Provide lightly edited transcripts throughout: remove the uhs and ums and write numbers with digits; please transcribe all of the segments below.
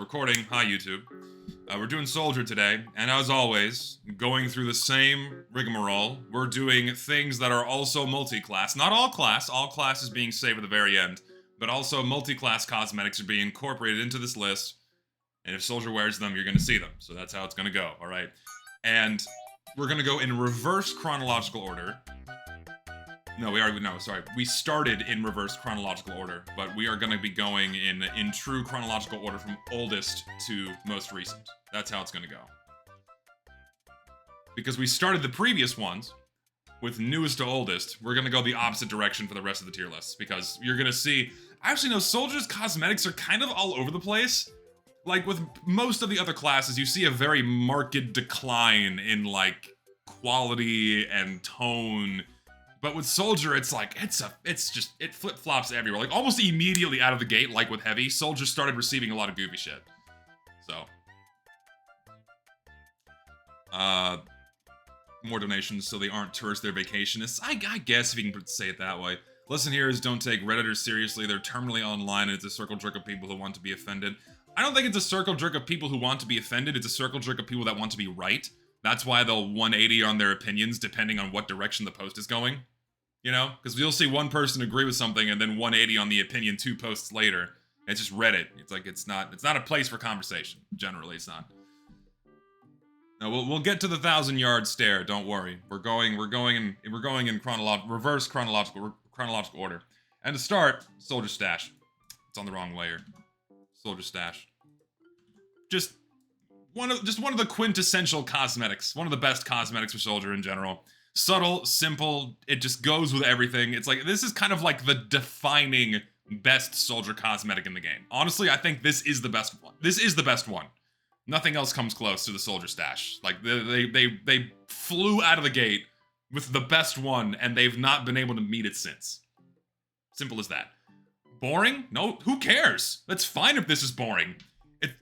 recording. Hi, YouTube. We're doing Soldier today, and as always, going through the same rigmarole, we're doing things that are also multi-class. Not all class is being saved at the very end, but also multi-class cosmetics are being incorporated into this list, and if Soldier wears them, you're going to see them. So that's how it's going to go, alright? And we're going to go in reverse chronological order. We started in reverse chronological order, but we are going to be going in true chronological order from oldest to most recent. That's how it's going to go. Because we started the previous ones with newest to oldest, we're going to go the opposite direction for the rest of the tier lists, because you're going to see... Actually, no, Soldier's cosmetics are kind of all over the place. Like, with most of the other classes, you see a very marked decline in, like, quality and tone. But with Soldier, it's like, it flip-flops everywhere. Like, almost immediately out of the gate, like with Heavy, Soldier started receiving a lot of goofy shit. So. More donations so they aren't tourists, they're vacationists. I guess if you can say it that way. Listen here is don't take Redditors seriously. They're terminally online and it's a circle jerk of people who want to be offended. I don't think it's a circle jerk of people who want to be offended. It's a circle jerk of people that want to be right. That's why they'll 180 on their opinions depending on what direction the post is going. You know? Because you'll see one person agree with something and then 180 on the opinion 2 posts later. It's just Reddit. It's like, it's not a place for conversation. Generally, it's not. No, we'll get to the 1,000-yard stare. Don't worry. We're going in reverse chronological order. And to start, Soldier Stash. It's on the wrong layer. Soldier Stash. Just one of the quintessential cosmetics. One of the best cosmetics for Soldier in general. Subtle, simple, it just goes with everything. It's like, this is kind of like the defining best Soldier cosmetic in the game. Honestly, I think this is the best one. This is the best one. Nothing else comes close to the Soldier Stash. Like, they flew out of the gate with the best one, and they've not been able to meet it since. Simple as that. Boring? No, who cares? That's fine if this is boring.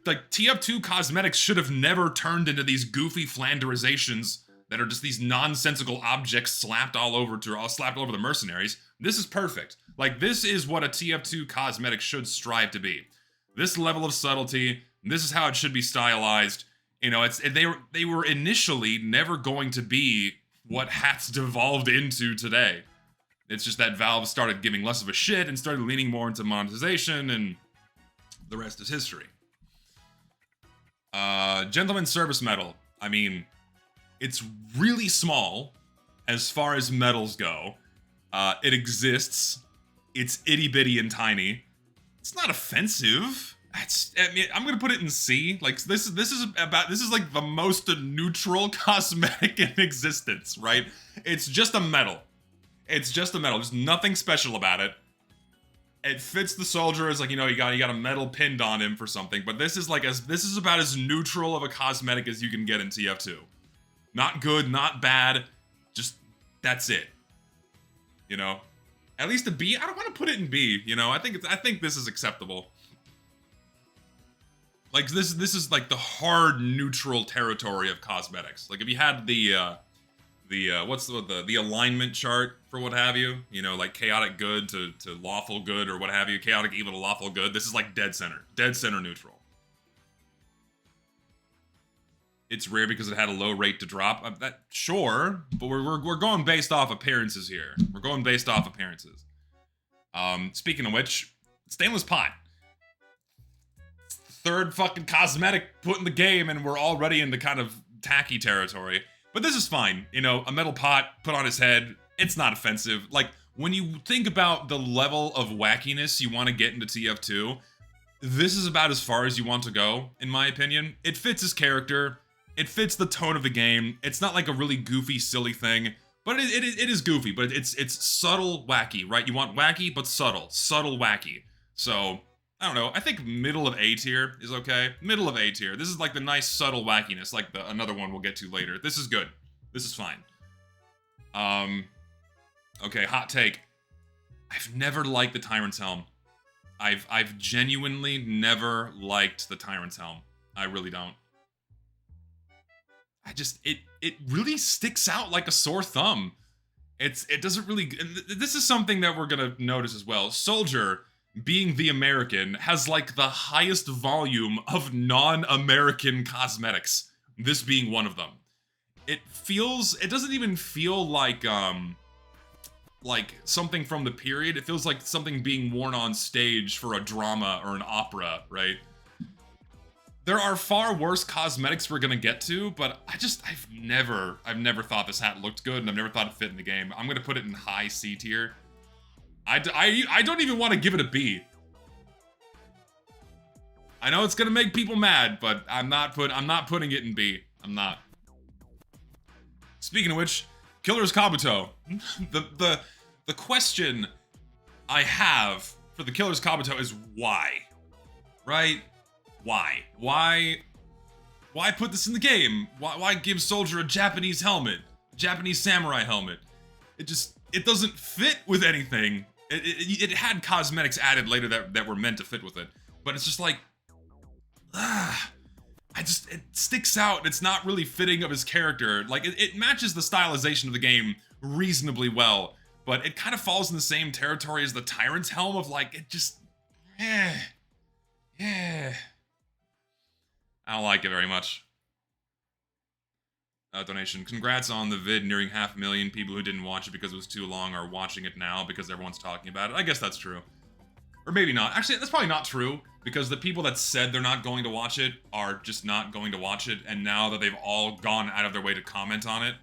Like, TF2 cosmetics should have never turned into these goofy flanderizations that are just these nonsensical objects slapped all over the mercenaries. This is perfect. Like, this is what a TF2 cosmetic should strive to be. This level of subtlety, this is how it should be stylized. You know, they were initially never going to be what hats devolved into today. It's just that Valve started giving less of a shit and started leaning more into monetization, and the rest is history. Gentleman Service Medal. I mean, it's really small as far as medals go. It exists. It's itty-bitty and tiny. It's not offensive. I'm gonna put it in C. Like, this is like the most neutral cosmetic in existence, right? It's just a medal. It's just a medal. There's nothing special about it. It fits the Soldier as, like, you know, you got a medal pinned on him for something, but this is about as neutral of a cosmetic as you can get in TF2. Not good, not bad, just that's it. You know? At least a B. I don't want to put it in B, you know? I think this is acceptable. Like, this is like the hard neutral territory of cosmetics. Like, if you had the alignment chart for what have you, you know, like chaotic good to lawful good or what have you, chaotic evil to lawful good, this is like dead center neutral. It's rare because it had a low rate to drop. Sure, but we're going based off appearances here. We're going based off appearances. Speaking of which, stainless pot. Third fucking cosmetic put in the game, and we're already into kind of tacky territory. But this is fine. You know, a metal pot put on his head, it's not offensive. Like, when you think about the level of wackiness you want to get into TF2, this is about as far as you want to go, in my opinion. It fits his character. It fits the tone of the game. It's not like a really goofy, silly thing, but it is goofy, but it's subtle wacky, right? You want wacky, but subtle wacky. So, I don't know, I think middle of A tier is okay. Middle of A tier. This is like the nice, subtle wackiness, like another one we'll get to later. This is good. This is fine. Okay, hot take. I've never liked the Tyrant's Helm. I've genuinely never liked the Tyrant's Helm. I really don't. It really sticks out like a sore thumb. It doesn't really, this is something that we're gonna notice as well. Soldier being the American, has like the highest volume of non-American cosmetics. This being one of them. It doesn't even feel like something from the period. It feels like something being worn on stage for a drama or an opera, right? There are far worse cosmetics we're gonna get to, but I've never thought this hat looked good, and I've never thought it fit in the game. I'm gonna put it in high C tier. I don't even want to give it a B. I know it's gonna make people mad, but I'm not putting it in B. I'm not. Speaking of which, Killer's Kabuto. The question I have for the Killer's Kabuto is why? Right? Why? Why put this in the game? Why give Soldier a Japanese helmet? Japanese samurai helmet? It doesn't fit with anything. It had cosmetics added later that were meant to fit with it. But it's just like, it sticks out. It's not really fitting of his character. Like, it matches the stylization of the game reasonably well, but it kind of falls in the same territory as the Tyrant's helm of like, it just, yeah. I don't like it very much. Donation. Congrats on the vid nearing 500,000. People who didn't watch it because it was too long are watching it now because everyone's talking about it. I guess that's true. Or maybe not. Actually, that's probably not true, because the people that said they're not going to watch it are just not going to watch it, and now that they've all gone out of their way to comment on it,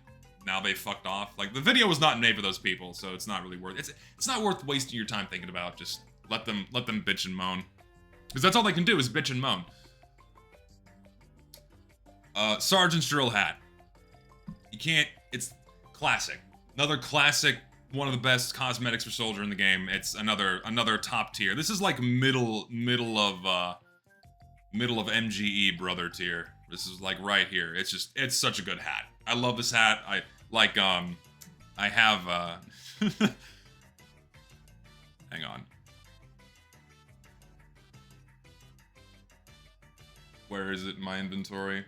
now they fucked off. Like, the video was not made for those people, so it's not really worth it. It's not worth wasting your time thinking about. Just let them bitch and moan. Because that's all they can do is bitch and moan. Sergeant's drill hat. You can't, it's classic. Another classic, one of the best cosmetics for Soldier in the game. It's another top tier. This is like middle of MGE brother tier. This is like right here. It's such a good hat. I love this hat. I have hang on. Where is it in my inventory?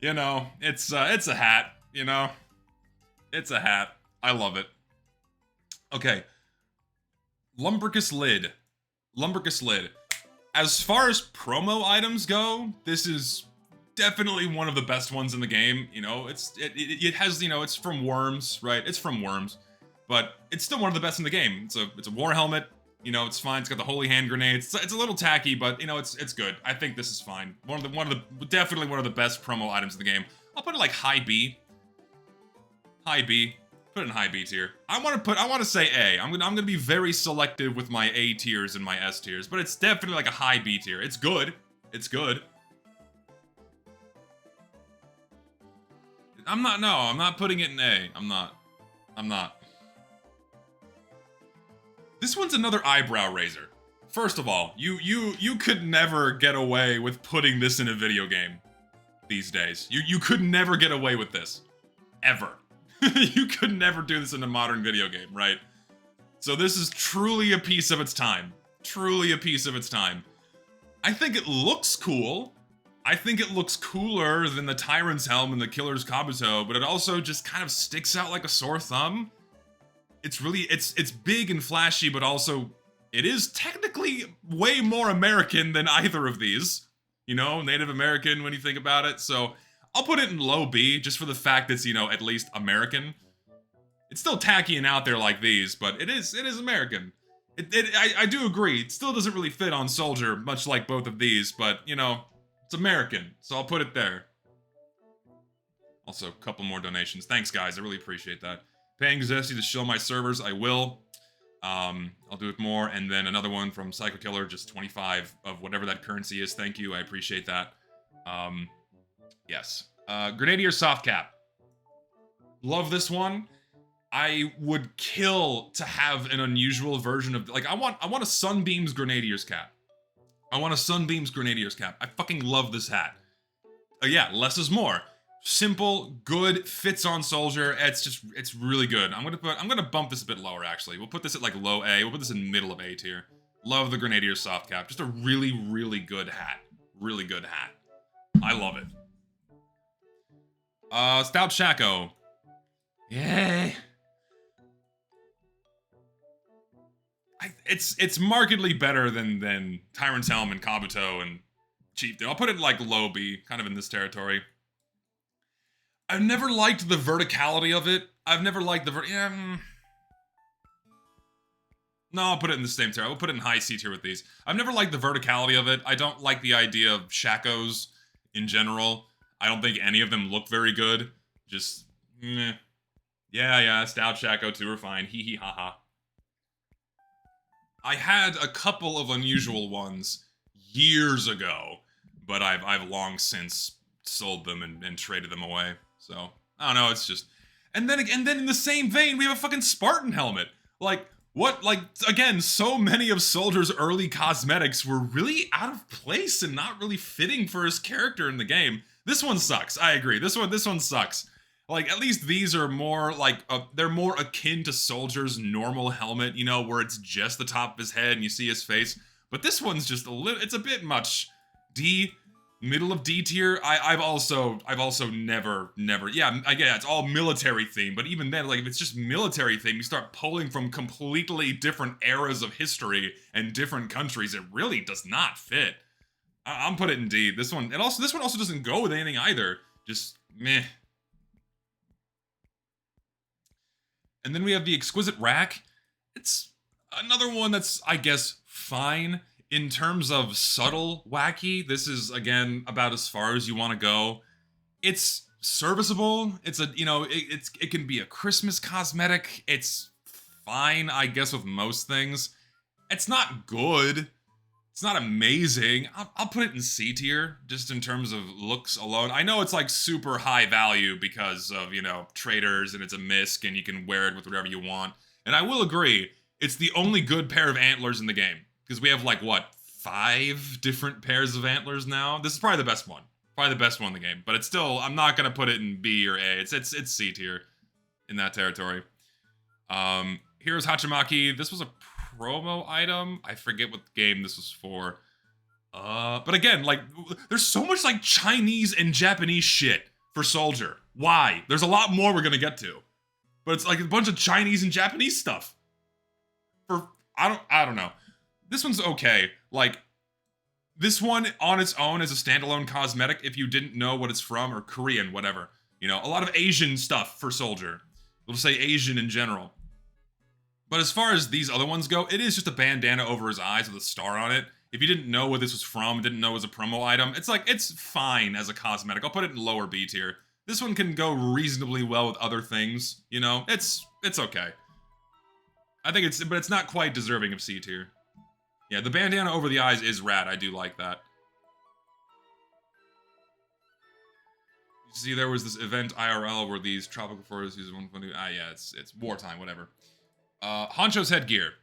You know, it's a hat, you know? It's a hat. I love it. Okay. Lumbricus Lid. Lumbricus Lid. As far as promo items go, this is definitely one of the best ones in the game. You know, it has, you know, it's from Worms, right? It's from Worms. But it's still one of the best in the game. It's a war helmet. You know, it's fine. It's got the holy hand grenades. It's a little tacky, but you know, it's good. I think this is fine. Definitely one of the best promo items in the game. I'll put it like high B. High B. Put it in high B tier. I want to say A. I'm gonna be very selective with my A tiers and my S tiers, but it's definitely like a high B tier. It's good. It's good. I'm not putting it in A. I'm not. This one's another eyebrow raiser. First of all, you could never get away with putting this in a video game these days. You could never get away with this. Ever. You could never do this in a modern video game, right? So this is truly a piece of its time. Truly a piece of its time. I think it looks cool. I think it looks cooler than the Tyrant's helm and the Killer's Kabuto, but it also just kind of sticks out like a sore thumb. It's really, it's big and flashy, but also it is technically way more American than either of these. You know, Native American when you think about it. So I'll put it in low B just for the fact it's, you know, at least American. It's still tacky and out there like these, but it is American. I do agree. It still doesn't really fit on Soldier, much like both of these, but, you know, it's American. So I'll put it there. Also, a couple more donations. Thanks, guys. I really appreciate that. Paying Zesty to show my servers, I will. I'll do it more. And then another one from Psycho Killer, just 25 of whatever that currency is. Thank you, I appreciate that. Yes. Grenadier Soft Cap. Love this one. I would kill to have an unusual version of, like, I want a Sunbeams Grenadier's cap. I want a Sunbeams Grenadier's cap. I fucking love this hat. Yeah, less is more. Simple, good, fits on Soldier. It's really good. I'm gonna bump this a bit lower, actually. We'll put this at like low A. We'll put this in middle of A tier. Love the Grenadier soft cap. Just a really, really good hat. Really good hat. I love it. Stout Shaco. Yay. It's markedly better than Tyrant's Helm and Kabuto and Chieftain. I'll put it like low B, kind of in this territory. I've never liked the verticality of it. I've never liked the No, I'll put it in the same tier. I'll put it in high C tier with these. I've never liked the verticality of it. I don't like the idea of Shacos in general. I don't think any of them look very good. Just, meh. Yeah, Stout Shaco too are fine. Hee hee ha ha. I had a couple of unusual ones years ago, but I've long since sold them and traded them away. So, I don't know, it's just... And then in the same vein, we have a fucking Spartan helmet. Like, what, like, again, so many of Soldier's early cosmetics were really out of place and not really fitting for his character in the game. This one sucks, I agree. This one sucks. Like, at least these are more, like, they're more akin to Soldier's normal helmet, you know, where it's just the top of his head and you see his face. But this one's just a little, it's a bit much. D, middle of D tier. I've also never, yeah, it's all military theme, but even then, like, if it's just military theme, you start pulling from completely different eras of history and different countries, it really does not fit. I'm put it in D. This one also doesn't go with anything either. Just, meh. And then we have the Exquisite Rack. It's another one that's, I guess, fine. In terms of subtle wacky, this is, again, about as far as you want to go. It's serviceable. It's a, you know, it can be a Christmas cosmetic. It's fine, I guess, with most things. It's not good. It's not amazing. I'll put it in C tier, just in terms of looks alone. I know it's like super high value because of, you know, traders and it's a misc and you can wear it with whatever you want. And I will agree, it's the only good pair of antlers in the game. Because we have like, what, 5 different pairs of antlers now? This is probably the best one. Probably the best one in the game. But it's still, I'm not going to put it in B or A. It's C tier in that territory. Here's Hachimaki. This was a promo item. I forget what game this was for. But again, like, there's so much like Chinese and Japanese shit for Soldier. Why? There's a lot more we're gonna get to. But it's like a bunch of Chinese and Japanese stuff. I don't know. This one's okay. Like, this one on its own as a standalone cosmetic, if you didn't know what it's from, or Korean, whatever. You know, a lot of Asian stuff for Soldier. We'll just say Asian in general. But as far as these other ones go, it is just a bandana over his eyes with a star on it. If you didn't know what this was from, didn't know it was a promo item, it's like, it's fine as a cosmetic. I'll put it in lower B tier. This one can go reasonably well with other things, you know? It's okay. I think but it's not quite deserving of C tier. Yeah, the bandana over the eyes is rad. I do like that. You see, there was this event IRL where these tropical forests use one funny. Yeah, it's wartime, whatever. Honcho's headgear.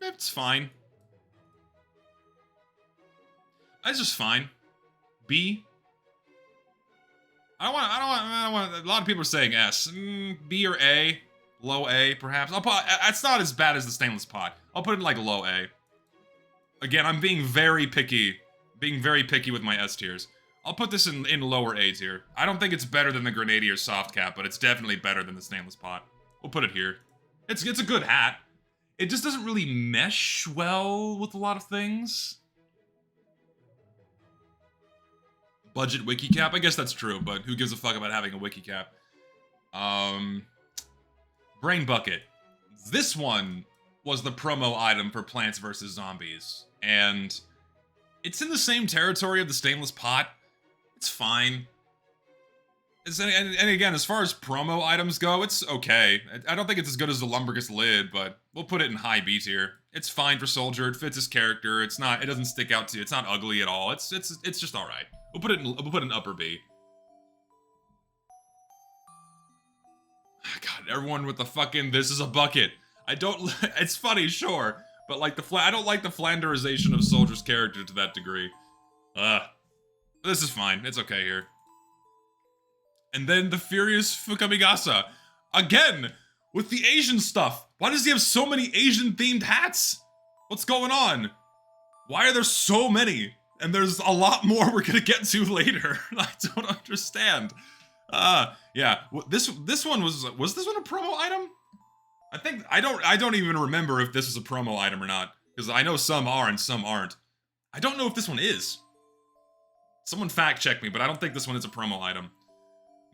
It's fine. It's just fine. B. I don't want. A lot of people are saying S. B or A. Low A, perhaps. It's not as bad as the stainless pot. I'll put it in like low A. Again, I'm being very picky. Being very picky with my S tiers. I'll put this in lower A tier. I don't think it's better than the Grenadier soft cap, but it's definitely better than the stainless pot. We'll put it here. It's a good hat. It just doesn't really mesh well with a lot of things. Budget wiki cap? I guess that's true, but who gives a fuck about having a wiki cap? Brain Bucket. This one was the promo item for Plants vs. Zombies. And it's in the same territory of the stainless pot. It's fine. And again, as far as promo items go, it's okay. I don't think it's as good as the Lumbergus lid, but we'll put it in high B tier. It's fine for Soldier. It fits his character. It doesn't stick out to you. It's not ugly at all. It's just all right. We'll put it in upper B. God, everyone with the fucking this is a bucket. It's funny, sure, but like I don't like the Flanderization of Soldier's character to that degree. This is fine. It's okay here. And then the Furious Fukamigasa. Again, with the Asian stuff. Why does he have so many Asian-themed hats? What's going on? Why are there so many? And there's a lot more we're gonna get to later. I don't understand. Yeah. This one was this one a promo item? I don't even remember if this was a promo item or not, because I know some are and some aren't. I don't know if this one is. Someone fact check me, but I don't think this one is a promo item.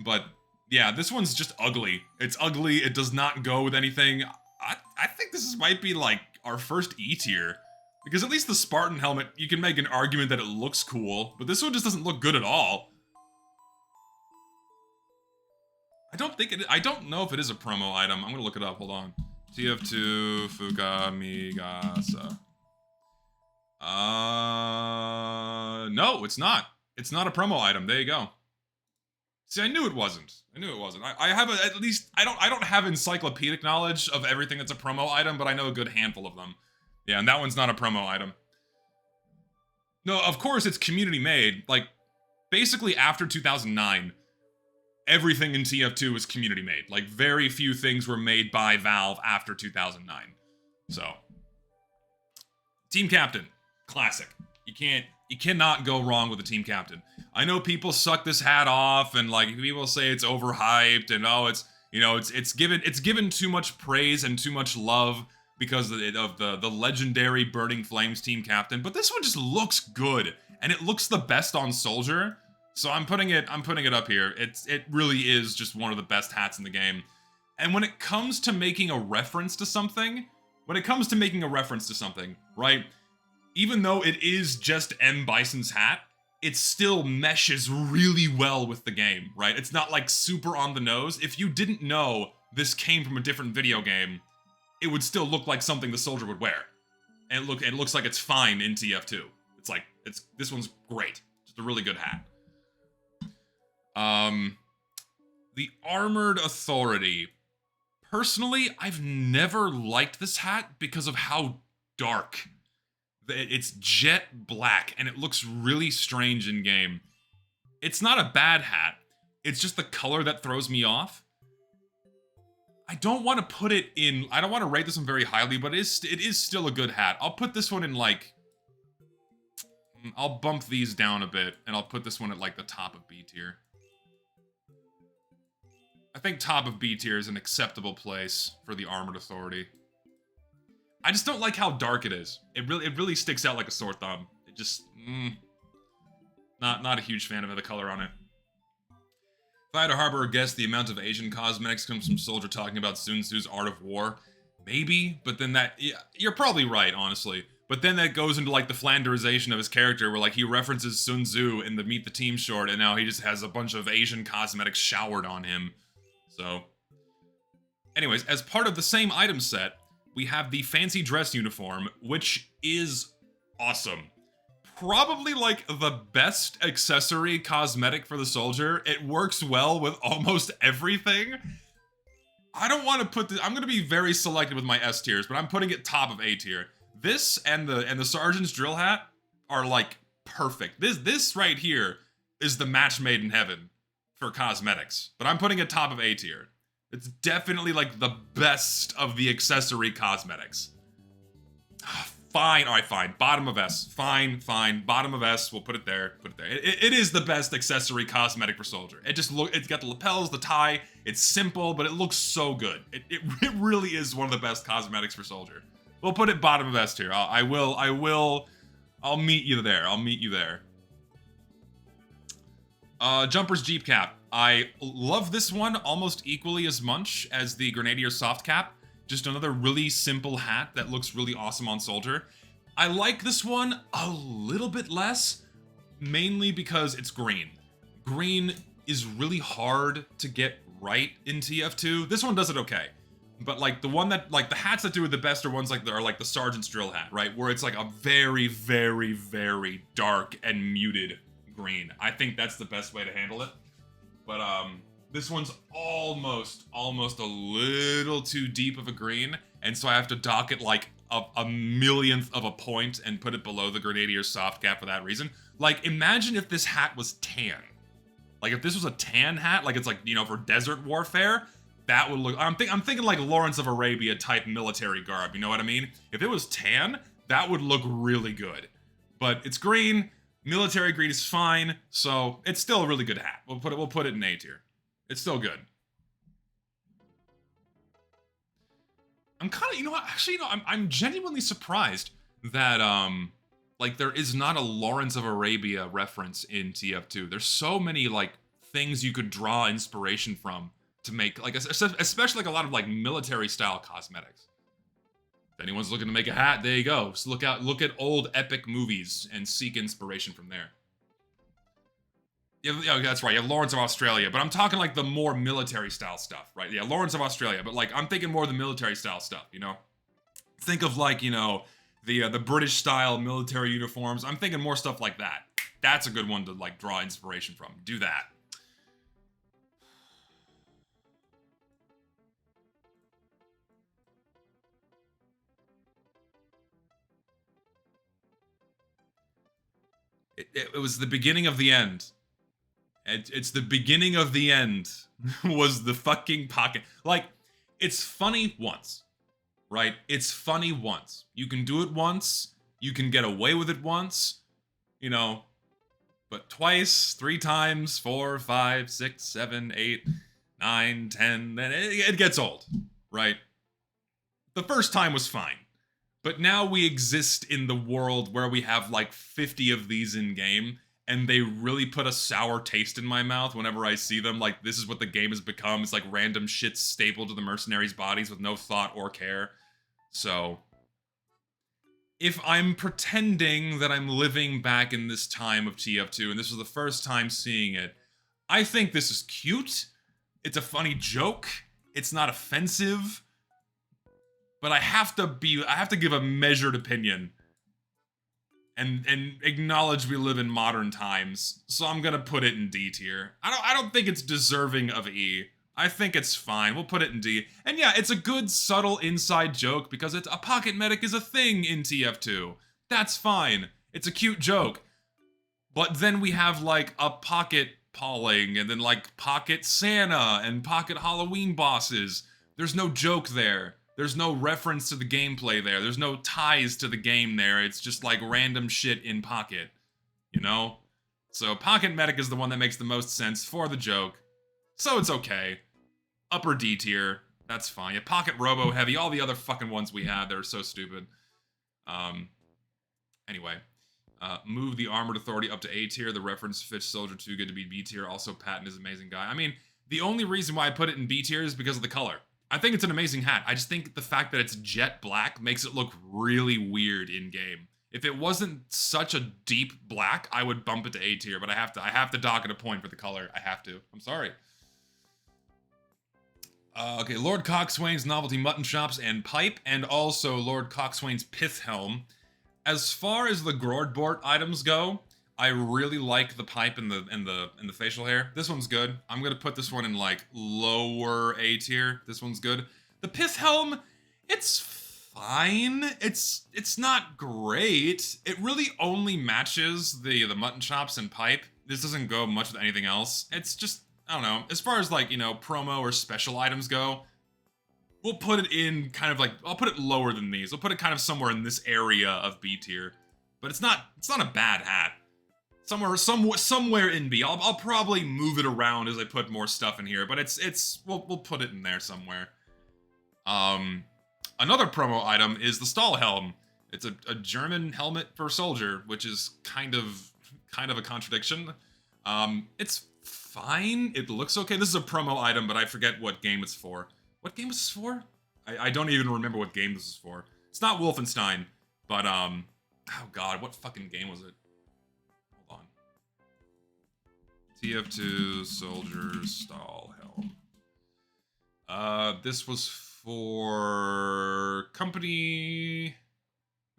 But yeah, this one's just ugly. It's ugly. It does not go with anything. I think might be like our first E tier. Because at least the Spartan helmet, you can make an argument that it looks cool, but this one just doesn't look good at all. I don't know if it is a promo item. I'm gonna look it up, hold on. TF2 Fukamigasa. No, it's not. It's not a promo item. There you go. See, I knew it wasn't. I have at least I don't have encyclopedic knowledge of everything that's a promo item, but I know a good handful of them. Yeah, and that one's not a promo item. No, of course it's community made. Like, basically after 2009, everything in TF2 was community made. Like, very few things were made by Valve after 2009. So, Team Captain, classic. You cannot go wrong with a Team Captain. I know people suck this hat off, and like people say it's overhyped, and oh, it's given too much praise and too much love because of the legendary Burning Flames Team Captain. But this one just looks good, and it looks the best on Soldier. So I'm putting it up here. It really is just one of the best hats in the game. And when it comes to making a reference to something, right? Even though it is just M. Bison's hat, it still meshes really well with the game, right? It's not like super on the nose. If you didn't know this came from a different video game, it would still look like something the Soldier would wear. And it looks like it's fine in TF2. This one's great. Just a really good hat. The Armored Authority. Personally, I've never liked this hat because of how dark. It's jet black, and it looks really strange in game. It's not a bad hat. It's just the color that throws me off. I don't want to put it in... I don't want to rate this one very highly, but it is still a good hat. I'll put this one in, like... I'll bump these down a bit, and I'll put this one at, like, the top of B tier. I think top of B tier is an acceptable place for the Armored Authority. I just don't like how dark it is. It really sticks out like a sore thumb. It just... Not a huge fan of the color on it. If I had to harbor a guess, the amount of Asian cosmetics comes from Soldier talking about Sun Tzu's Art of War. Maybe, but then that... Yeah, you're probably right, honestly. But then that goes into, like, the Flanderization of his character, where, like, he references Sun Tzu in the Meet the Team short, and now he just has a bunch of Asian cosmetics showered on him. So... Anyways, as part of the same item set, we have the fancy dress uniform, which is awesome. Probably, like, the best accessory cosmetic for the Soldier. It works well with almost everything. I don't want to put this... I'm going to be very selective with my S tiers, but I'm putting it top of A tier. This and the Sergeant's drill hat are, like, perfect. This right here is the match made in heaven for cosmetics. But I'm putting it top of A tier. It's definitely, like, the best of the accessory cosmetics. Fine, alright, fine. Bottom of S. Fine. Bottom of S, we'll put it there. It is the best accessory cosmetic for Soldier. It's got the lapels, the tie, it's simple, but it looks so good. It really is one of the best cosmetics for Soldier. We'll put it bottom of S tier. I'll meet you there. Jumper's Jeep Cap. I love this one almost equally as much as the Grenadier Soft Cap. Just another really simple hat that looks really awesome on Soldier. I like this one a little bit less, mainly because it's green. Green is really hard to get right in TF2. This one does it okay. But like the one that, like the hats that do it the best are ones like the Sergeant's drill hat, right? Where it's like a very, very, very dark and muted green. I think that's the best way to handle it. But this one's almost a little too deep of a green, and so I have to dock it like a millionth of a point and put it below the Grenadier Soft Cap for that reason. Like, imagine if this hat was tan. Like, if this was a tan hat, like it's like, you know, for desert warfare, that would look... I'm thinking like Lawrence of Arabia type military garb, you know what I mean? If it was tan, That would look really good. But it's green. Military green is fine, so it's still a really good hat. We'll put it in A tier. It's still good. I'm kind of, you know what? Actually, you know, I'm genuinely surprised that like there is not a Lawrence of Arabia reference in TF2. There's so many like things you could draw inspiration from to make, like, especially like a lot of like military style cosmetics. If anyone's looking to make a hat, there you go. So look at old epic movies and seek inspiration from there. Yeah, that's right. You have Lawrence of Australia, but I'm talking like the more military style stuff, right? Yeah, Lawrence of Australia, but like I'm thinking more of the military style stuff, you know? Think of like, you know, the British style military uniforms. I'm thinking more stuff like that. That's a good one to like draw inspiration from. Do that. It was the beginning of the end. It's the beginning of the end. Was the fucking pocket. Like, it's funny once. Right? It's funny once. You can do it once. You can get away with it once. You know. But twice, 3 times, 4, 5, 6, 7, 8, 9, 10. Then it gets old. Right? The first time was fine. But now we exist in the world where we have like 50 of these in game, and they really put a sour taste in my mouth whenever I see them. Like, this is what the game has become. It's like random shit stapled to the mercenaries' bodies with no thought or care. So, if I'm pretending that I'm living back in this time of TF2, and this was the first time seeing it, I think this is cute. It's a funny joke. It's not offensive. But I have to give a measured opinion and acknowledge we live in modern times. So I'm gonna put it in D tier. I don't think it's deserving of E. I think it's fine. We'll put it in D. And yeah, it's a good subtle inside joke because a pocket medic is a thing in TF2. That's fine. It's a cute joke. But then we have like a pocket Pauling and then like pocket Santa and pocket Halloween bosses. There's no joke there. There's no reference to the gameplay there. There's no ties to the game there. It's just like random shit in Pocket. You know? So Pocket Medic is the one that makes the most sense for the joke. So it's okay. Upper D tier. That's fine. Yeah, Pocket Robo Heavy. All the other fucking ones we had, they're so stupid. Anyway. Move the Armored Authority up to A tier. The reference fits Soldier 2 good to be B tier. Also, Patton is an amazing guy. I mean, the only reason why I put it in B tier is because of the color. I think it's an amazing hat. I just think the fact that it's jet black makes it look really weird in game. If it wasn't such a deep black, I would bump it to A tier, but I have to dock it a point for the color. I have to. I'm sorry. Okay, Lord Coxswain's Novelty Mutton Chops and Pipe, and also Lord Coxswain's Pith Helm. As far as the Groardbort items go, I really like the pipe and the facial hair. This one's good. I'm gonna put this one in like lower A tier. This one's good. The Pith Helm, it's fine. It's not great. It really only matches the mutton chops and pipe. This doesn't go much with anything else. It's just, I don't know. As far as like, you know, promo or special items go, we'll put it in kind of like, I'll put it lower than these. We'll put it kind of somewhere in this area of B tier. But it's not a bad hat. Somewhere in B. I'll probably move it around as I put more stuff in here, but we'll put it in there somewhere. Another promo item is the Stahl Helm. It's a German helmet for soldier, which is kind of a contradiction. It's fine. It looks okay. This is a promo item, but I forget what game it's for. What game is this for? I don't even remember what game this is for. It's not Wolfenstein, but oh god, what fucking game was it? Hold on. TF2 Soldier Stahl Helm. This was for Company...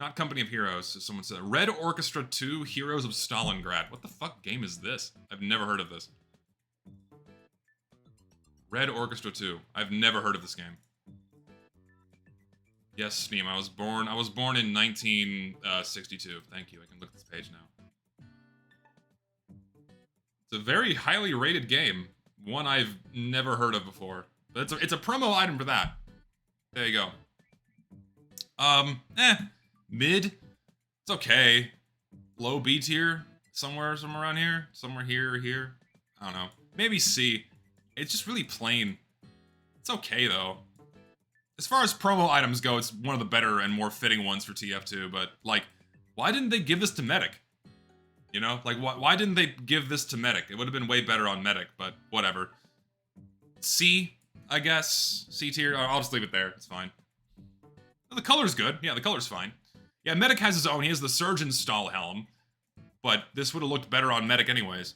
Not Company of Heroes, as someone said. Red Orchestra 2 Heroes of Stalingrad. What the fuck game is this? I've never heard of this. Red Orchestra 2. I've never heard of this game. Yes, Steam. I was born in 1962. Thank you. I can look at this page now. It's a very highly rated game. One I've never heard of before. But it's a promo item for that. There you go. Mid, it's okay. Low B tier, somewhere around here, somewhere here or here. I don't know. Maybe C. It's just really plain. It's okay though. As far as promo items go, it's one of the better and more fitting ones for TF2. But like, why didn't they give this to Medic? You know, like why didn't they give this to Medic? It would have been way better on Medic, but whatever. C, I guess. C tier. I'll just leave it there. It's fine. The color's good. Yeah, the color's fine. Yeah, Medic has his own. He has the Surgeon Stall helm. But this would have looked better on Medic anyways.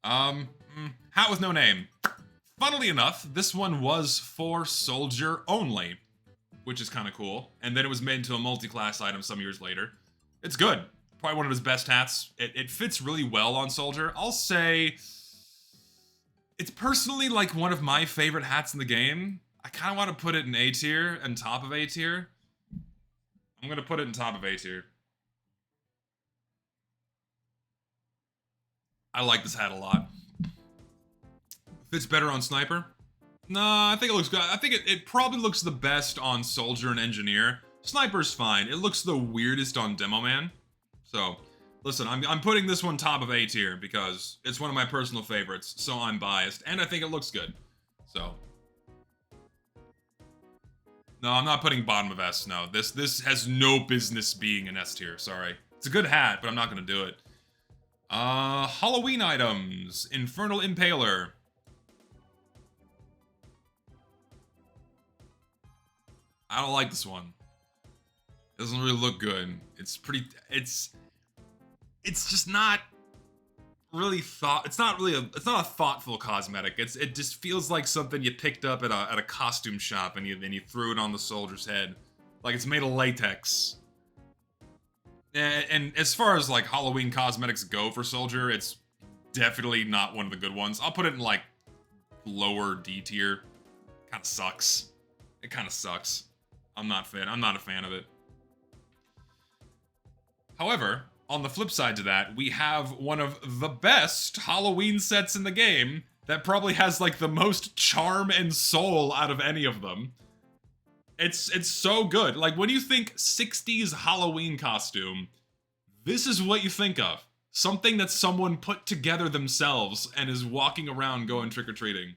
Hat with no name. Funnily enough, this one was for Soldier only. Which is kind of cool. And then it was made into a multi-class item some years later. It's good. Probably one of his best hats. It fits really well on Soldier. I'll say... it's personally like one of my favorite hats in the game. I kind of want to put it in A tier and top of A tier. I'm going to put it in top of A tier. I like this hat a lot. Fits better on Sniper? Nah, I think it looks good. I think it probably looks the best on Soldier and Engineer. Sniper's fine. It looks the weirdest on Demo Man. So, listen, I'm putting this one top of A tier because it's one of my personal favorites, so I'm biased. And I think it looks good. So... no, I'm not putting bottom of S, no. This has no business being an S tier, sorry. It's a good hat, but I'm not gonna do it. Halloween items. Infernal Impaler. I don't like this one. It doesn't really look good. It's pretty... it's just not really it's not a thoughtful cosmetic. It just feels like something you picked up at a costume shop and then you threw it on the soldier's head. Like it's made of latex. And as far as like Halloween cosmetics go for Soldier, it's definitely not one of the good ones. I'll put it in like lower D tier. Kind of sucks. It kind of sucks. I'm not a fan of it. However, on the flip side to that, we have one of the best Halloween sets in the game that probably has like the most charm and soul out of any of them. It's so good. Like when you think 60s Halloween costume, this is what you think of. Something that someone put together themselves and is walking around going trick-or-treating.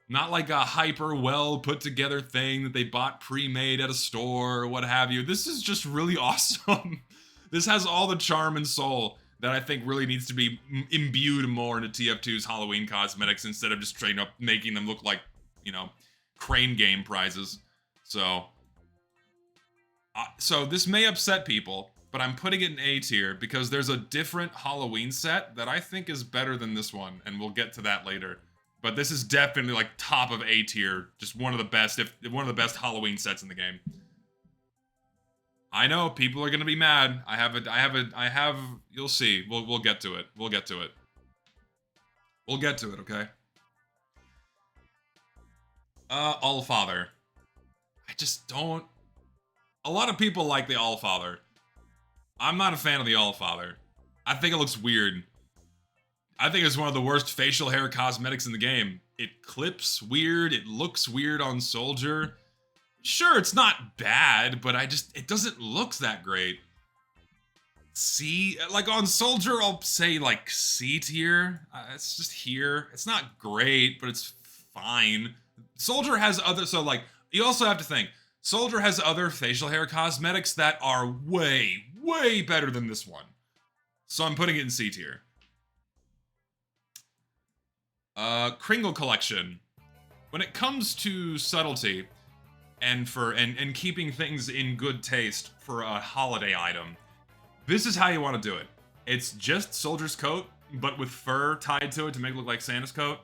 Not like a hyper well put together thing that they bought pre-made at a store or what have you. This is just really awesome. This has all the charm and soul that I think really needs to be imbued more into TF2's Halloween cosmetics instead of just straight up making them look like, you know, crane game prizes. So this may upset people, but I'm putting it in A tier because there's a different Halloween set that I think is better than this one, and we'll get to that later. But this is definitely like top of A tier, just one of the best, if one of the best Halloween sets in the game. I know people are gonna be mad. I have. You'll see. We'll get to it. We'll get to it. We'll get to it. Okay. Allfather. I just don't. A lot of people like the Allfather. I'm not a fan of the Allfather. I think it looks weird. I think it's one of the worst facial hair cosmetics in the game. It clips weird. It looks weird on Soldier. Sure, it's not bad, but it doesn't look that great. C, like on Soldier, I'll say like C tier. It's just here. It's not great, but it's fine. Soldier has other, so like, you also have to think, Soldier has other facial hair cosmetics that are way, way better than this one. So I'm putting it in C tier. Kringle Collection. When it comes to subtlety, and keeping things in good taste for a holiday item, this is how you want to do it. It's just Soldier's coat, but with fur tied to it to make it look like Santa's coat.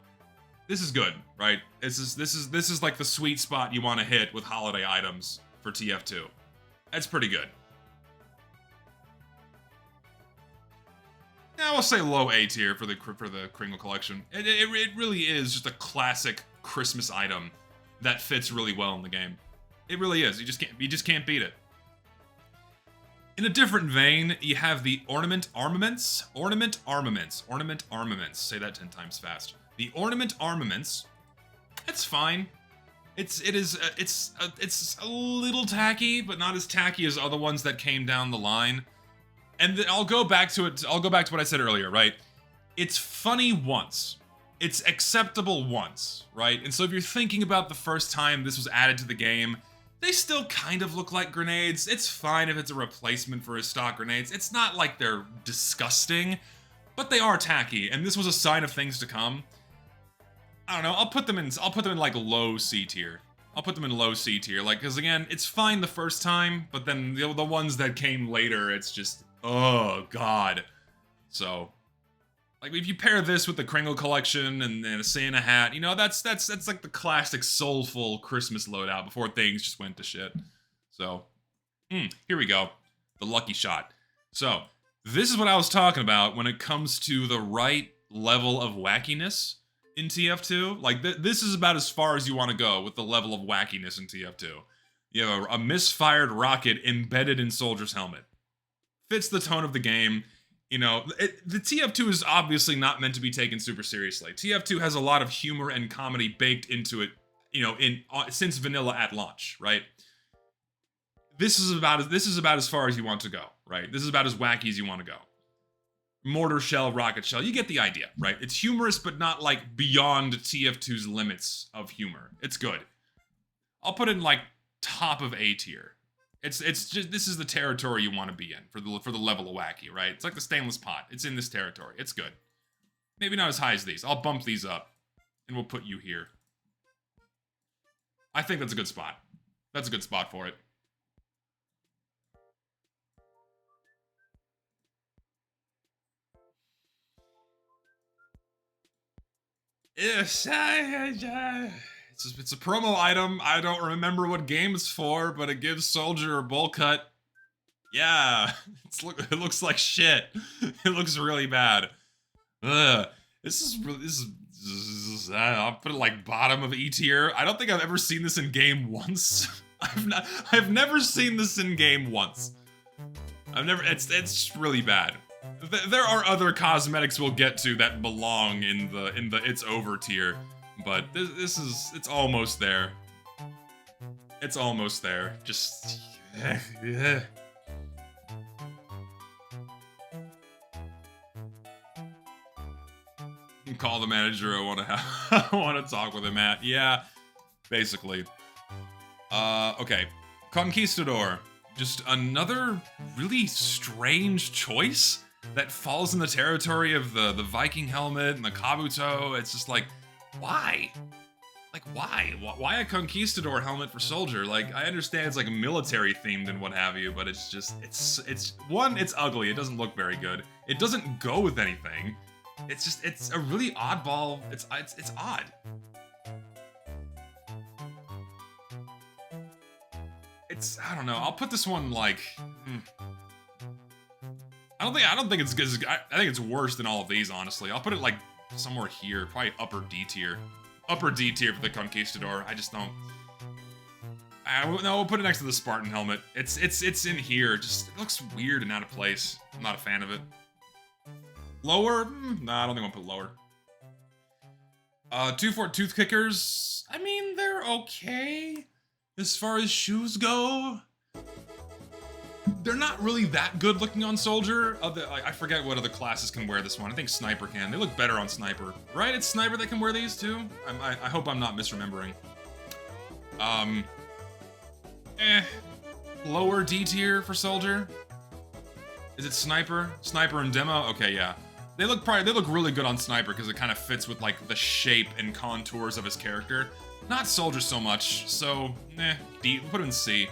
This is good, right? This is like the sweet spot you want to hit with holiday items for TF2. That's pretty good. Now I'll say low A tier for the Kringle Collection. It really is just a classic Christmas item that fits really well in the game. It really is. You just can't beat it. In a different vein, you have the Ornament Armaments. Ornament Armaments. Ornament Armaments. Say that 10 times fast. The Ornament Armaments. It's fine. It's a little tacky, but not as tacky as other ones that came down the line. And I'll go back to it. I'll go back to what I said earlier, right? It's funny once. It's acceptable once, right? And so if you're thinking about the first time this was added to the game, they still kind of look like grenades. It's fine if it's a replacement for his stock grenades. It's not like they're disgusting, but they are tacky, and this was a sign of things to come. I don't know, I'll put them in like low C tier. I'll put them in low C tier, like, because again, it's fine the first time, but then the ones that came later, it's just, oh god. So, like, if you pair this with the Kringle collection and a Santa hat, you know, that's like the classic soulful Christmas loadout before things just went to shit. So, here we go. The lucky shot. So, this is what I was talking about when it comes to the right level of wackiness in TF2. Like, this is about as far as you want to go with the level of wackiness in TF2. You have a misfired rocket embedded in Soldier's helmet. Fits the tone of the game. You know, the TF2 is obviously not meant to be taken super seriously. TF2 has a lot of humor and comedy baked into it, you know, since vanilla at launch, right? This is about as far as you want to go, right? This is about as wacky as you want to go. Mortar shell, rocket shell, you get the idea, right? It's humorous, but not like beyond TF2's limits of humor. It's good. I'll put it in like top of A tier. It's just, this is the territory you want to be in for the level of wacky, right? It's like the stainless pot. It's in this territory. It's good. Maybe not as high as these. I'll bump these up, and we'll put you here. I think that's a good spot. That's a good spot for it. It's a promo item. I don't remember what game it's for, but it gives Soldier a bowl cut. Yeah, it looks like shit. It looks really bad. Ugh. This is I'll put it like bottom of E tier. I don't think I've ever seen this in game once. I've never seen this in game once. It's really bad. There are other cosmetics we'll get to that belong in the it's over tier, but it's almost there. It's almost there. Just yeah. Call the manager. I want to talk with him at. Yeah, basically. Okay. Conquistador. Just another really strange choice that falls in the territory of the Viking helmet and the Kabuto. It's just like, why? Like, why? Why a Conquistador helmet for Soldier? Like, I understand it's like military themed and what have you, but it's just, it's ugly. It doesn't look very good. It doesn't go with anything. It's a really oddball. It's odd. I don't know. I'll put this one like. I don't think it's good. I think it's worse than all of these, honestly. I'll put it like somewhere here, probably upper D tier. Upper D tier for the Conquistador. I just don't. No, we'll put it next to the Spartan helmet. It's in here. Just it looks weird and out of place. I'm not a fan of it. Lower? Nah, I don't think I'll put lower. 2-4 tooth kickers. I mean, they're okay. As far as shoes go, they're not really that good looking on Soldier. I forget what other classes can wear this one. I think Sniper can. They look better on Sniper. Right? It's Sniper that can wear these too? I hope I'm not misremembering. Lower D tier for Soldier. Is it Sniper? Sniper and Demo? Okay, yeah. They look really good on Sniper because it kind of fits with like the shape and contours of his character. Not Soldier so much, so D. We'll put it in C.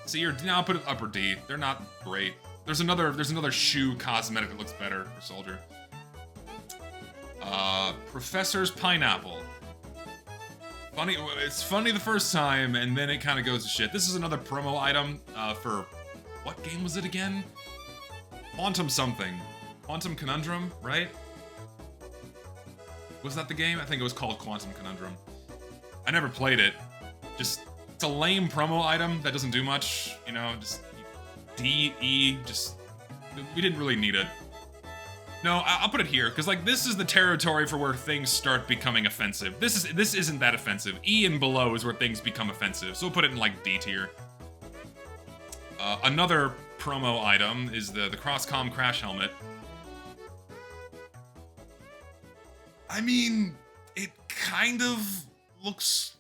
C or now I'll put it upper D. They're not great. There's another shoe cosmetic that looks better for Soldier. Professor's Pineapple. Funny, it's funny the first time, and then it kind of goes to shit. This is another promo item for what game was it again? Quantum something. Quantum Conundrum, right? Was that the game? I think it was called Quantum Conundrum. I never played it. Just, it's a lame promo item that doesn't do much, you know, just D, E, just, we didn't really need it. No, I'll put it here, because like this is the territory for where things start becoming offensive. This isn't that offensive. E and below is where things become offensive, so we'll put it in like D tier. Another promo item is the Crosscom crash helmet. I mean, it kind of looks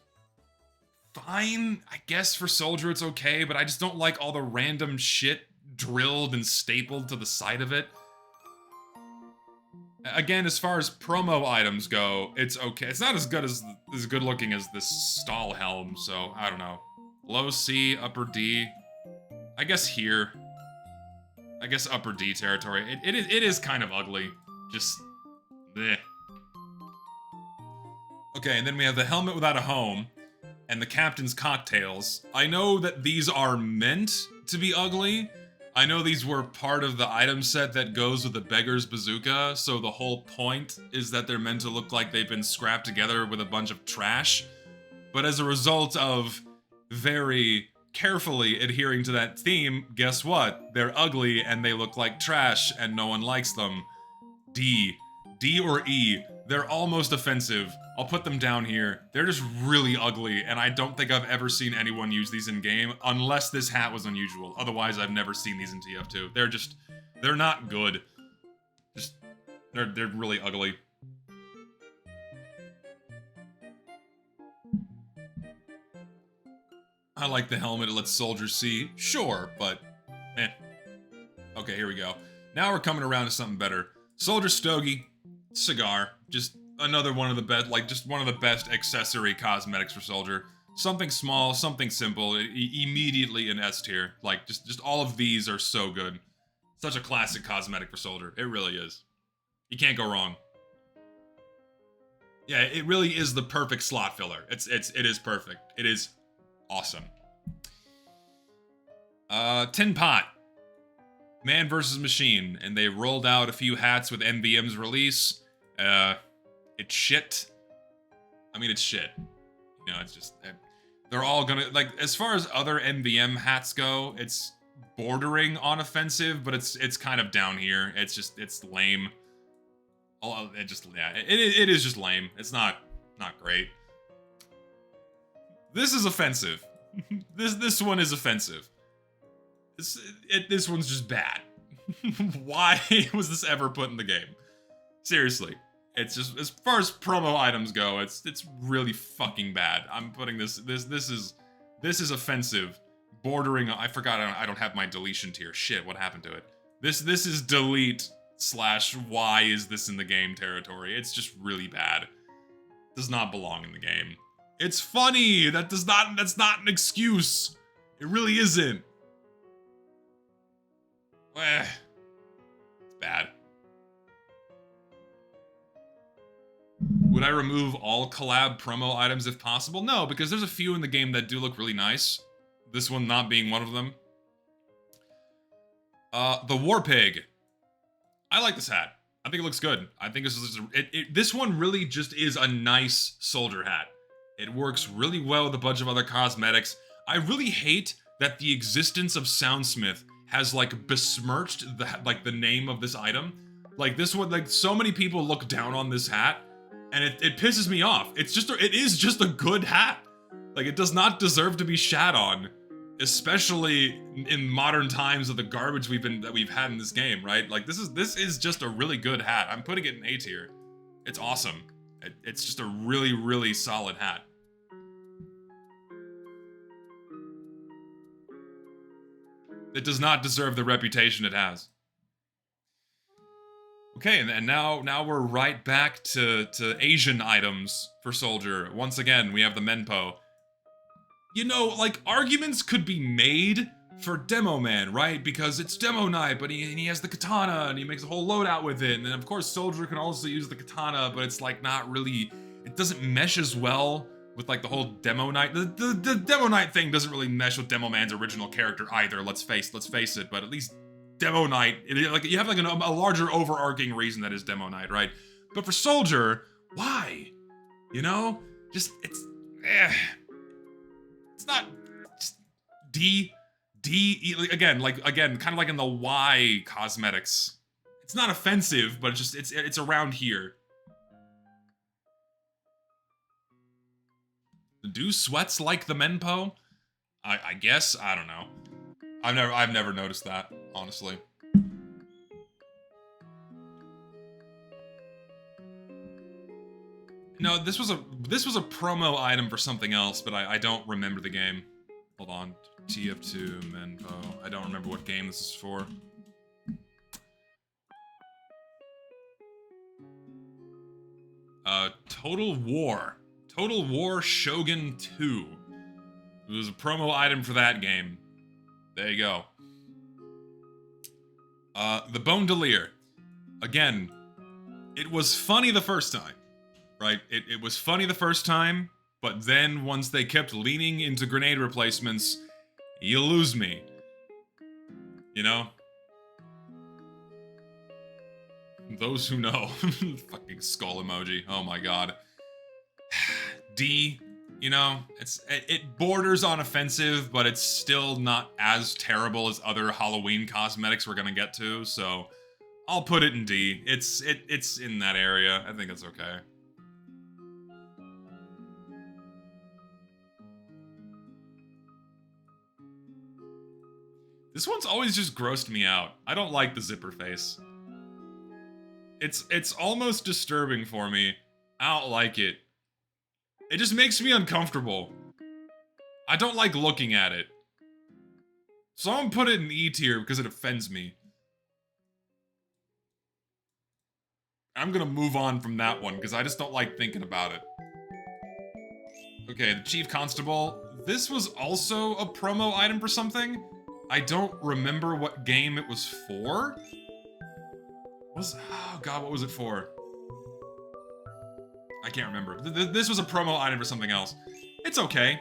fine. I guess for Soldier it's okay, but I just don't like all the random shit drilled and stapled to the side of it. Again, as far as promo items go, it's okay. It's not as good looking as this stall helm, so I don't know. Low C, upper D. I guess here. I guess upper D territory. It is kind of ugly. Just bleh. Okay, and then we have the helmet without a home and the captain's cocktails. I know that these are meant to be ugly. I know these were part of the item set that goes with the beggar's bazooka, so the whole point is that they're meant to look like they've been scrapped together with a bunch of trash. But as a result of very carefully adhering to that theme, guess what? They're ugly and they look like trash and no one likes them. D. D or E. They're almost offensive. I'll put them down here. They're just really ugly, and I don't think I've ever seen anyone use these in-game, unless this hat was unusual. Otherwise, I've never seen these in TF2. They're not good. They're really ugly. I like the helmet, it lets soldiers see. Sure, but eh. Okay, here we go. Now we're coming around to something better. Soldier Stogie, cigar, just another one of the best, like just one of the best accessory cosmetics for Soldier. Something small, something simple, immediately in S tier. Like just all of these are so good. Such a classic cosmetic for Soldier. It really is. You can't go wrong. Yeah, it really is the perfect slot filler. It is perfect. It is awesome. Tin Pot. Man vs. Machine, and they rolled out a few hats with MVM's release. It's shit. I mean, it's shit. You know, it's just... They're all gonna... Like, as far as other MVM hats go, it's bordering on offensive, but it's kind of down here. It's just... It's lame. It is just lame. It's not great. This is offensive. This one is offensive. This one's just bad. Why was this ever put in the game? Seriously. It's just, as far as promo items go, it's really fucking bad. I'm putting this is offensive. Bordering on, I forgot I don't have my deletion tier. Shit, what happened to it? This is delete / why is this in the game territory. It's just really bad. Does not belong in the game. It's funny. That's not an excuse. It really isn't. It's bad. Would I remove all collab promo items if possible? No, because there's a few in the game that do look really nice. This one not being one of them. The War Pig. I like this hat. I think it looks good. I think this one really just is a nice soldier hat. It works really well with a bunch of other cosmetics. I really hate that the existence of Soundsmith has like besmirched the name of this item. Like this one, like so many people look down on this hat, and it pisses me off. It is just a good hat. Like it does not deserve to be shat on, especially in modern times of the garbage we've had in this game, right? Like this is just a really good hat. I'm putting it in A tier. It's awesome. It's just a really, really solid hat. It does not deserve the reputation it has. Okay, and now we're right back to Asian items for Soldier. Once again, we have the Menpo. You know, like, arguments could be made for Demo Man, right? Because it's Demo Night, but he has the katana, and he makes a whole loadout with it. And of course, Soldier can also use the katana, but it's, like, not really... It doesn't mesh as well with, like, the whole Demo Night. The Demo Night thing doesn't really mesh with Demo Man's original character either, let's face it. But at least Demo Night, like, you have, like, a larger overarching reason that is Demo Night, right? But for Soldier, why? You know? Just, it's not just D, again, kind of like in the Y cosmetics. It's not offensive, but it's around here. Do sweats like the Menpo? I guess, I don't know. I've never noticed that, honestly. No, this was a promo item for something else, but I don't remember the game. Hold on. TF2 Menpo. I don't remember what game this is for. Total War. Total War Shogun 2. It was a promo item for that game. There you go. The Bone Delir. Again, it was funny the first time, right? It was funny the first time, but then once they kept leaning into grenade replacements, you lose me. You know? Those who know. Fucking skull emoji. Oh my god. D, you know, it borders on offensive, but it's still not as terrible as other Halloween cosmetics we're gonna get to, so I'll put it in D. It's in that area. I think it's okay. This one's always just grossed me out. I don't like the zipper face. It's almost disturbing for me. I don't like it. It just makes me uncomfortable. I don't like looking at it. So I'm gonna put it in E tier because it offends me. I'm gonna move on from that one because I just don't like thinking about it. Okay, the Chief Constable. This was also a promo item for something. I don't remember what game it was for. Oh god, what was it for? I can't remember. This was a promo item for something else. It's okay.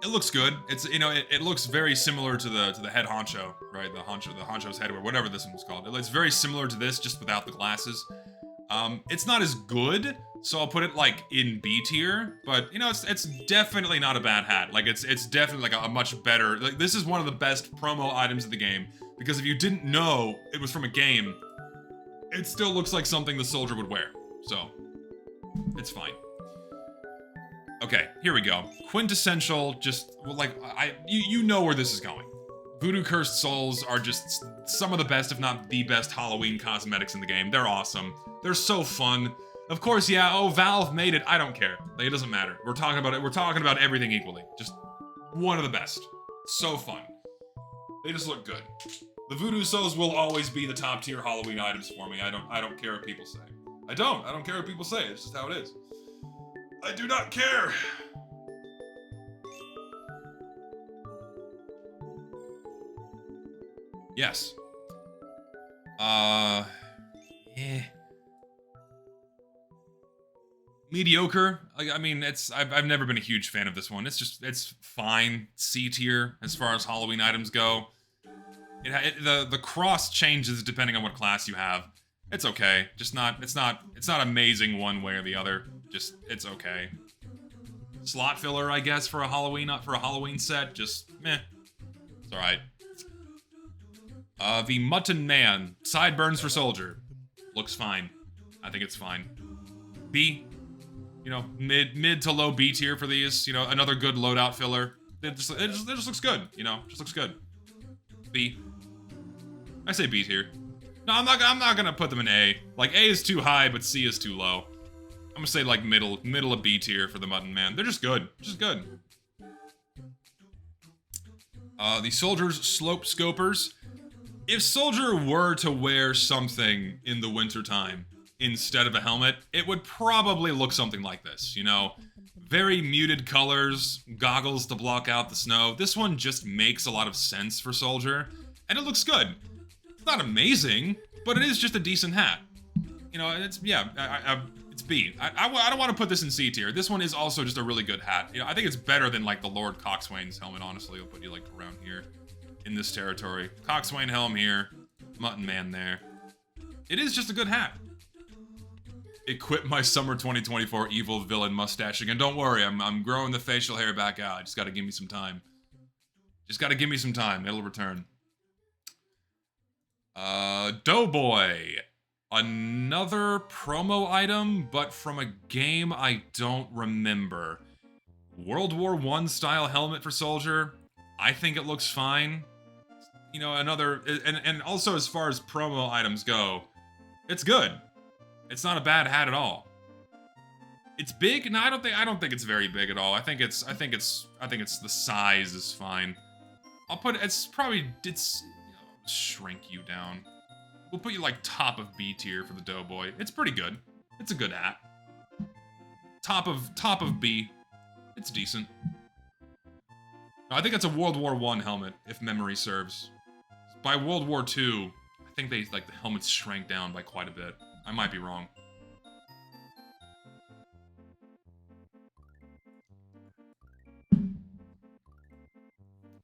It looks good. It's, you know, it looks very similar to the head honcho, right? The honcho's head, or whatever this one was called. It's very similar to this, just without the glasses. It's not as good, so I'll put it like in B tier. But you know, it's definitely not a bad hat. Like it's definitely like a much better. Like this is one of the best promo items of the game because if you didn't know it was from a game, it still looks like something the soldier would wear. So. It's fine. Okay, here we go. Quintessential, just, like, you know where this is going. Voodoo Cursed Souls are just some of the best, if not the best, Halloween cosmetics in the game. They're awesome. They're so fun. Of course, yeah, oh, Valve made it. I don't care. Like, it doesn't matter. We're talking about everything equally. Just one of the best. So fun. They just look good. The Voodoo Souls will always be the top tier Halloween items for me. I don't care what people say. I don't care what people say, it's just how it is. I do not care! Yes. Mediocre. Like, I mean, I've never been a huge fan of this one. It's fine. C tier as far as Halloween items go. The cross changes depending on what class you have. It's okay. Just it's not amazing one way or the other. Just, it's okay. Slot filler, I guess, for a Halloween set. Just, meh. It's alright. The Mutton Man. Sideburns for Soldier. Looks fine. I think it's fine. B. You know, mid to low B tier for these. You know, another good loadout filler. It just looks good, you know? Just looks good. B. I say B tier. No, I'm not gonna put them in A. Like, A is too high, but C is too low. I'm gonna say, like, middle of B tier for the Mutton Man. They're just good. Just good. The Soldier's Slope Scopers. If Soldier were to wear something in the wintertime instead of a helmet, it would probably look something like this, you know? Very muted colors, goggles to block out the snow. This one just makes a lot of sense for Soldier, and it looks good. It's not amazing, but it is just a decent hat. You know, it's, yeah, it's B. I don't want to put this in C tier. This one is also just a really good hat. You know, I think it's better than, like, the Lord Coxswain's helmet, honestly. I'll put you, like, around here in this territory. Coxswain helm here, Mutton Man there. It is just a good hat. Equip my summer 2024 evil villain mustache again. Don't worry, I'm growing the facial hair back out. Just gotta give me some time. Just gotta give me some time. It'll return. Doughboy. Another promo item, but from a game I don't remember. World War I style helmet for Soldier. I think it looks fine. You know, another, and also as far as promo items go, it's good. It's not a bad hat at all. It's big? No, I don't think it's very big at all. I think it's the size is fine. It's shrink you down. We'll put you like top of B tier for the Doughboy. It's pretty good. It's a good hat. Top of B. It's decent. No, I think it's a World War I helmet, if memory serves. By World War II, I think the helmets shrank down by quite a bit. I might be wrong.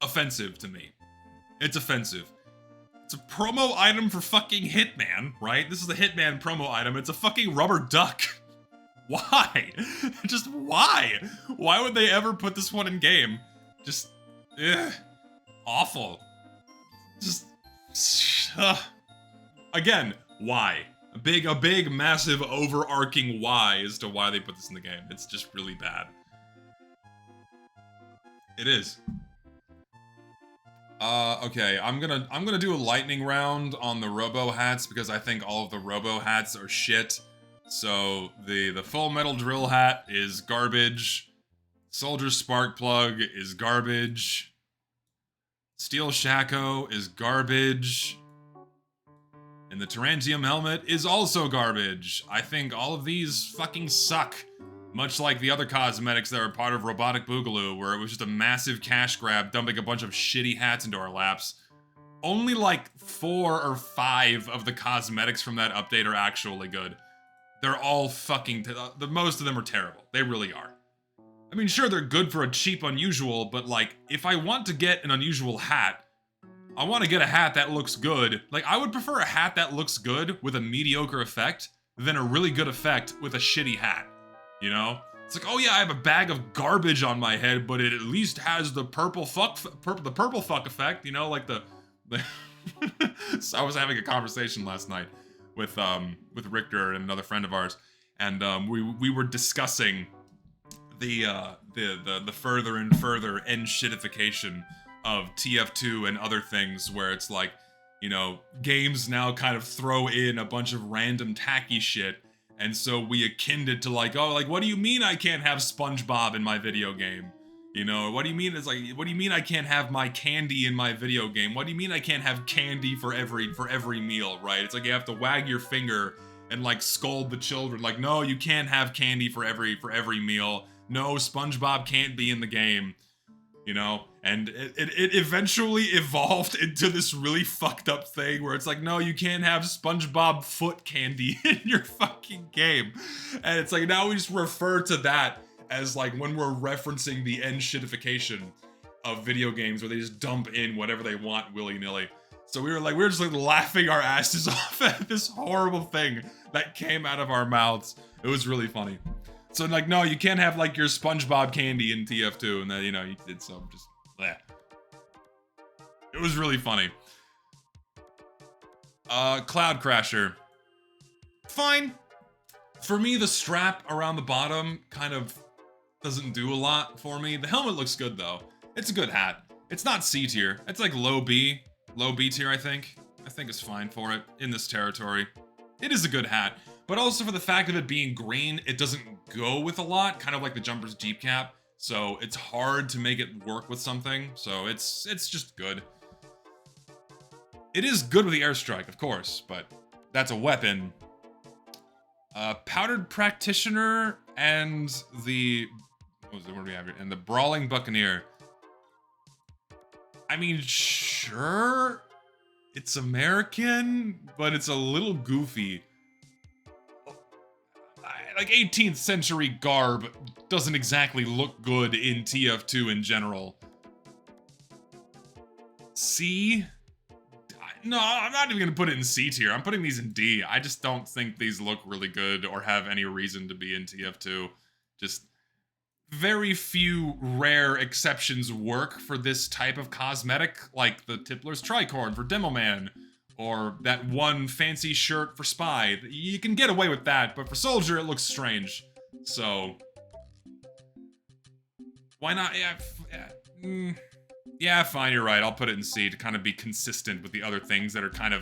Offensive to me. It's offensive. It's a promo item for fucking Hitman, right? This is a Hitman promo item. It's a fucking rubber duck. Why? Just why? Why would they ever put this one in game? Just, awful. Just, again, why? A big, massive, overarching why as to why they put this in the game. It's just really bad. It is. Okay, I'm gonna do a lightning round on the Robo hats because I think all of the Robo hats are shit. So the Full Metal Drill hat is garbage. Soldier Spark Plug is garbage. Steel Shako is garbage. And the Tarantium helmet is also garbage. I think all of these fucking suck. Much like the other cosmetics that are part of Robotic Boogaloo, where it was just a massive cash grab dumping a bunch of shitty hats into our laps. Only like 4 or 5 of the cosmetics from that update are actually good. They're all fucking... most of them are terrible. They really are. I mean, sure, they're good for a cheap unusual, but like, if I want to get an unusual hat, I want to get a hat that looks good. Like, I would prefer a hat that looks good with a mediocre effect than a really good effect with a shitty hat. You know? It's like, oh yeah, I have a bag of garbage on my head, but it at least has the purple fuck effect, you know, like the So I was having a conversation last night with Richter and another friend of ours, and we were discussing the further and further end shitification of TF2 and other things, where it's like, you know, games now kind of throw in a bunch of random tacky shit. And so we akined it to like, oh, like, what do you mean I can't have SpongeBob in my video game? You know, what do you mean? It's like, what do you mean I can't have my candy in my video game? What do you mean I can't have candy for every meal, right? It's like you have to wag your finger and like scold the children. Like, no, you can't have candy for every meal. No, SpongeBob can't be in the game. You know, and it eventually evolved into this really fucked up thing where it's like, no, you can't have SpongeBob foot candy in your fucking game. And it's like, now we just refer to that as like when we're referencing the end shitification of video games where they just dump in whatever they want willy-nilly. So we were just like laughing our asses off at this horrible thing that came out of our mouths. It was really funny. So like, no, you can't have like your SpongeBob candy in TF2, and then, you know, you did some just, bleh. It was really funny. Cloud Crasher. Fine. For me, the strap around the bottom kind of doesn't do a lot for me. The helmet looks good though. It's a good hat. It's not C tier. It's like low B tier, I think. I think it's fine for it in this territory. It is a good hat. But also for the fact of it being green, it doesn't go with a lot, kind of like the Jumper's Jeep Cap. So it's hard to make it work with something. So it's just good. It is good with the airstrike, of course, but that's a weapon. Powdered Practitioner and the... what do we have here? And the Brawling Buccaneer. I mean, sure, it's American, but it's a little goofy. Like 18th century garb doesn't exactly look good in TF2 in general. C? No, I'm not even gonna put it in C tier. I'm putting these in D. I just don't think these look really good or have any reason to be in TF2. Just very few rare exceptions work for this type of cosmetic, like the Tippler's Tricorn for Demo Man, Or that one fancy shirt for Spy. You can get away with that, but for Soldier, it looks strange. So... why not? Yeah, fine, you're right. I'll put it in C to kind of be consistent with the other things that are kind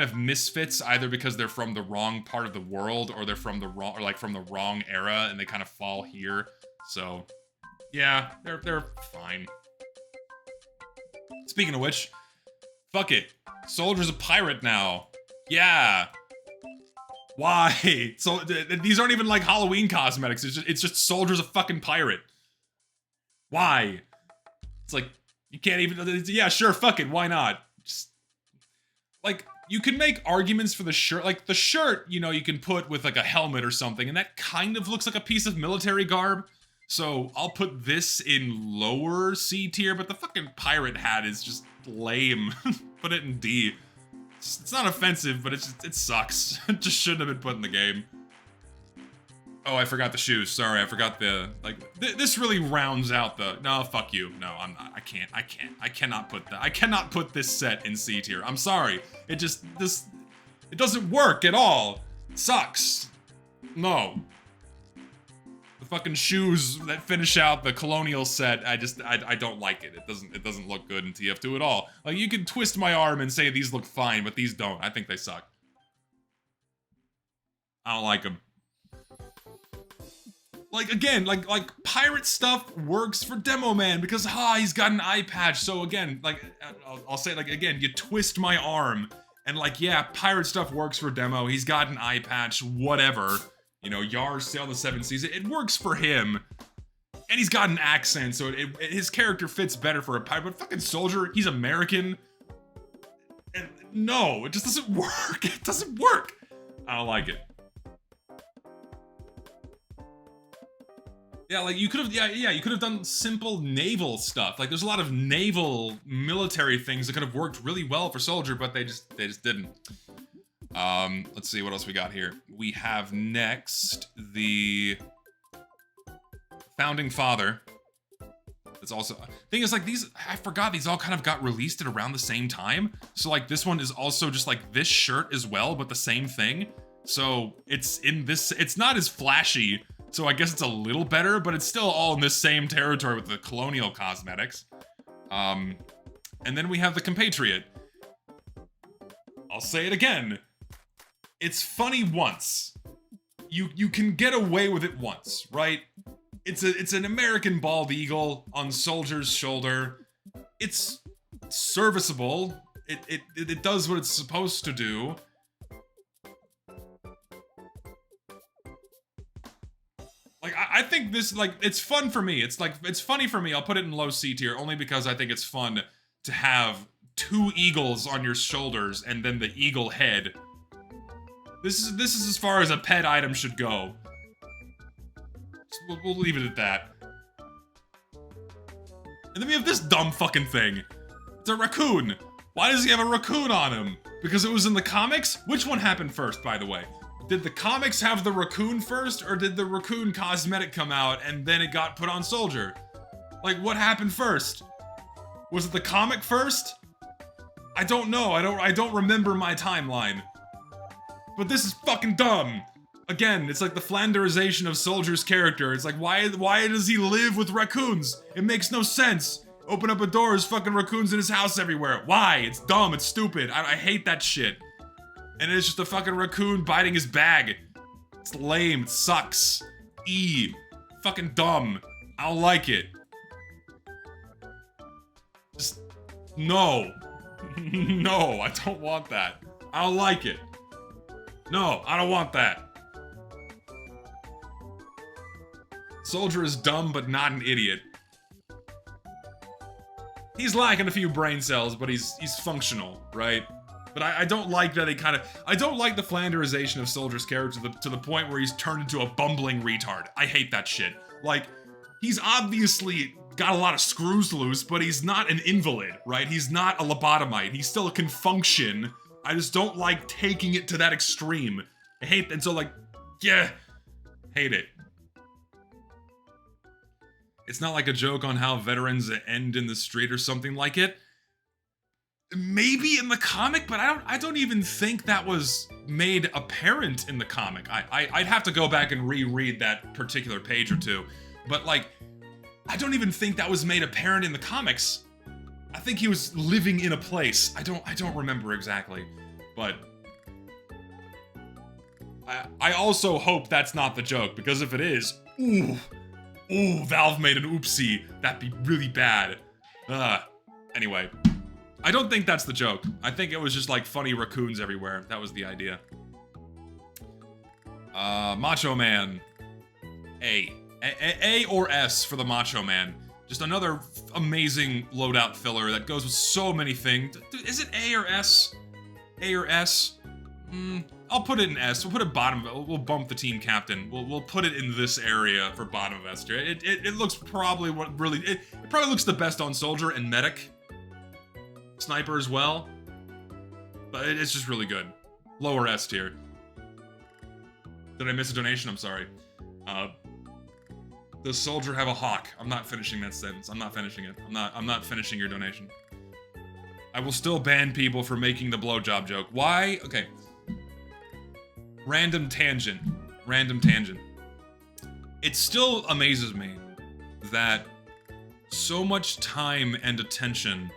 of misfits, either because they're from the wrong part of the world or they're from the wrong era and they kind of fall here. So, yeah, they're fine. Speaking of which, fuck it. Soldier's a pirate now. Yeah. Why? So these aren't even like Halloween cosmetics. It's just Soldier's a fucking pirate. Why? It's like you can't even. Yeah, sure. Fuck it. Why not? Just like you can make arguments for the shirt. Like the shirt, you know, you can put with like a helmet or something, and that kind of looks like a piece of military garb. So I'll put this in lower C tier, but the fucking pirate hat is just lame. Put it in D. It's not offensive, but it sucks. It just shouldn't have been put in the game. Oh, I forgot the shoes. Sorry, I forgot the, like, this really rounds out the, no, fuck you. No, I'm not. I cannot put that. I cannot put this set in C tier. I'm sorry. It doesn't work at all. It sucks. No. The fucking shoes that finish out the Colonial set, I don't like it. It doesn't look good in TF2 at all. Like, you can twist my arm and say these look fine, but these don't. I think they suck. I don't like them. Like, again, like pirate stuff works for Demo Man because, he's got an eye patch. So again, like, I'll say, like, again, you twist my arm and, like, yeah, pirate stuff works for Demo. He's got an eye patch, whatever. You know, Yar's Sail the Seven Seas. It works for him. And he's got an accent, so his character fits better for a pirate. But fucking Soldier, he's American. And no, it just doesn't work. It doesn't work. I don't like it. Yeah, like, you could have, yeah, you could have done simple naval stuff. Like, there's a lot of naval military things that could have worked really well for Soldier, but they just didn't. Let's see what else we got here. We have next the Founding Father. It's also, thing is, like, these, I forgot these all kind of got released at around the same time. So, like, this one is also just like this shirt as well, but the same thing. So it's not as flashy. So I guess it's a little better, but it's still all in this same territory with the Colonial cosmetics. And then we have the Compatriot. I'll say it again. It's funny once. You can get away with it once, right? It's an American bald eagle on Soldier's shoulder. It's serviceable. It does what it's supposed to do. Like, I think this, like, it's fun for me. It's funny for me. I'll put it in low C tier only because I think it's fun to have two eagles on your shoulders and then the eagle head. This is as far as a pet item should go. We'll leave it at that. And then we have this dumb fucking thing. It's a raccoon. Why does he have a raccoon on him? Because it was in the comics? Which one happened first, by the way? Did the comics have the raccoon first, or did the raccoon cosmetic come out and then it got put on Soldier? Like, what happened first? Was it the comic first? I don't know. I don't remember my timeline. But this is fucking dumb. Again, it's like the Flanderization of Soldier's character. It's like, why does he live with raccoons? It makes no sense. Open up a door, there's fucking raccoons in his house everywhere. Why? It's dumb, it's stupid. I hate that shit. And it's just a fucking raccoon biting his bag. It's lame, it sucks. Fucking dumb. I don't like it. Just, no. No, I don't want that. I don't like it. No, I don't want that. Soldier is dumb, but not an idiot. He's lacking a few brain cells, but he's functional, right? But I don't like that I don't like the Flanderization of Soldier's character to the point where he's turned into a bumbling retard. I hate that shit. Like, he's obviously got a lot of screws loose, but he's not an invalid, right? He's not a lobotomite. He still can function. I just don't like taking it to that extreme. I hate, and so, like, yeah, hate it. It's not like a joke on how veterans end in the street or something like it. maybe in the comic, but I don't even think that was made apparent in the comic. I'd have to go back and reread that particular page or two, but like, I don't even think that was made apparent in the comics. I think he was living in a place. I don't remember exactly, but I also hope that's not the joke, because if it is, ooh, Valve made an oopsie. That'd be really bad. Anyway, I don't think that's the joke. I think it was just like funny raccoons everywhere. That was the idea. Macho Man. A or S for the Macho Man. Just another amazing loadout filler that goes with so many things. Is it A or S? A or S? I'll put it in S. We'll put it bottom. We'll bump the team captain. We'll put it in this area for bottom of S tier. It looks probably what really it probably looks the best on Soldier and Medic. Sniper as well. But it's just really good. Lower S tier. Did I miss a donation? I'm sorry. Does Soldier have a hawk? I'm not finishing that sentence. I'm not finishing it. I'm not finishing your donation. I will still ban people for making the blowjob joke. Why? Okay. Random tangent. Random tangent. It still amazes me that so much time and attention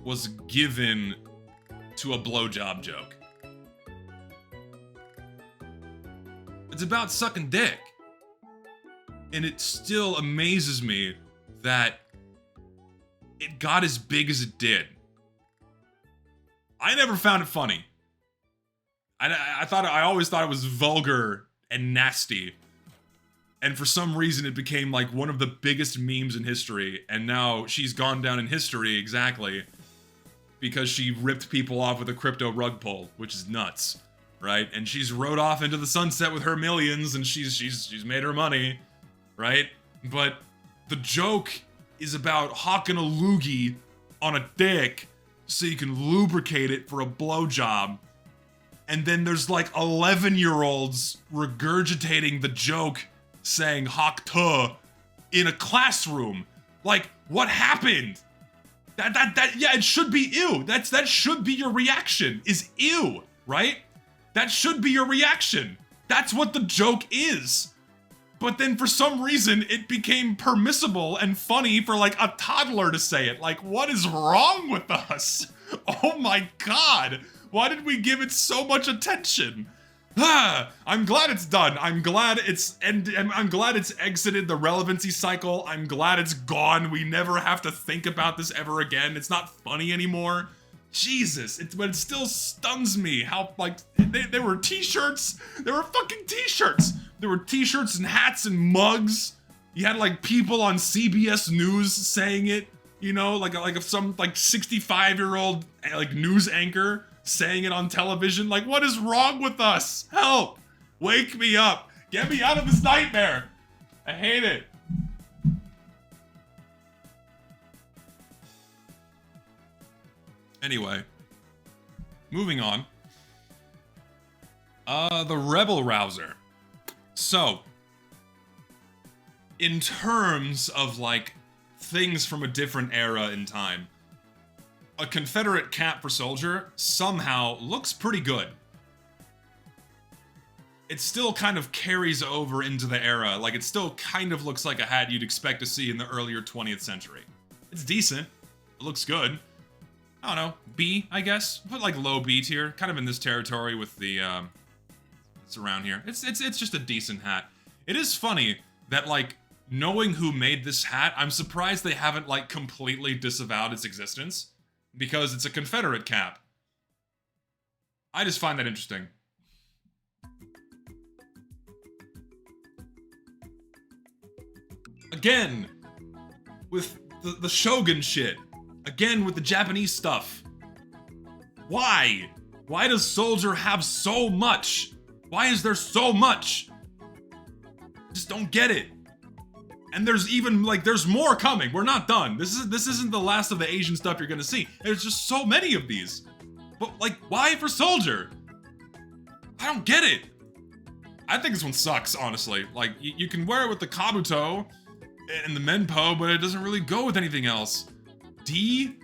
was given to a blowjob joke. It's about sucking dick. And it still amazes me that it got as big as it did. I never found it funny. I always thought it was vulgar and nasty. And for some reason it became like one of the biggest memes in history, and now she's gone down in history exactly because she ripped people off with a crypto rug pull, which is nuts, right? And she's rode off into the sunset with her millions, and she's made her money, right? But the joke is about hawking a loogie on a dick so you can lubricate it for a blowjob. And then there's like 11-year-olds regurgitating the joke saying hawk tuh in a classroom. Like, what happened? Yeah, it should be ew. That should be your reaction, is ew, right? That should be your reaction. That's what the joke is. But then for some reason, it became permissible and funny for like a toddler to say it. Like, what is wrong with us? Oh my god. Why did we give it so much attention? I'm glad it's done. I'm glad it's exited the relevancy cycle. I'm glad it's gone. We never have to think about this ever again. It's not funny anymore. Jesus, but it still stuns me how, like, there were t-shirts. There were fucking t-shirts. There were t-shirts and hats and mugs. You had, like, people on CBS News saying it, you know, like some, like, 65-year-old, like, news anchor saying it on television. Like, what is wrong with us? Help! Wake me up! Get me out of this nightmare! I hate it. Anyway, moving on. The Rebel Rouser. So, in terms of, like, things from a different era in time, a Confederate cap for Soldier somehow looks pretty good. It still kind of carries over into the era. Like, it still kind of looks like a hat you'd expect to see in the earlier 20th century. It's decent. It looks good. I don't know. B, I guess. Put like low B tier. Kind of in this territory with the, it's around here. It's just a decent hat. It is funny that, like, knowing who made this hat, I'm surprised they haven't, like, completely disavowed its existence. Because it's a Confederate cap. I just find that interesting. Again, with the Shogun shit. Again, with the Japanese stuff. Why? Why does Soldier have so much? Why is there so much? Just don't get it. And there's even, like, there's more coming. We're not done. This isn't the last of the Asian stuff you're gonna see. There's just so many of these. But, like, why for Soldier? I don't get it. I think this one sucks, honestly. Like, you can wear it with the Kabuto and the Menpo, but it doesn't really go with anything else. D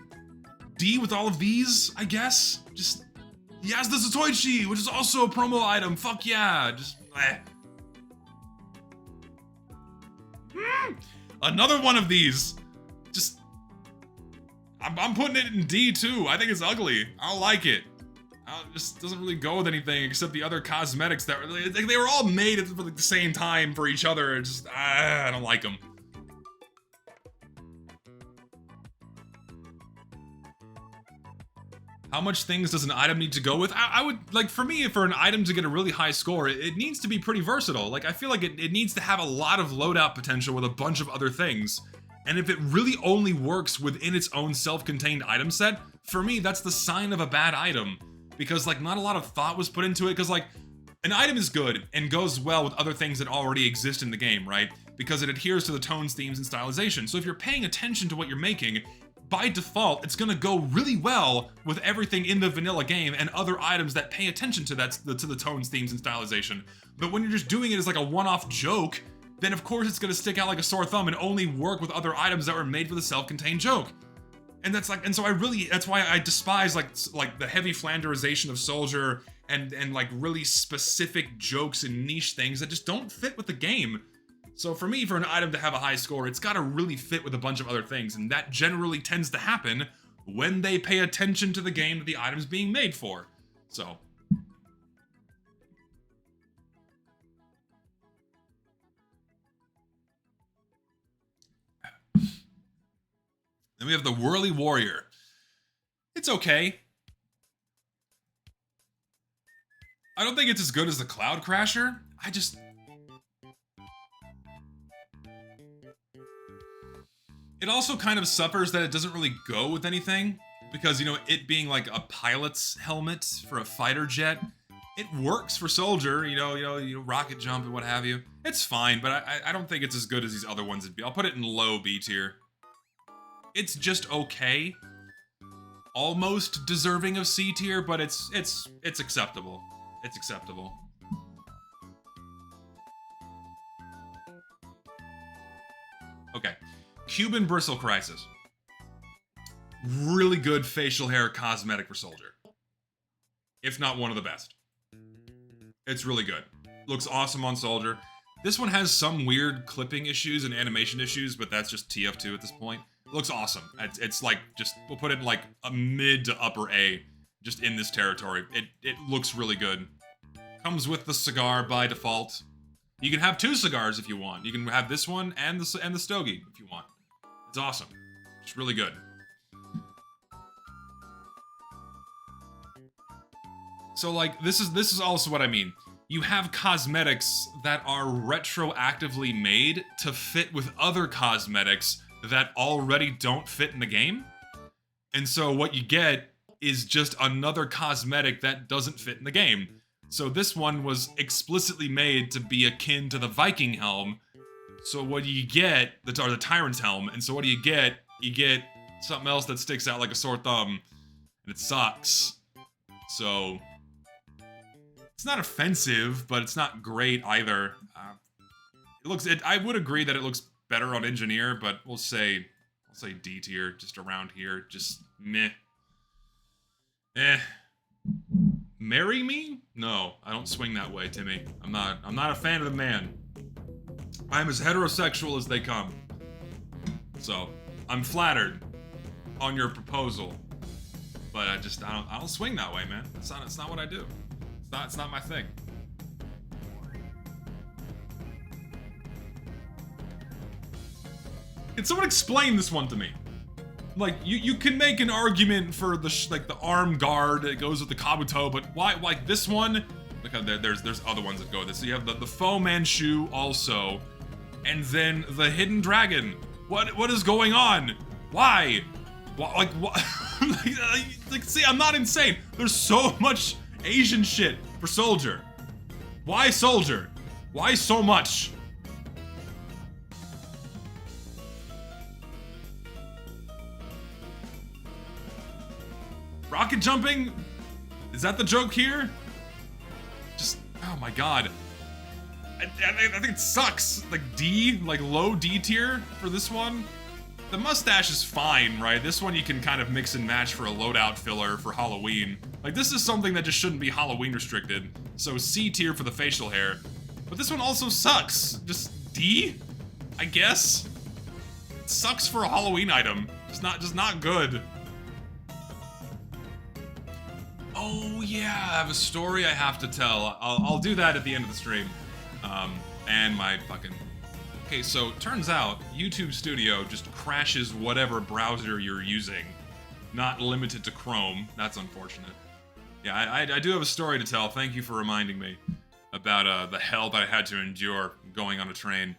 D with all of these, I guess. Just, he has the Zatoichi, which is also a promo item. Fuck yeah, just, Another one of these. Just, I'm putting it in D too. I think it's ugly. I don't like it. It just doesn't really go with anything except the other cosmetics that were, they were all made at the same time for each other. It's just, I don't like them. How much things does an item need to go with? I would, like, for me, for an item to get a really high score, it needs to be pretty versatile. Like, I feel like it needs to have a lot of loadout potential with a bunch of other things. And if it really only works within its own self-contained item set, for me, that's the sign of a bad item. Because, like, not a lot of thought was put into it, because, like, an item is good and goes well with other things that already exist in the game, right? Because it adheres to the tones, themes, and stylization. So if you're paying attention to what you're making, by default, it's gonna go really well with everything in the vanilla game and other items that pay attention to to the tones, themes, and stylization. But when you're just doing it as like a one-off joke, then of course it's gonna stick out like a sore thumb and only work with other items that were made for the self-contained joke. And that's like, and so that's why I despise like the heavy flanderization of Soldier and like really specific jokes and niche things that just don't fit with the game. So for me, for an item to have a high score, it's gotta really fit with a bunch of other things, and that generally tends to happen when they pay attention to the game that the item's being made for. So. Then we have the Whirly Warrior. It's okay. I don't think it's as good as the Cloud Crasher. It also kind of suffers that it doesn't really go with anything, because, you know, it being like a pilot's helmet for a fighter jet, it works for Soldier, you know, rocket jump and what have you. It's fine, but I don't think it's as good as these other ones would be. I'll put it in low B tier. It's just okay. Almost deserving of C tier, but it's acceptable. It's acceptable. Okay. Cuban Bristle Crisis. Really good facial hair cosmetic for Soldier. If not one of the best. It's really good. Looks awesome on Soldier. This one has some weird clipping issues and animation issues, but that's just TF2 at this point. It looks awesome. It's like, just, we'll put it in like a mid to upper A, just in this territory. It looks really good. Comes with the cigar by default. You can have 2 cigars if you want. You can have this one and the stogie if you want. It's awesome. It's really good. So like, this is also what I mean. You have cosmetics that are retroactively made to fit with other cosmetics that already don't fit in the game. And so what you get is just another cosmetic that doesn't fit in the game. So this one was explicitly made to be akin to the Viking helm. So what do you get? Or the Tyrant's helm. And so what do you get? You get something else that sticks out like a sore thumb. And it sucks. So it's not offensive, but it's not great either. I would agree that it looks better on Engineer, but I'll say D tier, just around here. Just meh. Marry me? No, I don't swing that way, Timmy. I'm not a fan of the man. I'm as heterosexual as they come. So, I'm flattered on your proposal. But I don't swing that way, man. It's not what I do. It's not my thing. Can someone explain this one to me? Like, you can make an argument for the arm guard that goes with the Kabuto, but why, like, this one? Because there's other ones that go with this. So you have the Faux Manchu also, and then the Hidden Dragon. What is going on? Why? Like, what? like, see, I'm not insane. There's so much Asian shit for Soldier. Why Soldier? Why so much? Rocket jumping? Is that the joke here? Just, oh my god. I think it sucks. Like D, like low D tier for this one. the mustache is fine, right? This one you can kind of mix and match for a loadout filler for Halloween. Like, this is something that just shouldn't be Halloween restricted. So C tier for the facial hair. But this one also sucks. Just D, I guess. It sucks for a Halloween item. Just not good. Oh yeah, I have a story I have to tell. I'll do that at the end of the stream. And my fucking... Okay, so turns out YouTube Studio just crashes whatever browser you're using. Not limited to Chrome. That's unfortunate. Yeah, I do have a story to tell. Thank you for reminding me about the hell that I had to endure going on a train.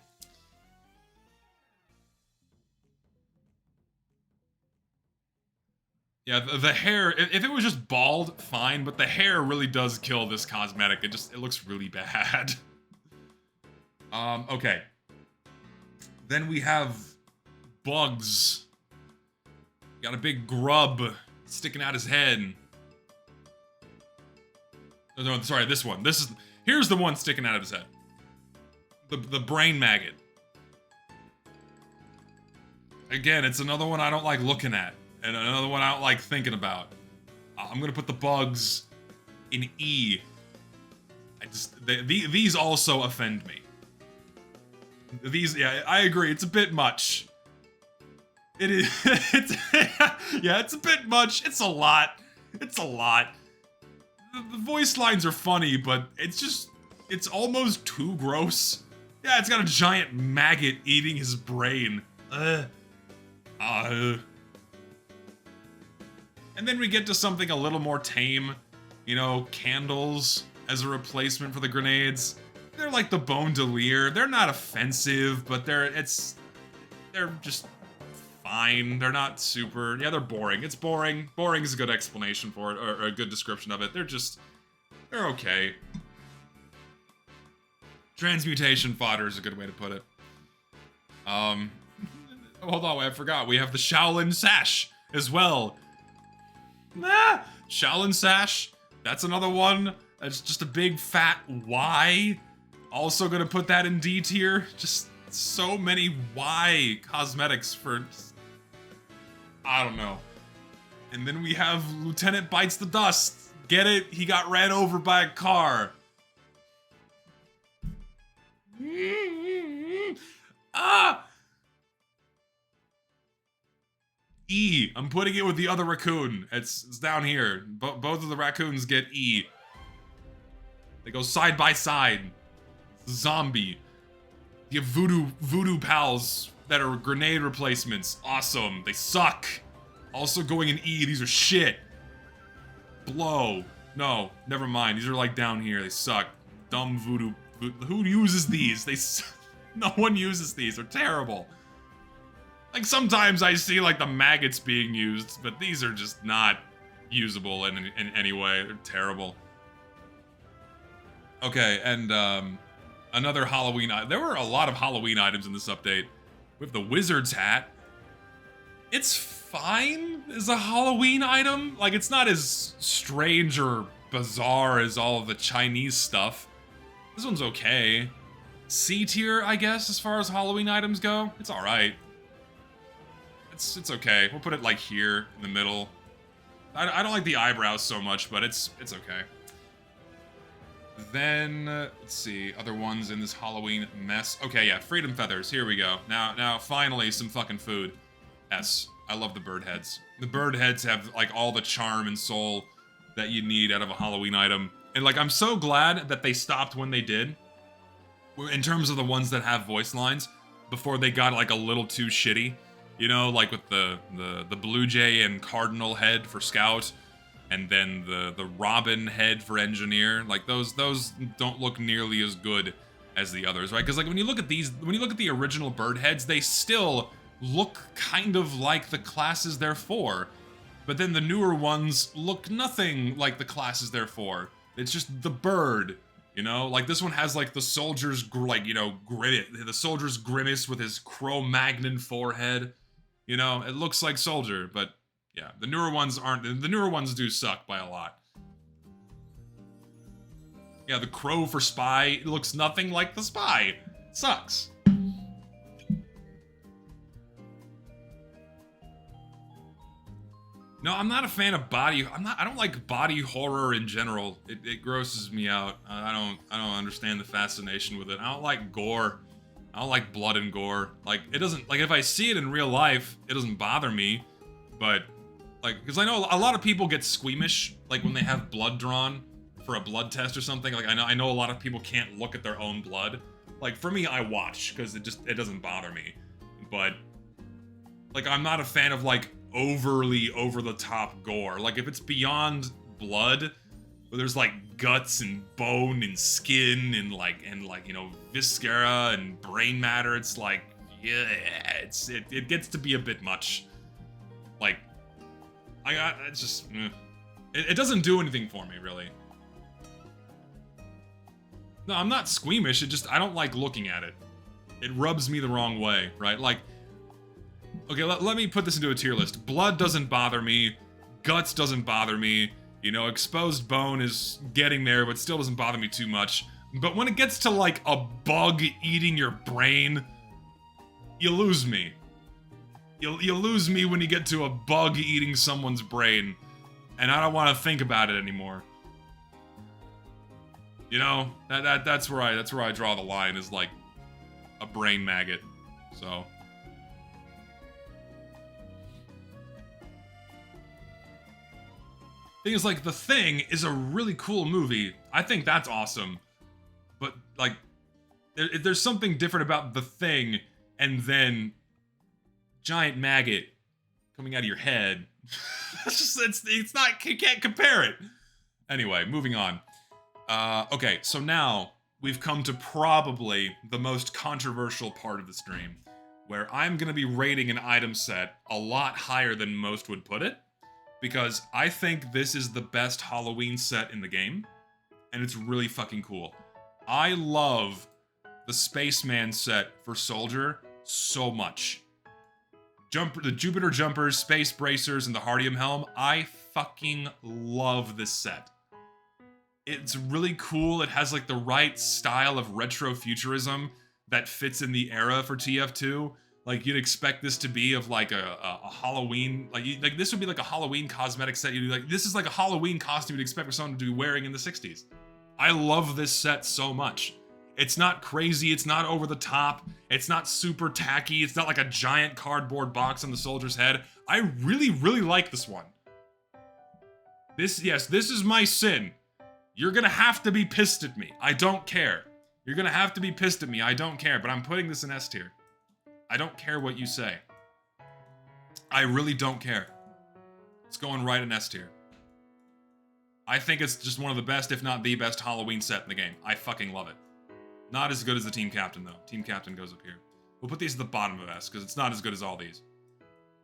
Yeah, the hair, if it was just bald, fine, but the hair really does kill this cosmetic. It looks really bad. Okay. Then we have Bugs. Got a big grub sticking out his head. No, sorry, this one. Here's the one sticking out of his head. The brain maggot. Again, it's another one I don't like looking at. And another one I don't like thinking about. I'm gonna put the Bugs in E. These also offend me. These, yeah, I agree, it's a bit much. It is, yeah, it's a bit much, it's a lot. It's a lot. The voice lines are funny, but it's almost too gross. Yeah, it's got a giant maggot eating his brain. And then we get to something a little more tame. You know, candles as a replacement for the grenades. They're like the Bone de Leer. They're not offensive, but they're just fine. They're not super, yeah, they're boring. It's boring. Boring is a good explanation for it, or a good description of it. They're okay. Transmutation fodder is a good way to put it. Hold on, I forgot. We have the Shaolin Sash as well. Shaolin Sash. That's another one. That's just a big fat Y. Also gonna put that in D tier. Just so many Y cosmetics for... I don't know. And then we have Lieutenant Bites the Dust. Get it? He got ran over by a car. E. I'm putting it with the other raccoon. It's down here. Both of the raccoons get E. They go side by side. Zombie. You have voodoo pals that are grenade replacements. Awesome. They suck. Also going in E. These are shit. Blow. No, never mind. These are like down here. They suck. Dumb voodoo. Who uses these? No one uses these. They're terrible. Like, sometimes I see, like, the maggots being used, but these are just not usable in any way. They're terrible. Okay, and, another Halloween item. There were a lot of Halloween items in this update. We have the Wizard's hat. It's fine as a Halloween item. Like, it's not as strange or bizarre as all of the Chinese stuff. This one's okay. C tier, I guess, as far as Halloween items go. It's alright. It's okay. We'll put it like here in the middle. I don't like the eyebrows so much, but it's okay. Then let's see, other ones in this Halloween mess. Okay, yeah, Freedom Feathers. Here we go. Now finally some fucking food. S. I love the bird heads. The bird heads have like all the charm and soul that you need out of a Halloween item. And like, I'm so glad that they stopped when they did. In terms of the ones that have voice lines, before they got like a little too shitty. You know, like with the Blue Jay and Cardinal head for Scout, and then the Robin head for Engineer. Like those don't look nearly as good as the others, right? Because like when you look at the original bird heads, they still look kind of like the classes they're for. But then the newer ones look nothing like the classes they're for. It's just the bird. You know, like this one has like the soldier's the soldier's grimace with his Cro-Magnon forehead. You know, it looks like soldier, but yeah, the newer ones aren't. The newer ones do suck by a lot. Yeah, the crow for spy looks nothing like the spy. It sucks. No, I'm not a fan of body. I don't like body horror in general. It grosses me out. I don't understand the fascination with it. I don't like gore. I don't like blood and gore. Like, it doesn't, like, if I see it in real life, it doesn't bother me. But, like, because I know a lot of people get squeamish, like, when they have blood drawn for a blood test or something. Like, I know a lot of people can't look at their own blood. Like, for me, I watch, because it doesn't bother me. But, like, I'm not a fan of, like, overly over-the-top gore. Like, if it's beyond blood, where there's, like, guts and bone and skin and, like, you know, viscera and brain matter, it's like, yeah, it gets to be a bit much. Like, it's just, it doesn't do anything for me, really. No, I'm not squeamish, I don't like looking at it. It rubs me the wrong way, right? Like, okay, let me put this into a tier list. Blood doesn't bother me. Guts doesn't bother me. You know, exposed bone is getting there, but still doesn't bother me too much. But when it gets to, like, a bug eating your brain, you lose me. You lose me when you get to a bug eating someone's brain. And I don't want to think about it anymore. You know, that's where I draw the line, is like a brain maggot. So thing is, like, The Thing is a really cool movie. I think that's awesome. But, like, there's something different about The Thing and then giant maggot coming out of your head. it's not, you can't compare it. Anyway, moving on. Okay, so now we've come to probably the most controversial part of the stream, where I'm gonna be rating an item set a lot higher than most would put it, because I think this is the best Halloween set in the game, and it's really fucking cool. I love the Spaceman set for Soldier so much. The Jupiter Jumpers, Space Bracers, and the Hardium Helm, I fucking love this set. It's really cool. It has, like, the right style of retro-futurism that fits in the era for TF2. Like, you'd expect this to be of, like, a Halloween... Like, this would be, like, a Halloween cosmetic set. You'd be like, this is, like, a Halloween costume you'd expect for someone to be wearing in the 60s. I love this set so much. It's not crazy. It's not over the top. It's not super tacky. It's not like a giant cardboard box on the soldier's head. I really, really like this one. This is my sin. You're gonna have to be pissed at me. I don't care. You're gonna have to be pissed at me. I don't care, but I'm putting this in S tier. I don't care what you say. I really don't care. It's going right in S tier. I think it's just one of the best, if not the best, Halloween set in the game. I fucking love it. Not as good as the Team Captain, though. Team Captain goes up here. We'll put these at the bottom of S, because it's not as good as all these.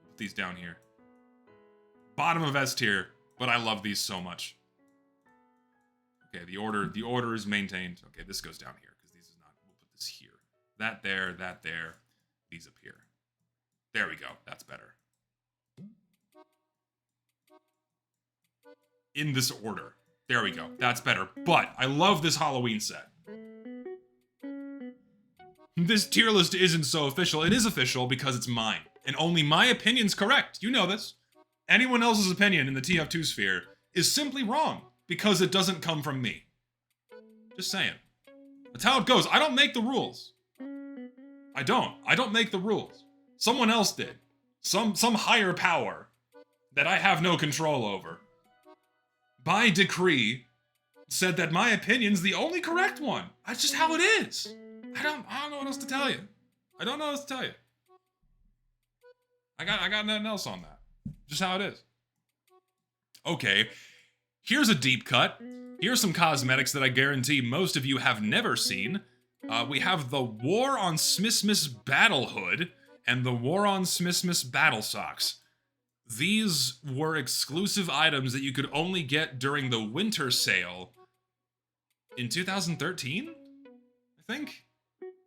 Put these down here. Bottom of S tier, but I love these so much. Okay, the order is maintained. Okay, this goes down here, because these is not, we'll put this here. That there, these up here. There we go, that's better. In this order. There we go, that's better. But, I love this Halloween set. This tier list isn't so official. It is official because it's mine. And only my opinion's correct. You know this. Anyone else's opinion in the TF2 sphere is simply wrong, because it doesn't come from me. Just saying. That's how it goes. I don't make the rules. I don't make the rules. Someone else did. Some higher power that I have no control over, by decree, said that my opinion's the only correct one. That's just how it is. I don't know what else to tell you. I don't know what else to tell you. I got nothing else on that. Just how it is. Okay. Here's a deep cut. Here's some cosmetics that I guarantee most of you have never seen. We have the War on Smismis Battle Hood and the War on Smismis Battle Socks. These were exclusive items that you could only get during the winter sale in 2013, I think?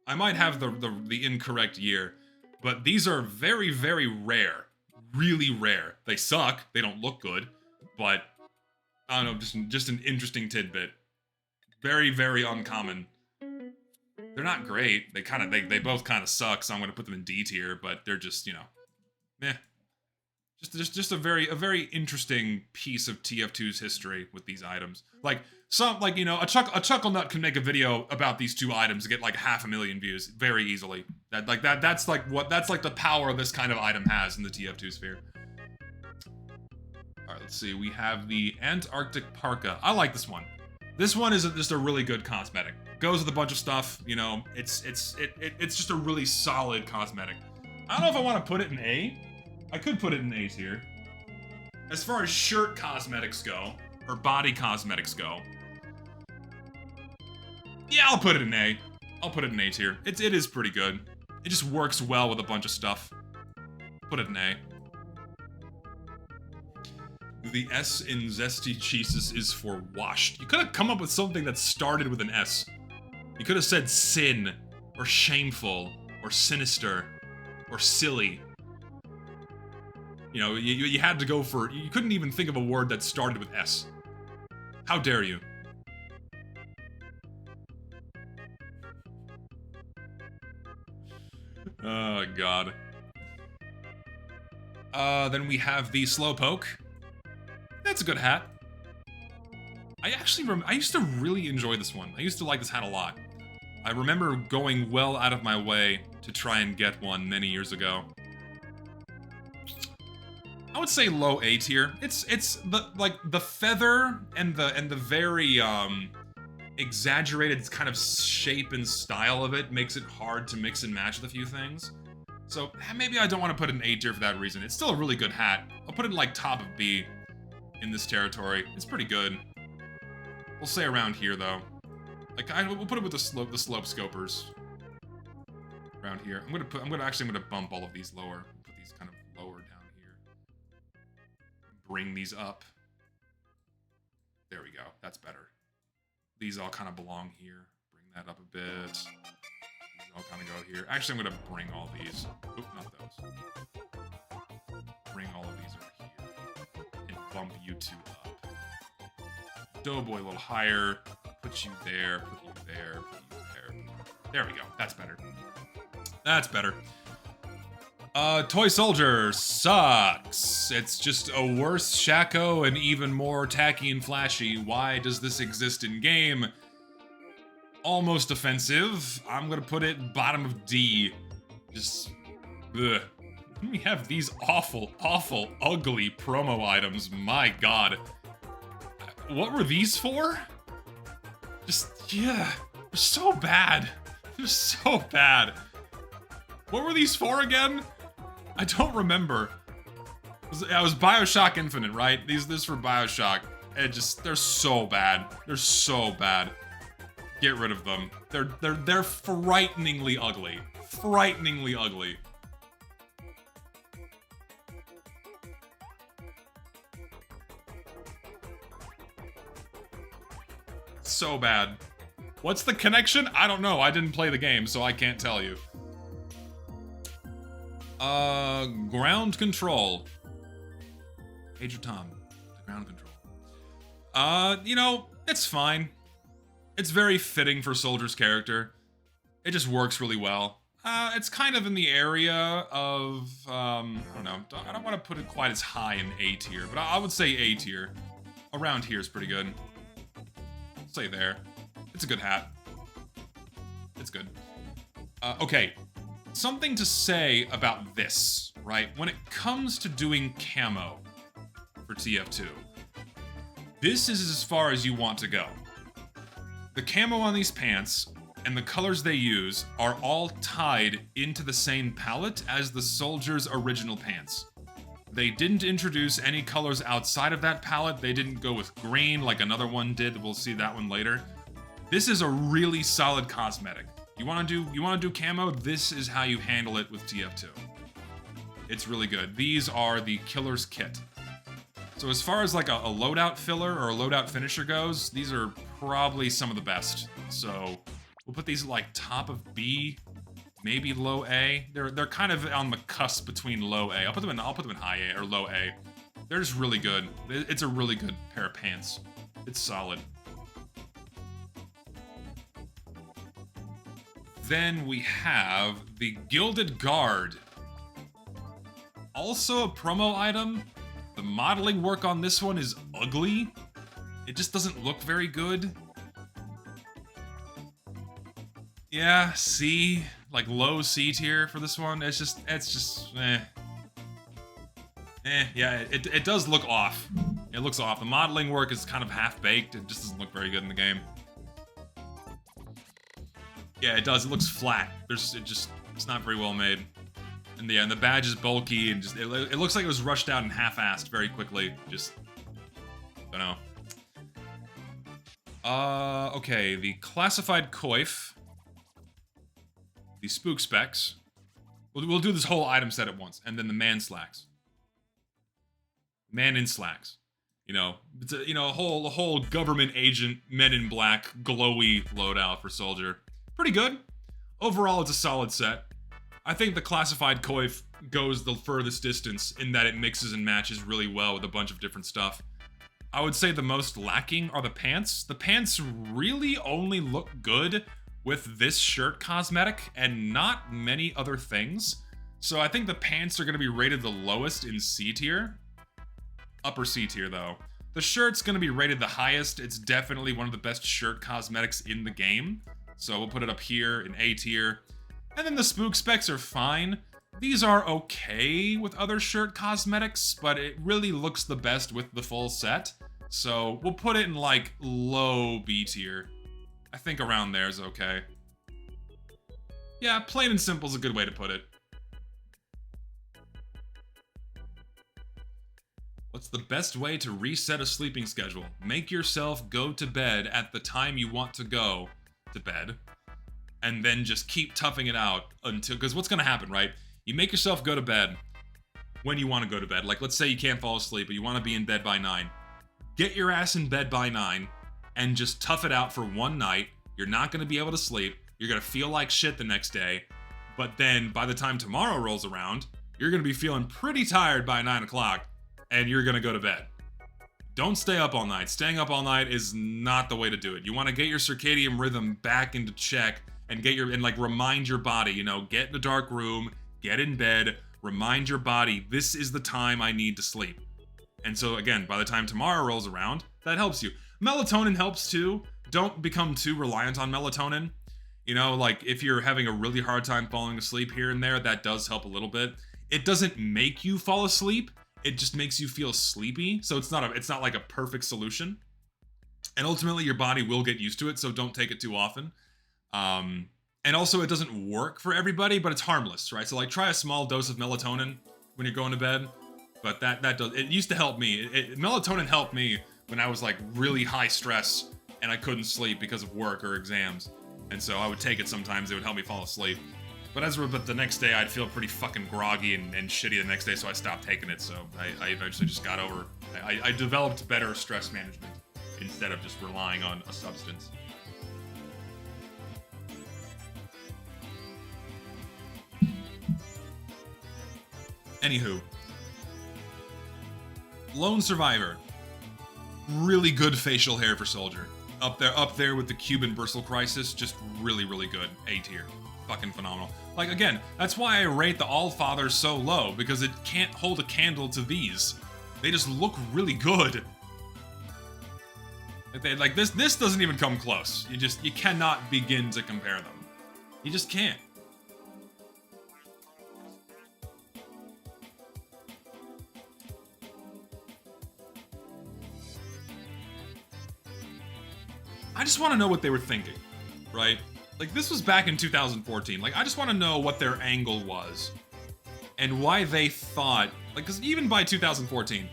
I might have the incorrect year, but these are very, very rare. Really rare. They suck, they don't look good, but I don't know, just an interesting tidbit. Very, very uncommon. They're not great. They both kind of suck, so I'm going to put them in D tier, but they're just, you know, meh. Just a very interesting piece of TF2's history with these items. Like you know, a chuckle nut can make a video about these two items and get like 500,000 views very easily. That's like the power this kind of item has in the TF2 sphere. All right, let's see. We have the Antarctic Parka. I like this one. This one is just a really good cosmetic. Goes with a bunch of stuff, you know. It's just a really solid cosmetic. I don't know if I want to put it in A. I could put it in A tier. As far as shirt cosmetics go, or body cosmetics go, yeah, I'll put it in A. I'll put it in A tier. It is pretty good. It just works well with a bunch of stuff. Put it in A. The S in Zesty Cheeses is for washed. You could have come up with something that started with an S. You could have said sin, or shameful, or sinister, or silly. You know, you had to go for... You couldn't even think of a word that started with S. How dare you? Oh, God. Then we have the Slowpoke. That's a good hat. I used to really enjoy this one. I used to like this hat a lot. I remember going well out of my way to try and get one many years ago. I would say low A tier. It's the feather and the very exaggerated kind of shape and style of it makes it hard to mix and match with a few things. So maybe I don't want to put it in A tier for that reason. It's still a really good hat. I'll put it in like top of B in this territory. It's pretty good. We'll say around here though. Like we'll put it with the slope scopers. Around here. I'm gonna bump all of these lower. Put these kind of lower down here. Bring these up. There we go. That's better. These all kind of belong here. Bring that up a bit. These all kind of go here. Actually, I'm gonna bring all these. Oop, not those. Bring all of these over here. And bump you two up. Doughboy a little higher. Put you there. Put you there. Put you there. There we go. That's better. That's better. Toy Soldier sucks. It's just a worse Shaco and even more tacky and flashy. Why does this exist in game? Almost offensive. I'm gonna put it bottom of D. Just, ugh. We have these awful, ugly promo items. My God. What were these for? Just, yeah. They're so bad. They're so bad. What were these for again? I don't remember. It was BioShock Infinite, right? This for BioShock. They're so bad. They're so bad. Get rid of them. They're frighteningly ugly. Frighteningly ugly. So bad. What's the connection? I don't know. I didn't play the game, so I can't tell you. Ground control. Major Tom. Ground control. You know, it's fine. It's very fitting for Soldier's character. It just works really well. It's kind of in the area of, I don't know. I don't want to put it quite as high in A tier, but I would say A tier. Around here is pretty good. Say there. It's a good hat. It's good. Okay. Something to say about this, right? When it comes to doing camo for TF2, this is as far as you want to go. The camo on these pants and the colors they use are all tied into the same palette as the Soldier's original pants. They didn't introduce any colors outside of that palette. They didn't go with green like another one did. We'll see that one later. This is a really solid cosmetic. You want to do camo? This is how you handle it with TF2. It's really good. These are the Killer's Kit. So as far as like a loadout filler or a loadout finisher goes, these are probably some of the best. So we'll put these at like top of B, maybe low A. They're kind of on the cusp between low A. I'll put them in high A or low A. They're just really good. It's a really good pair of pants. It's solid. Then we have the Gilded Guard. also a promo item. The modeling work on this one is ugly. It just doesn't look very good. Yeah, C, like low C tier for this one. It's just eh. Yeah, it does look off. It looks off. The modeling work is kind of half-baked. It just doesn't look very good in the game. Yeah, it does. It looks flat. It's not very well made. And the badge is bulky and just, it looks like it was rushed out and half-assed very quickly. Just, don't know. Okay, the classified coif. The spook specs. We'll do this whole item set at once. And then the man slacks. Man in slacks. You know, it's a whole government agent, men in black, glowy loadout for Soldier. Pretty good. Overall, it's a solid set. I think the classified coif goes the furthest distance in that it mixes and matches really well with a bunch of different stuff. I would say the most lacking are the pants. The pants really only look good with this shirt cosmetic and not many other things. So I think the pants are going to be rated the lowest in C tier. Upper C tier, though. The shirt's gonna be rated the highest. It's definitely one of the best shirt cosmetics in the game. So we'll put it up here in A tier. And then the spook specs are fine. These are okay with other shirt cosmetics, but it really looks the best with the full set. So we'll put it in like low B tier. I think around there is okay. Yeah, plain and simple is a good way to put it. What's the best way to reset a sleeping schedule? Make yourself go to bed at the time you want to go to bed, and then just keep toughing it out until, because what's gonna happen, right? You make yourself go to bed when you want to go to bed. Like, let's say you can't fall asleep, but you want to be in bed by 9. Get your ass in bed by 9, and just tough it out for one night. You're not gonna be able to sleep. You're gonna feel like shit the next day, but then by the time tomorrow rolls around, you're gonna be feeling pretty tired by 9 o'clock. And you're gonna go to bed. Don't stay up all night. Staying up all night is not the way to do it. You want to get your circadian rhythm back into check and remind your body, you know, get in a dark room, get in bed, remind your body, this is the time I need to sleep. And so again, by the time tomorrow rolls around, that helps you. Melatonin helps too. Don't become too reliant on melatonin. You know, like if you're having a really hard time falling asleep here and there, that does help a little bit. It doesn't make you fall asleep. It just makes you feel sleepy, so it's not like a perfect solution. And ultimately, your body will get used to it, so don't take it too often. And also, it doesn't work for everybody, but it's harmless, right? So like, try a small dose of melatonin when you're going to bed. But that does, it used to help me. Melatonin helped me when I was like really high stress and I couldn't sleep because of work or exams. And so I would take it sometimes. It would help me fall asleep. But the next day, I'd feel pretty fucking groggy and shitty the next day, so I stopped taking it. So I eventually just got over. I developed better stress management instead of just relying on a substance. Anywho. Lone Survivor. Really good facial hair for Soldier. Up there with the Cuban Bristle Crisis. Just really, really good. A tier. Fucking phenomenal. Like, again, that's why I rate the Allfather so low, because it can't hold a candle to these. They just look really good. Like, this doesn't even come close. You cannot begin to compare them. You just can't. I just want to know what they were thinking, right? Like, this was back in 2014. Like, I just want to know what their angle was. And why they thought... Like, because even by 2014,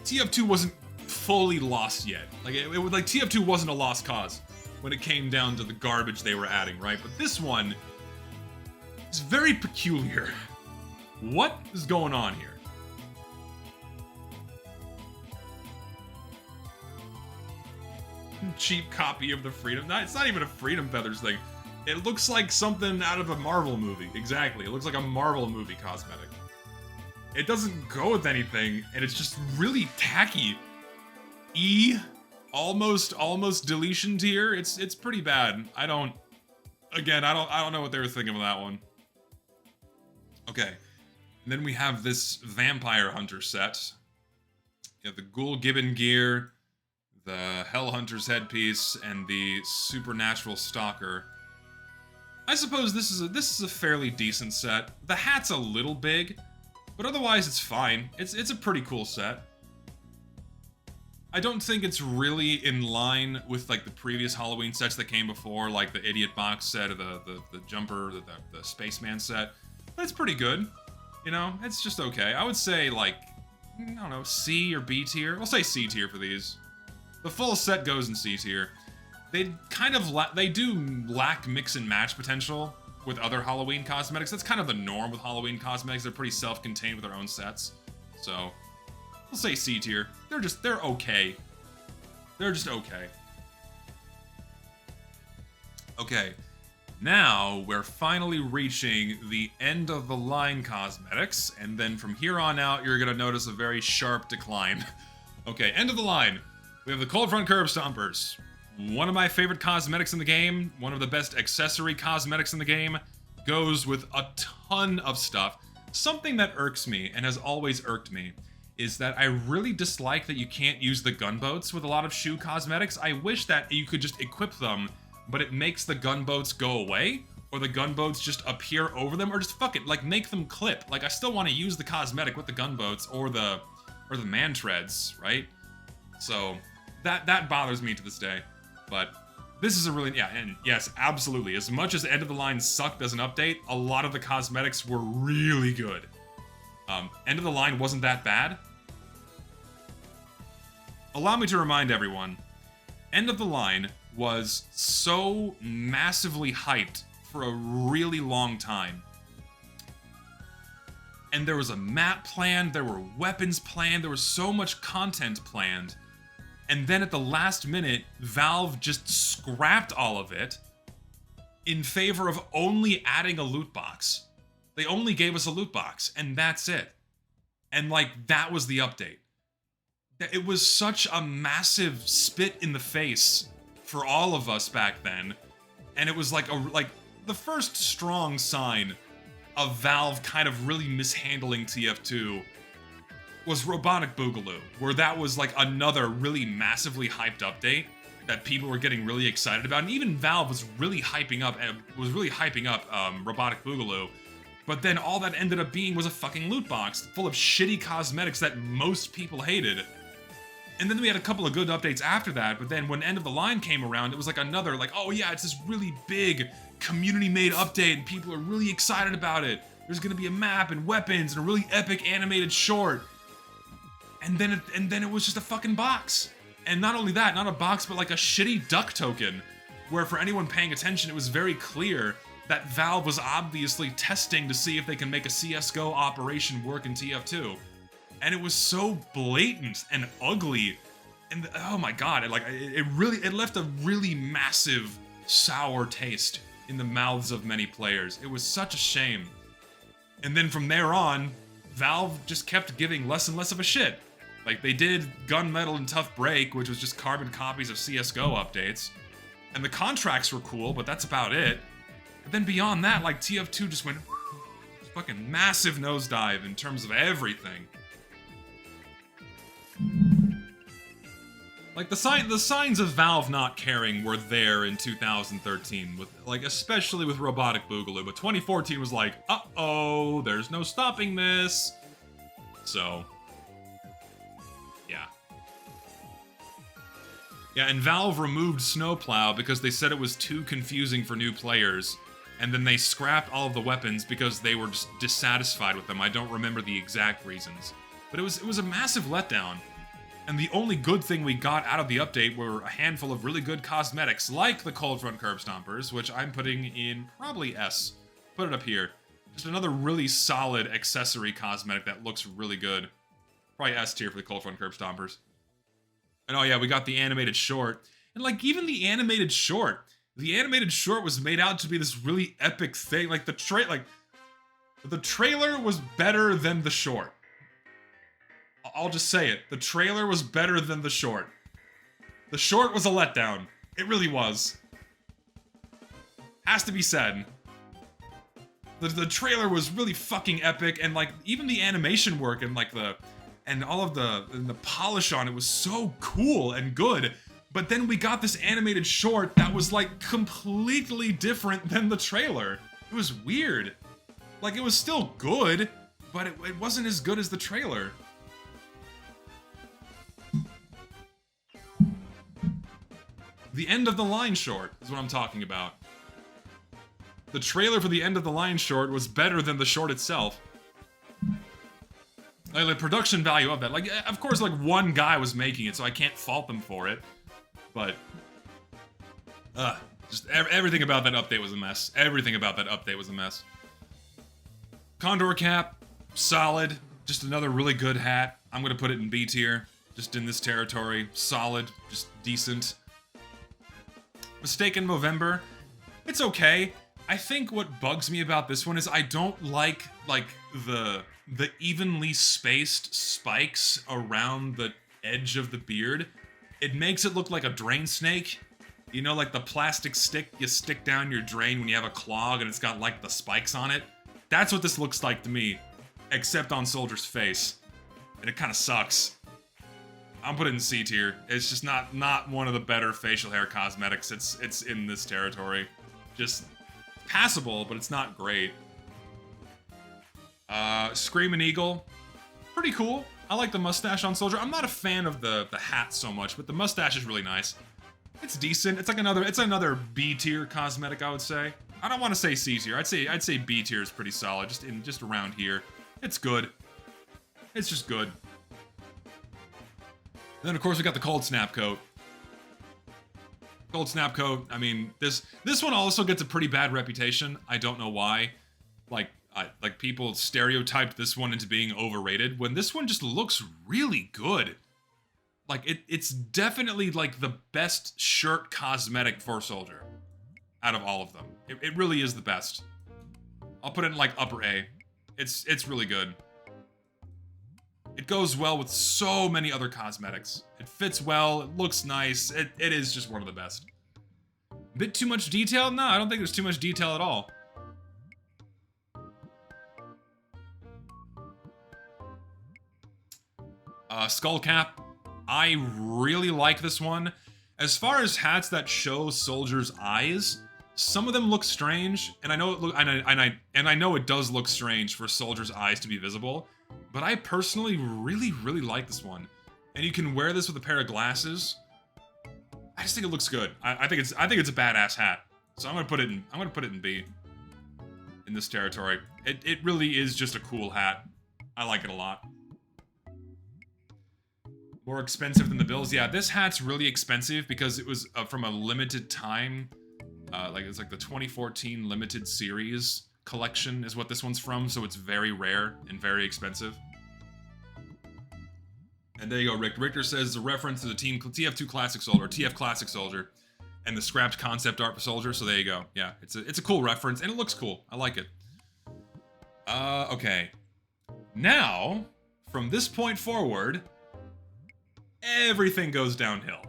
TF2 wasn't fully lost yet. Like, TF2 wasn't a lost cause when it came down to the garbage they were adding, right? But this one is very peculiar. What is going on here? Cheap copy of the Freedom. It's not even a Freedom Feathers thing. It looks like something out of a Marvel movie. Exactly. It looks like a Marvel movie cosmetic. It doesn't go with anything, and it's just really tacky. E, almost deletion tier. It's pretty bad. I don't know what they were thinking with that one. Okay. And then we have this Vampire Hunter set. You have the Ghoul Gibbon gear, the Hell Hunter's headpiece, and the Supernatural Stalker. I suppose this is a fairly decent set. The hat's a little big, but otherwise it's fine. It's a pretty cool set. I don't think it's really in line with like the previous Halloween sets that came before, like the Idiot Box set or the Jumper, the Spaceman set. But it's pretty good. You know, it's just okay. I would say like, I don't know, C or B tier. We'll say C tier for these. The full set goes in C tier. They kind of they do lack mix and match potential with other Halloween cosmetics. That's kind of the norm with Halloween cosmetics. They're pretty self-contained with their own sets. So, we'll say C tier. They're okay. They're just okay. Okay. Now, we're finally reaching the end of the line cosmetics, and then from here on out, you're gonna notice a very sharp decline. Okay, end of the line. We have the Cold Front Curb Stompers. One of my favorite cosmetics in the game, one of the best accessory cosmetics in the game, goes with a ton of stuff. Something that irks me, and has always irked me, is that I really dislike that you can't use the gunboats with a lot of shoe cosmetics. I wish that you could just equip them, but it makes the gunboats go away, or the gunboats just appear over them, or just fuck it, like make them clip. Like I still want to use the cosmetic with the gunboats or the man treads, right? So that bothers me to this day. But this is a really, yeah, and yes, absolutely. As much as End of the Line sucked as an update, a lot of the cosmetics were really good. End of the Line wasn't that bad. Allow me to remind everyone, End of the Line was so massively hyped for a really long time. And there was a map planned, there were weapons planned, there was so much content planned. And then at the last minute, Valve just scrapped all of it in favor of only adding a loot box. They only gave us a loot box, and that's it. And like, that was the update. It was such a massive spit in the face for all of us back then. And it was like the first strong sign of Valve kind of really mishandling TF2 was Robotic Boogaloo, where that was like another really massively hyped update that people were getting really excited about, and even Valve was really hyping up Robotic Boogaloo. But then all that ended up being was a fucking loot box full of shitty cosmetics that most people hated. And then we had a couple of good updates after that, but then when End of the Line came around, it was like another, like, oh yeah, it's this really big community-made update, and people are really excited about it. There's gonna be a map and weapons and a really epic animated short. And then it was just a fucking box. And not only that, not a box, but like a shitty duck token, where for anyone paying attention, it was very clear that Valve was obviously testing to see if they can make a CSGO operation work in TF2. And it was so blatant and ugly, and oh my god, it left a really massive sour taste in the mouths of many players. It was such a shame. And then from there on, Valve just kept giving less and less of a shit. Like, they did Gunmetal and Tough Break, which was just carbon copies of CSGO updates. And the contracts were cool, but that's about it. And then beyond that, like, TF2 just went fucking massive nosedive in terms of everything. Like, the signs of Valve not caring were there in 2013, with, like, especially with Robotic Boogaloo, but 2014 was like, uh-oh, there's no stopping this. So, yeah. Yeah, and Valve removed Snowplow because they said it was too confusing for new players, and then they scrapped all of the weapons because they were just dissatisfied with them. I don't remember the exact reasons. But it was a massive letdown. And the only good thing we got out of the update were a handful of really good cosmetics, like the Cold Front Curb Stompers, which I'm putting in probably S. Put it up here. Just another really solid accessory cosmetic that looks really good. Probably S tier for the Cold Front Curb Stompers. And oh yeah, we got the animated short. And like, even the animated short was made out to be this really epic thing. Like, the trailer was better than the short. I'll just say it. The trailer was better than the short. The short was a letdown. It really was. Has to be said. The trailer was really fucking epic, and like even the animation work and like all of the polish on it was so cool and good. But then we got this animated short that was like completely different than the trailer. It was weird. Like it was still good, but it wasn't as good as the trailer. The end of the line short is what I'm talking about. The trailer for the end of the line short was better than the short itself. Like the production value of that, like of course like one guy was making it, so I can't fault them for it. But just everything about that update was a mess. Everything about that update was a mess. Condor cap, solid. Just another really good hat. I'm gonna put it in B tier. Just in this territory, solid, just decent. Mistaken Movember, it's okay. I think what bugs me about this one is I don't like the evenly spaced spikes around the edge of the beard. It makes it look like a drain snake. You know, like the plastic stick you stick down your drain when you have a clog and it's got like the spikes on it. That's what this looks like to me, except on Soldier's face. And it kind of sucks. I'm putting it in C tier. It's just not one of the better facial hair cosmetics. It's in this territory. Just passable, but it's not great. Screaming Eagle, pretty cool. I like the mustache on Soldier. I'm not a fan of the hat so much, but the mustache is really nice. It's decent. It's like another B tier cosmetic, I would say. I don't want to say C tier. I'd say B tier is pretty solid, just around here. It's good. It's just good. Then of course we got the Cold Snap coat. Cold Snap coat. I mean, this one also gets a pretty bad reputation. I don't know why. Like people stereotyped this one into being overrated when this one just looks really good. Like it's definitely like the best shirt cosmetic for Soldier out of all of them. It really is the best. I'll put it in like upper A. It's really good. It goes well with so many other cosmetics. It fits well, it looks nice, it is just one of the best. Bit too much detail? No, I don't think there's too much detail at all. Skull cap. I really like this one. As far as hats that show Soldier's eyes, some of them look strange, and I know I know it does look strange for Soldier's eyes to be visible, but I personally really like this one. And you can wear this with a pair of glasses. I just think it looks good. I think it's a badass hat. So I'm gonna put it in B. In this territory. It really is just a cool hat. I like it a lot. More expensive than the bills. Yeah, this hat's really expensive because it was from a limited time. It's like the 2014 limited series collection is what this one's from, so it's very rare and very expensive. And there you go, Rick. Richter says the reference to the TF2 Classic Soldier, or TF Classic Soldier, and the scrapped concept art for Soldier. So there you go. Yeah, it's a cool reference, and it looks cool. I like it. Okay. Now, from this point forward, everything goes downhill.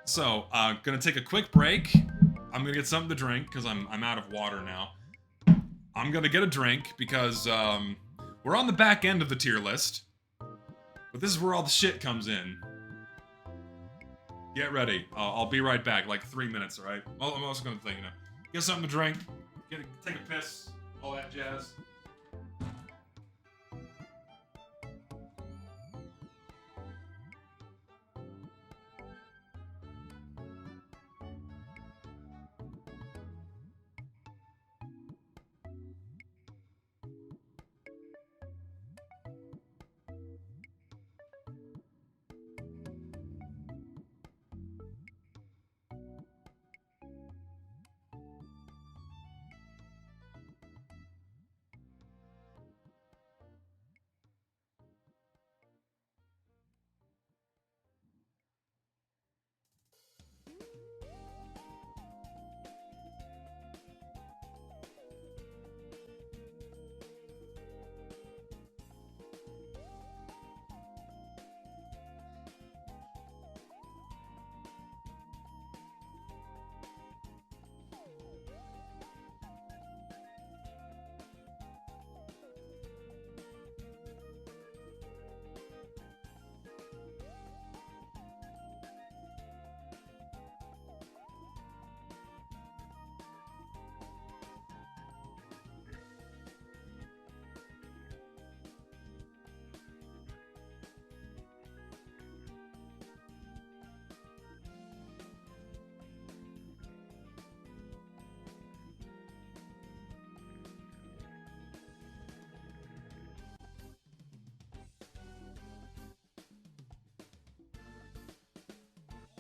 So, gonna take a quick break. I'm gonna get something to drink, because I'm out of water now. I'm gonna get a drink, because, we're on the back end of the tier list. But this is where all the shit comes in. Get ready. I'll be right back, like 3 minutes, alright? I'm also gonna think, get something to drink, take a piss, all that jazz.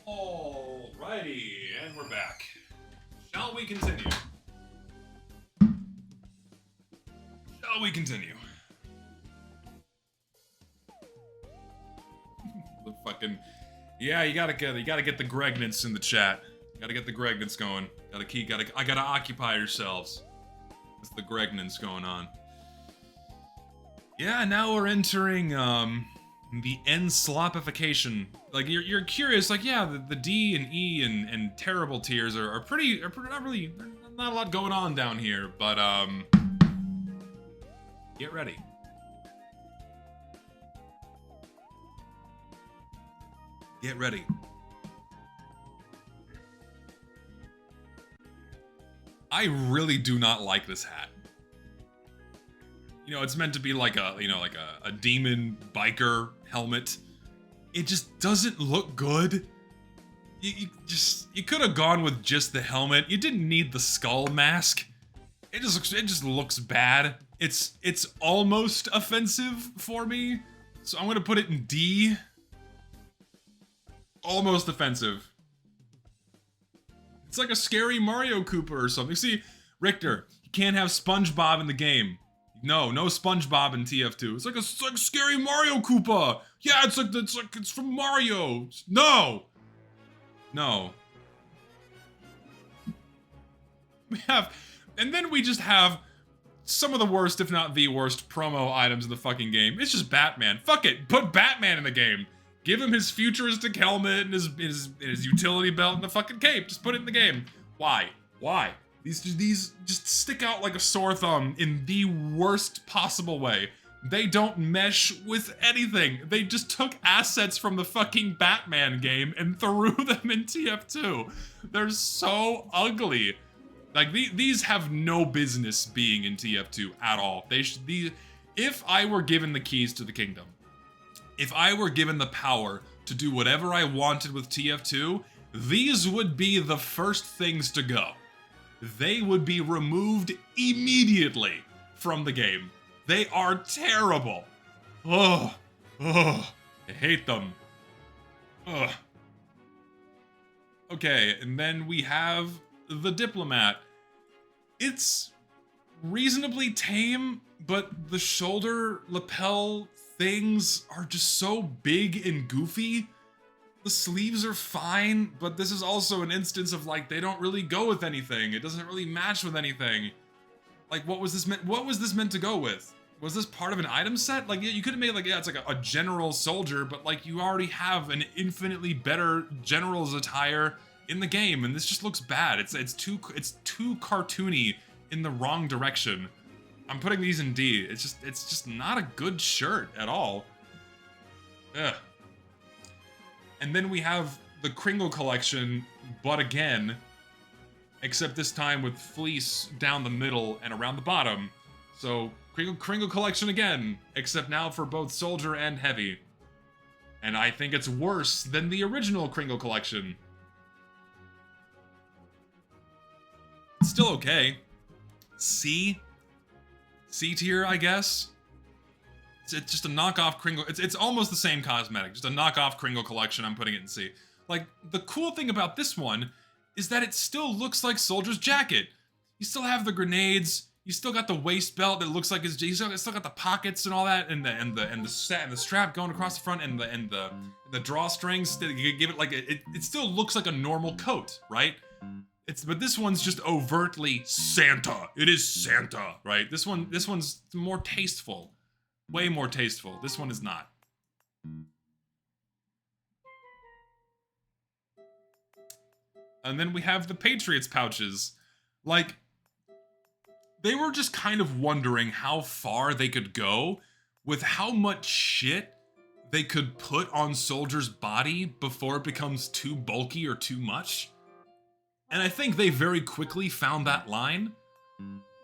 Alrighty, and we're back. Shall we continue? Shall we continue? The fucking... Yeah, you gotta get the Gregnance in the chat. Gotta get the Gregnance going. I gotta occupy yourselves. That's the Gregnance going on. Yeah, now we're entering, the N-slopification. Like, you're curious, like, yeah, the D and E and terrible tiers are pretty, not a lot going on down here, but, get ready. Get ready. I really do not like this hat. You know, it's meant to be like a, a demon biker helmet. It just doesn't look good. You could have gone with just the helmet. You didn't need the skull mask. It just looks bad. It's almost offensive for me. So I'm gonna put it in D. Almost offensive. It's like a scary Mario Koopa or something. See, Richter, you can't have SpongeBob in the game. No SpongeBob in TF2. It's like a scary Mario Koopa. Yeah, it's from Mario. No. And then we just have some of the worst, if not the worst, promo items in the fucking game. It's just Batman. Fuck it, put Batman in the game. Give him his futuristic helmet and his utility belt and the fucking cape. Just put it in the game. Why? These just stick out like a sore thumb in the worst possible way. They don't mesh with anything. They just took assets from the fucking Batman game and threw them in TF2. They're so ugly. Like, these have no business being in TF2 at all. If I were given the keys to the kingdom, if I were given the power to do whatever I wanted with TF2, these would be the first things to go. They would be removed immediately from the game. They are terrible. I hate them. Okay, and then we have the Diplomat. It's reasonably tame, but the shoulder lapel things are just so big and goofy. The sleeves are fine, but this is also an instance of, like, they don't really go with anything. It doesn't really match with anything. Like, what was this meant to go with? Was this part of an item set? Like, you could have made, like, yeah, it's like a general soldier, but, like, you already have an infinitely better general's attire in the game, and this just looks bad. It's too cartoony in the wrong direction. I'm putting these in D. It's just not a good shirt at all. Ugh. And then we have the Kringle collection, but again, except this time with fleece down the middle and around the bottom. So Kringle collection again, except now for both soldier and heavy. And I think it's worse than the original Kringle collection. It's still okay. C tier, I guess. It's just a knockoff Kringle. It's almost the same cosmetic, just a knockoff Kringle collection. I'm putting it in C. Like, the cool thing about this one is that it still looks like Soldier's jacket. You still have the grenades. You still got the waist belt that looks like you still got the pockets and all that, and the strap going across the front, and the drawstrings that give it like it still looks like a normal coat, right? But this one's just overtly Santa. It is Santa, right? This one's more tasteful. Way more tasteful. This one is not. And then we have the Patriots pouches. Like, they were just kind of wondering how far they could go with how much shit they could put on Soldier's body before it becomes too bulky or too much. And I think they very quickly found that line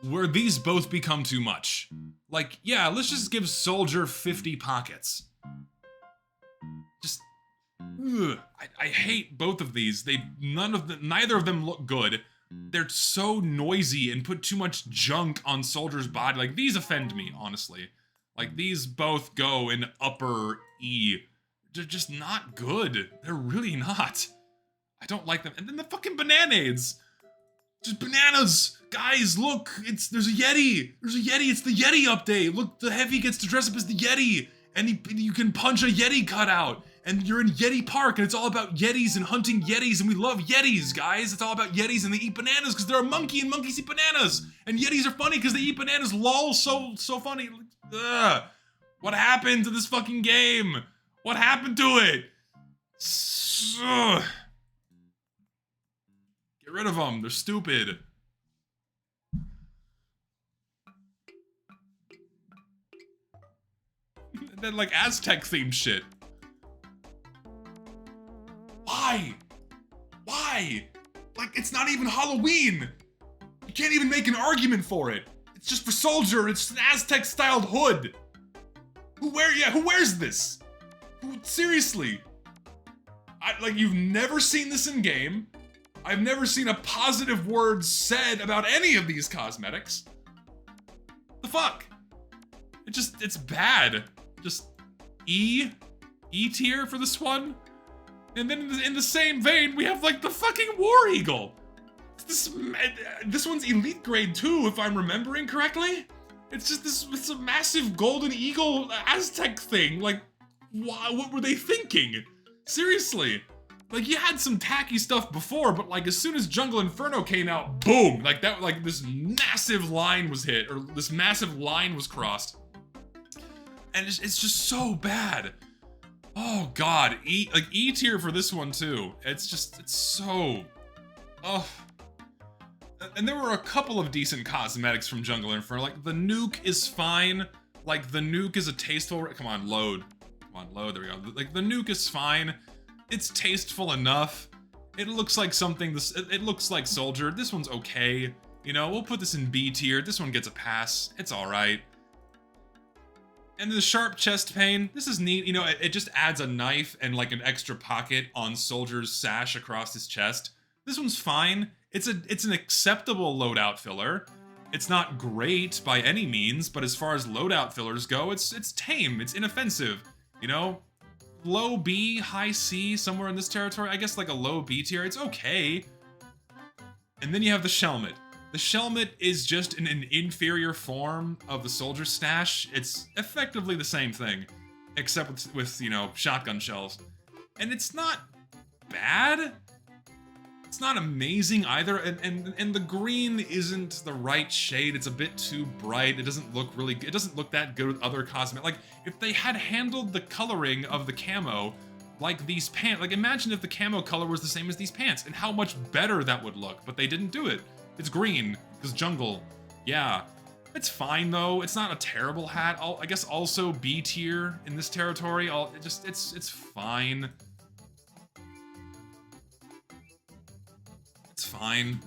where these both become too much. Like, yeah, let's just give Soldier 50 pockets. Just, ugh. I hate both of these. Neither of them look good. They're so noisy and put too much junk on Soldier's body. Like, these offend me, honestly. Like, these both go in upper E. They're just not good. They're really not. I don't like them. And then the fucking bananades. Just bananas! Guys, look! There's a Yeti! There's a Yeti! It's the Yeti update! Look, the Heavy gets to dress up as the Yeti! And you can punch a Yeti cutout! And you're in Yeti Park, and it's all about Yetis and hunting Yetis, and we love Yetis, guys! It's all about Yetis, and they eat bananas because they're a monkey, and monkeys eat bananas! And Yetis are funny because they eat bananas, lol, so funny. Ugh. What happened to this fucking game? What happened to it? Ugh. Get rid of them, they're stupid. And then like Aztec themed shit. Why? Why? Like, it's not even Halloween. You can't even make an argument for it. It's just for Soldier, it's an Aztec styled hood. Who wears this? Seriously. Like, you've never seen this in game. I've never seen a positive word said about any of these cosmetics. The fuck? It's bad. Just E tier for this one. And then in the same vein, we have like the fucking War Eagle. This one's elite grade too, if I'm remembering correctly. It's just it's a massive golden eagle Aztec thing. Like, what were they thinking? Seriously. Like, you had some tacky stuff before, but like as soon as Jungle Inferno came out, boom! Like this massive line was hit, or this massive line was crossed. And it's just so bad. Oh god, E tier for this one too. It's so, oh. And there were a couple of decent cosmetics from Jungle Inferno. Like the nuke is fine. Like the nuke is a tasteful. Come on, load. Come on, load. There we go. Like the nuke is fine. It's tasteful enough. It looks like something. It looks like Soldier. This one's okay. You know, we'll put this in B tier. This one gets a pass. It's all right. And the sharp chest pain, this is neat. You know, it just adds a knife and like an extra pocket on Soldier's sash across his chest. This one's fine. It's an acceptable loadout filler. It's not great by any means, but as far as loadout fillers go, it's tame, it's inoffensive. You know, low B, high C, somewhere in this territory. I guess like a low B tier, it's okay. And then you have the Shelmet. The Shelmet is just an inferior form of the Soldier stash. It's effectively the same thing, except with, you know, shotgun shells. And it's not bad. It's not amazing either, and the green isn't the right shade. It's a bit too bright. It doesn't look that good with other cosmetics. Like, if they had handled the coloring of the camo like these pants, like imagine if the camo color was the same as these pants and how much better that would look, but they didn't do it. It's green, because jungle. Yeah. It's fine though. It's not a terrible hat. I guess also B tier in this territory. It's fine. It's fine.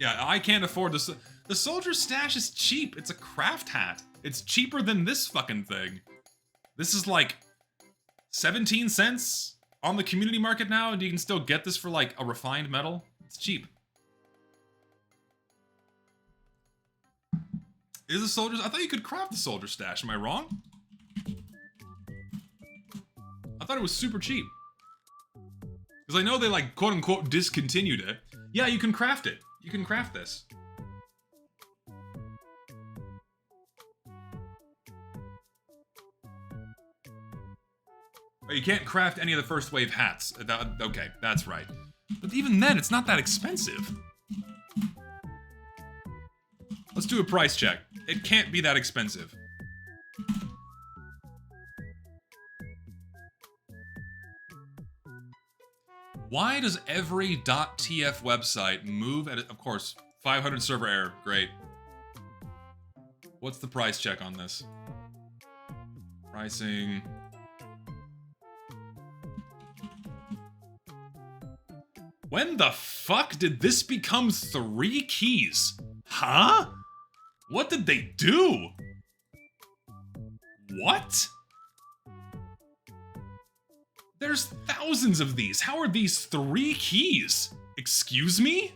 Yeah, I can't afford this. The Soldier stash is cheap. It's a craft hat. It's cheaper than this fucking thing. This is like 17 cents on the community market now, and you can still get this for like a refined metal. It's cheap. Is the Soldier? I thought you could craft the Soldier stash. Am I wrong? I thought it was super cheap. Because I know they like quote unquote discontinued it. Yeah, you can craft it. You can craft this. Oh, you can't craft any of the first wave hats. Okay, that's right. But even then, it's not that expensive. Let's do a price check. It can't be that expensive. Why does every .tf website move at, of course, 500 server error, great. What's the price check on this? Pricing. When the fuck did this become 3 keys? Huh? What did they do? What? There's thousands of these. How are these 3 keys? Excuse me?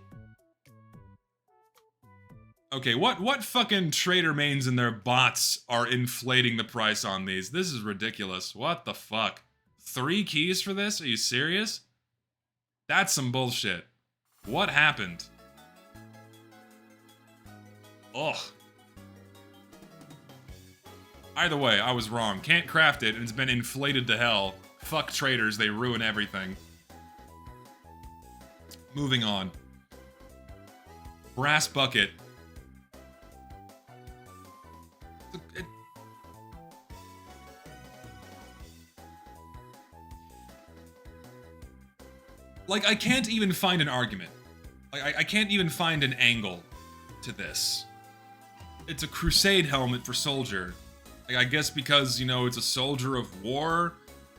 Okay, what fucking trader mains and their bots are inflating the price on these? This is ridiculous. What the fuck? 3 keys for this? Are you serious? That's some bullshit. What happened? Ugh. Either way, I was wrong. Can't craft it, and it's been inflated to hell. Fuck traders, they ruin everything. Moving on. Brass bucket. Like, I can't even find an argument. Like, I can't even find an angle to this. It's a crusade helmet for soldier. Like, I guess because, you know, it's a soldier of war,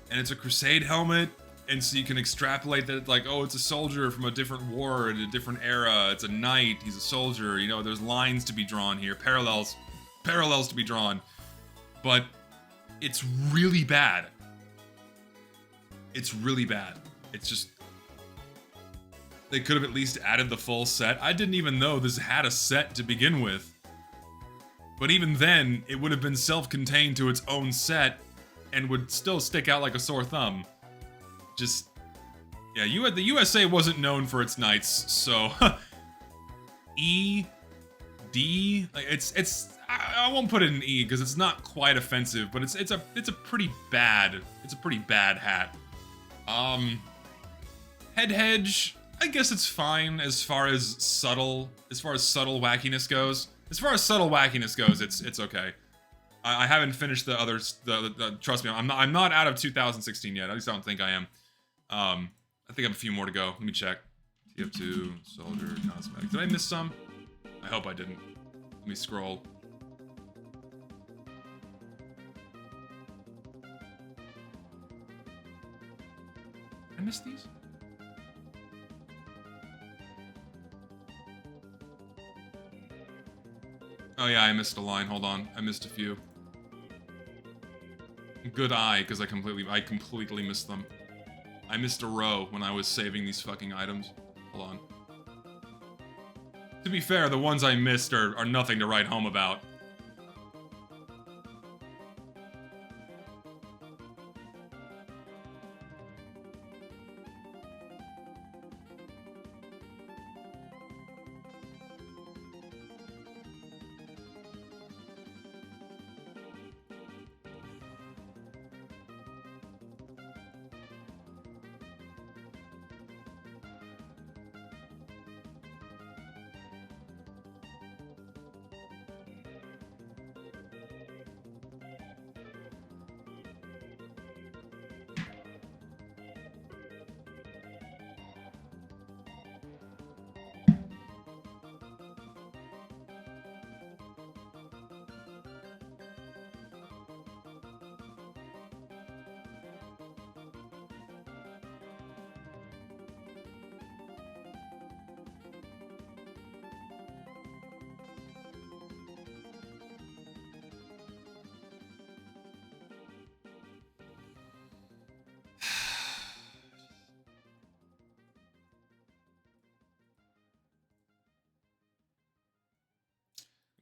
and it's a crusade helmet, and so you can extrapolate that, like, oh, it's a soldier from a different war in a different era, it's a knight, he's a soldier, you know, there's lines to be drawn here, parallels to be drawn. But it's really bad. It's really bad. It's just... They could have at least added the full set. I didn't even know this had a set to begin with. But even then, it would have been self-contained to its own set and would still stick out like a sore thumb. Just... Yeah, the USA wasn't known for its knights, so... E... D... Like, it's... I won't put it in E, because it's not quite offensive, but it's a pretty bad... It's a pretty bad hat. Head hedge... I guess it's fine as far as subtle wackiness goes. As far as subtle wackiness goes, it's okay. I haven't finished the others. Trust me, I'm not out of 2016 yet. At least I don't think I am. I think I have a few more to go. Let me check. TF2, soldier, cosmetic. Did I miss some? I hope I didn't. Let me scroll. I missed these? Oh yeah, I missed a line. Hold on, I missed a few. Good eye, because I completely missed them. I missed a row when I was saving these fucking items. Hold on. To be fair, the ones I missed are nothing to write home about.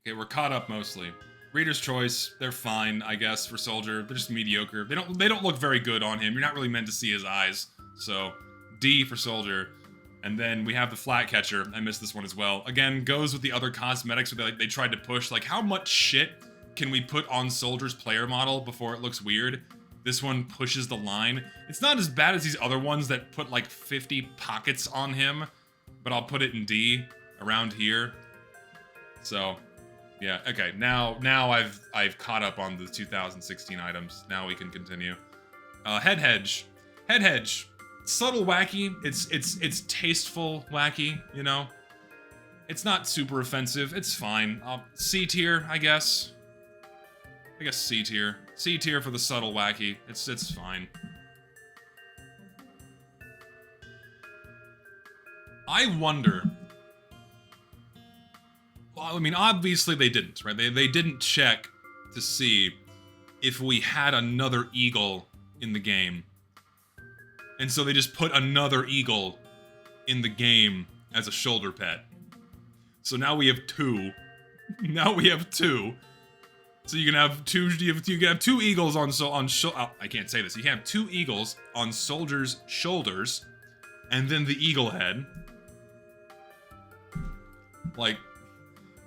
Okay, we're caught up mostly. Reader's choice, they're fine, I guess, for Soldier. They're just mediocre. They don't look very good on him. You're not really meant to see his eyes. So, D for Soldier. And then we have the Flat Catcher. I missed this one as well. Again, goes with the other cosmetics where they tried to push. Like, how much shit can we put on Soldier's player model before it looks weird? This one pushes the line. It's not as bad as these other ones that put like 50 pockets on him. But I'll put it in D, around here. So... yeah, okay, now I've caught up on the 2016 items. Now we can continue. Head hedge. Head hedge. Subtle wacky. It's tasteful wacky, you know? It's not super offensive. It's fine. C tier, I guess. I guess C tier. C tier for the subtle wacky. It's fine. I wonder... well, I mean, obviously they didn't, right? They didn't check to see if we had another eagle in the game. And so they just put another eagle in the game as a shoulder pet. So now we have two. Now we have two. So you can have two. You can have two eagles on I can't say this. You can have two eagles on soldiers' shoulders, and then the eagle head. Like,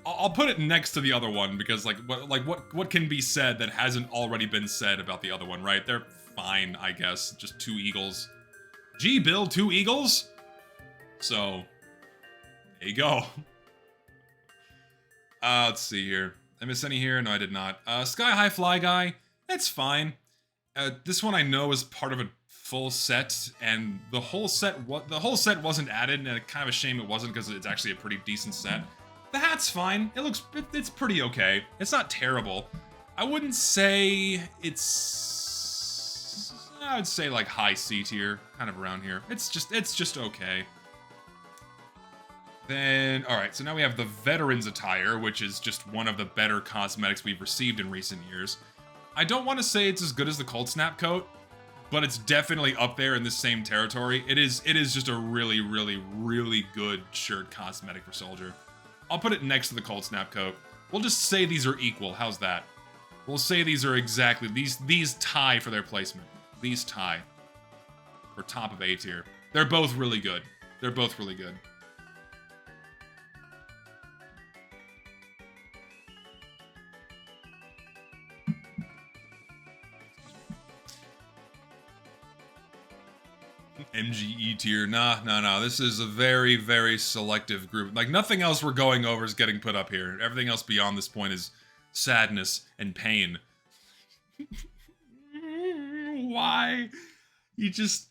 I'll put it next to the other one because what can be said that hasn't already been said about the other one, right? They're fine, I guess. Just 2 eagles. Gee, Bill, 2 eagles? So, there you go. Let's see here. Did I miss any here? No, I did not. Sky High Fly Guy. It's fine. This one I know is part of a full set, and the whole set wasn't added, and it's kind of a shame it wasn't because it's actually a pretty decent set. The hat's fine. It's pretty okay. It's not terrible. I wouldn't say it's... I would say like high C tier, kind of around here. It's just okay. Then, alright, so now we have the Veteran's Attire, which is just one of the better cosmetics we've received in recent years. I don't want to say it's as good as the Cold Snap coat, but it's definitely up there in the same territory. It is just a really, really, really good shirt cosmetic for Soldier. I'll put it next to the Cold Snap coat. We'll just say these are equal. How's that? We'll say these are exactly... These tie for their placement. These tie. For top of A tier. They're both really good. They're both really good. MGE tier. Nah. This is a very, very selective group. Like, nothing else we're going over is getting put up here. Everything else beyond this point is sadness and pain. Why? You just...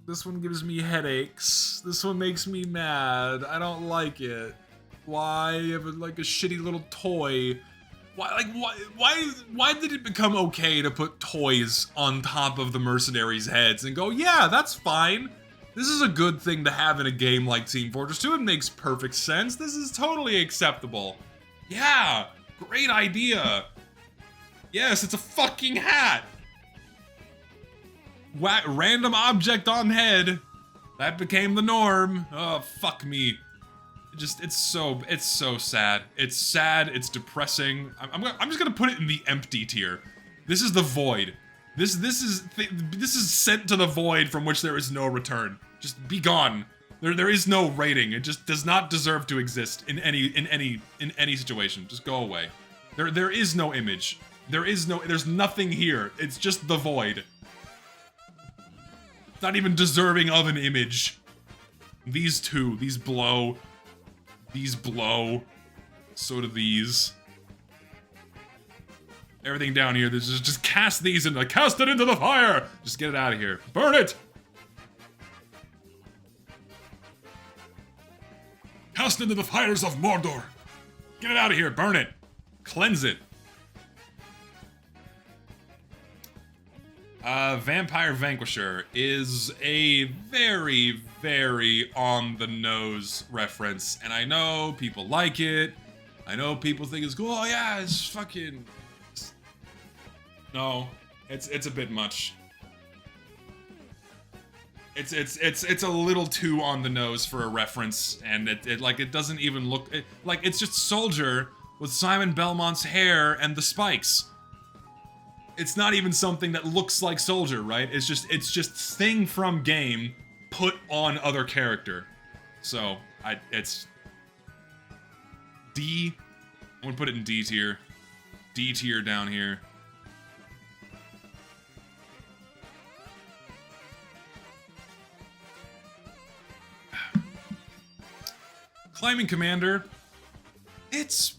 This one gives me headaches. This one makes me mad. I don't like it. Why? You have like a shitty little toy. Why did it become okay to put toys on top of the mercenaries' heads and go, yeah, that's fine. This is a good thing to have in a game like Team Fortress 2. It makes perfect sense. This is totally acceptable. Yeah, great idea. Yes, it's a fucking hat. Random object on head. That became the norm. Oh, fuck me. It's so sad. It's sad, it's depressing. I'm just gonna put it in the empty tier. This is the void. This is sent to the void from which there is no return. Just be gone. There is no rating. It just does not deserve to exist in any situation. Just go away. There is no image. There's nothing here. It's just the void. Not even deserving of an image. These two, these blow. These blow. So do these. Everything down here, there's just cast these into, cast it into the fire! Just get it out of here. Burn it! Cast into the fires of Mordor. Get it out of here, burn it. Cleanse it. Vampire Vanquisher is a very, very on-the-nose reference, and I know people like it. I know people think it's cool. Oh yeah, it's fucking... No, it's a bit much. It's a little too on the nose for a reference, and it doesn't even look like it's just Soldier with Simon Belmont's hair and the spikes. It's not even something that looks like Soldier, right? It's just thing from game put on other character. So it's D. I'm gonna put it in D tier. D tier down here. Climbing Commander, it's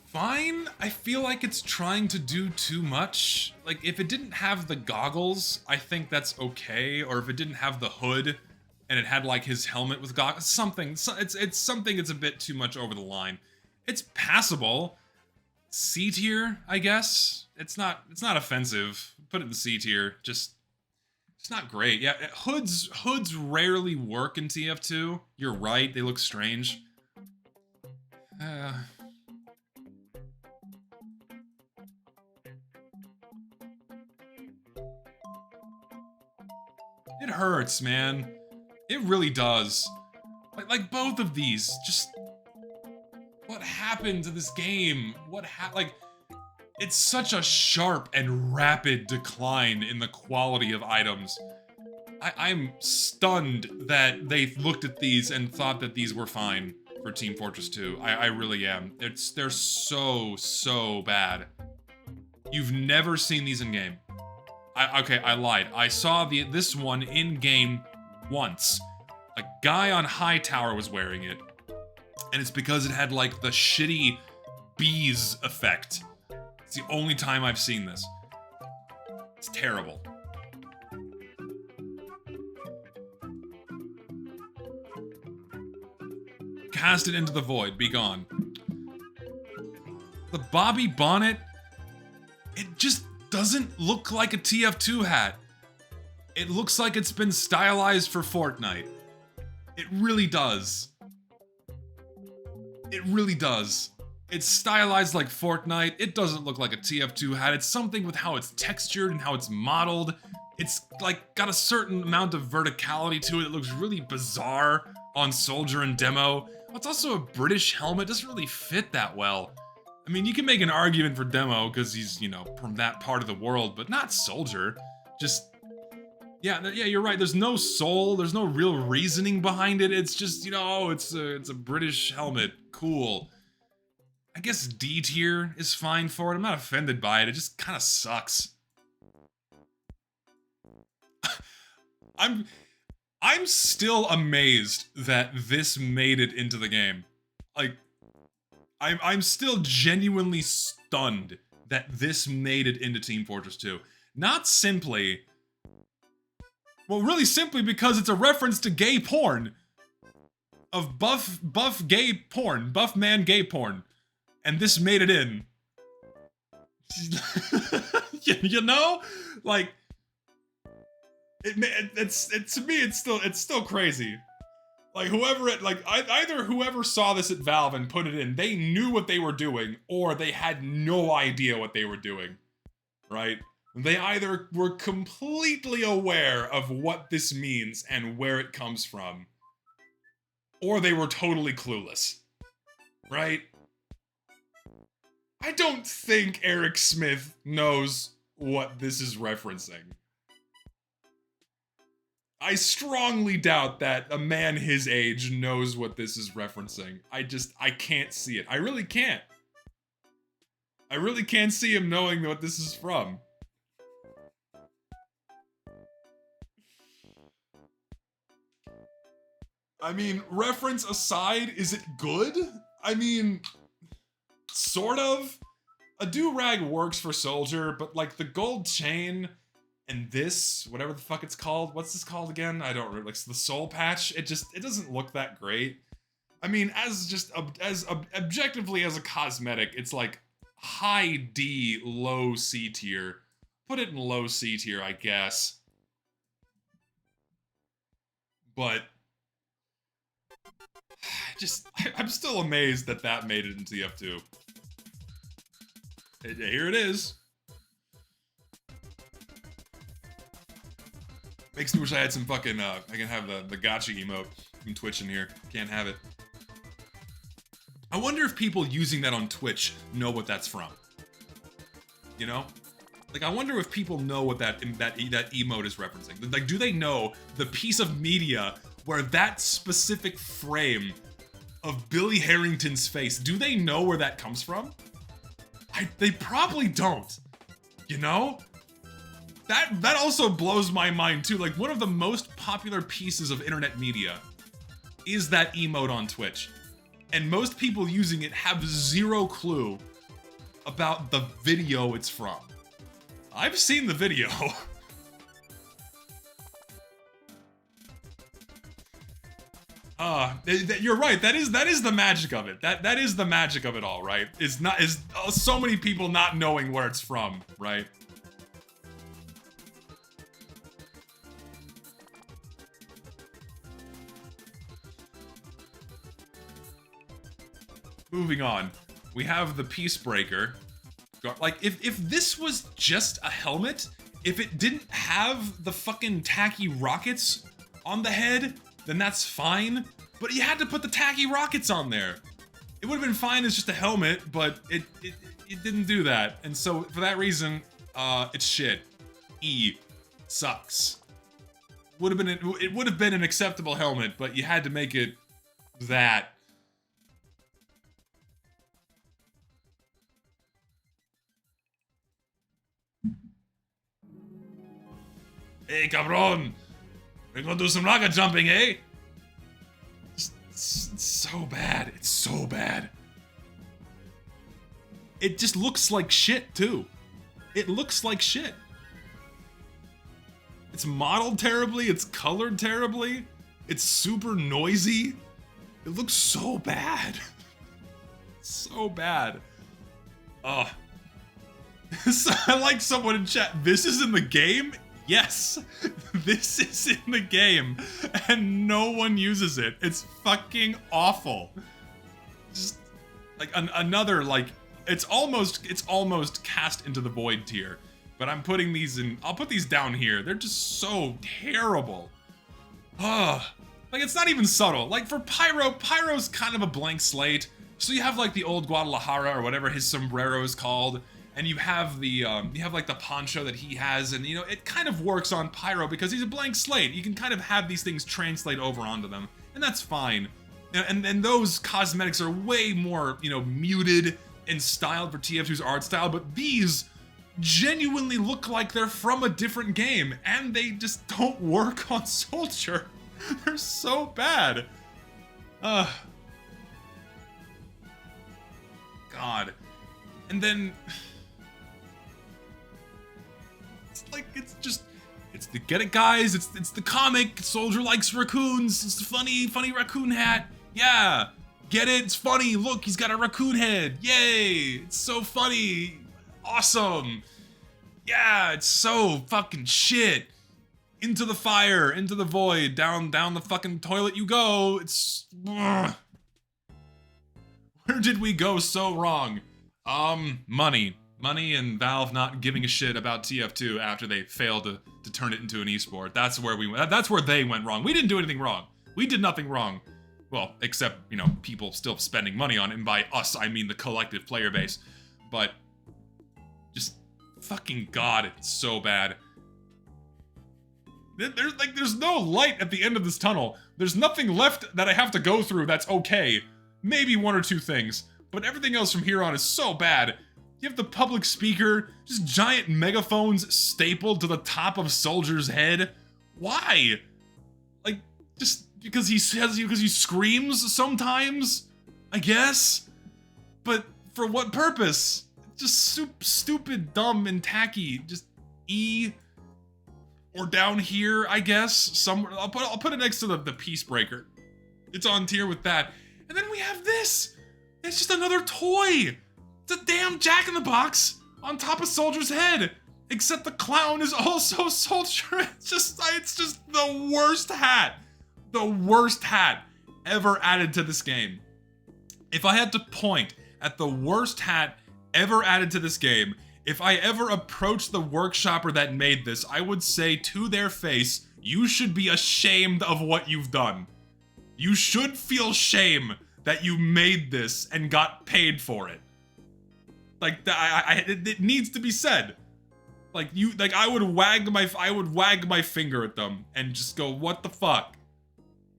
fine. I feel like it's trying to do too much. Like, if it didn't have the goggles, I think that's okay. Or if it didn't have the hood and it had like his helmet with goggles, something. It's something that's a bit too much over the line. It's passable. C tier, I guess. It's not offensive. Put it in C tier. Just. It's not great. Yeah, hoods rarely work in TF2. You're right, they look strange. It hurts, man. It really does. Like both of these, just... What happened to this game? Like... It's such a sharp and rapid decline in the quality of items. I'm stunned that they looked at these and thought that these were fine for Team Fortress 2. I really am. They're so bad. You've never seen these in game. Okay, I lied. I saw this one in game once. A guy on Hightower was wearing it, and it's because it had like the shitty bees effect. It's the only time I've seen this. It's terrible. Cast it into the void. Be gone. The Bobby Bonnet, it just doesn't look like a TF2 hat. It looks like it's been stylized for Fortnite. It really does. It really does. It's stylized like Fortnite. It doesn't look like a TF2 hat. It's something with how it's textured and how it's modeled. It's like got a certain amount of verticality to it. It looks really bizarre on Soldier and Demo. It's also a British helmet. It doesn't really fit that well. I mean, you can make an argument for Demo because he's, you know, from that part of the world, but not Soldier. Just, yeah, you're right. There's no soul. There's no real reasoning behind it. It's just, you know, it's a British helmet. Cool. I guess D tier is fine for it. I'm not offended by it. It just kind of sucks. I'm still amazed that this made it into the game. Like, I'm still genuinely stunned that this made it into Team Fortress 2. Not simply... Well, really simply because it's a reference to gay porn. Of buff gay porn. Buff man gay porn. And this made it in. You know? Like... It's to me, it's still crazy. Like, either whoever saw this at Valve and put it in, they knew what they were doing, or they had no idea what they were doing, right? They either were completely aware of what this means and where it comes from, or they were totally clueless, right? I don't think Eric Smith knows what this is referencing. I strongly doubt that a man his age knows what this is referencing. I can't see it. I really can't. I really can't see him knowing what this is from. I mean, reference aside, is it good? I mean, sort of. A do-rag works for Soldier, but like the gold chain... And this, whatever the fuck it's called, what's this called again? I don't remember, like the soul patch, it doesn't look that great. I mean, as objectively as a cosmetic, it's like high D, low C tier. Put it in low C tier, I guess. But, I'm still amazed that made it in TF2. Here it is. Makes me wish I had some fucking, I can have the gotcha emote from Twitch in here. Can't have it. I wonder if people using that on Twitch know what that's from. You know? Like, I wonder if people know what that emote is referencing. Like, do they know the piece of media where that specific frame of Billy Harrington's face, do they know where that comes from? They probably don't. You know? That also blows my mind too. Like, one of the most popular pieces of internet media is that emote on Twitch. And most people using it have zero clue about the video it's from. I've seen the video. You're right. That is the magic of it. That is the magic of it all, right? Is so many people not knowing where it's from, right? Moving on, we have the Peacebreaker. Like, if this was just a helmet, if it didn't have the fucking tacky rockets on the head, then that's fine. But you had to put the tacky rockets on there. It would have been fine as just a helmet, but it didn't do that. And so for that reason, it's shit. E sucks. It would have been an acceptable helmet, but you had to make it that. Hey, cabron! We're gonna do some rocket jumping, eh? It's so bad. It's so bad. It just looks like shit, too. It looks like shit. It's modeled terribly. It's colored terribly. It's super noisy. It looks so bad. So bad. Ugh. So I like someone in chat. This is in the game? Yes, this is in the game, and no one uses it. It's fucking awful. Just like another like it's almost cast into the void tier. But I'm putting these in. I'll put these down here. They're just so terrible. Ugh. Like it's not even subtle. Like for Pyro's kind of a blank slate. So you have like the old Guadalajara or whatever his sombrero is called. And you have the like the poncho that he has, and you know it kind of works on Pyro because he's a blank slate. You can kind of have these things translate over onto them, and that's fine. And those cosmetics are way more muted and styled for TF2's art style, but these genuinely look like they're from a different game, and they just don't work on Soldier. They're so bad. God. And then. It's the get it guys, it's the comic, Soldier likes raccoons, it's the funny raccoon hat, yeah, get it, it's funny, look, he's got a raccoon head, yay, it's so funny, awesome, yeah, it's so fucking shit, into the fire, into the void, down the fucking toilet you go, it's, ugh. Where did we go so wrong? Money and Valve not giving a shit about TF2 after they failed to turn it into an esport. That's where they went wrong. We didn't do anything wrong. We did nothing wrong. Well, except, people still spending money on it, and by us, I mean the collective player base. But, just, fucking God, it's so bad. There's no light at the end of this tunnel. There's nothing left that I have to go through that's okay. Maybe one or two things. But everything else from here on is so bad. You have the public speaker, just giant megaphones stapled to the top of Soldier's head. Why? Like, just because he screams sometimes? I guess? But for what purpose? Just stupid, dumb, and tacky. Just E. Or down here, I guess. Somewhere. I'll put it next to the Peace Breaker. It's on tier with that. And then we have this. It's just another toy. It's a damn Jack-in-the-Box on top of Soldier's head. Except the clown is also Soldier. It's just the worst hat. The worst hat ever added to this game. If I had to point at the worst hat ever added to this game, if I ever approached the workshopper that made this, I would say to their face, you should be ashamed of what you've done. You should feel shame that you made this and got paid for it. Like, it needs to be said. Like, I would wag my finger at them and just go, what the fuck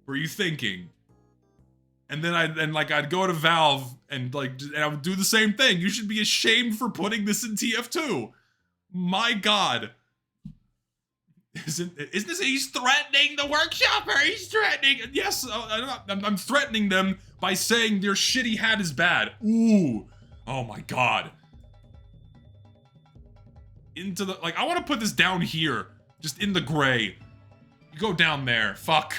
were you thinking? And then I'd go to Valve and I would do the same thing. You should be ashamed for putting this in TF2. My God. Isn't this, he's threatening the workshopper, he's threatening, yes, I'm threatening them by saying their shitty hat is bad. Ooh. Oh my God. Into the, I want to put this down here. Just in the gray. You go down there. Fuck.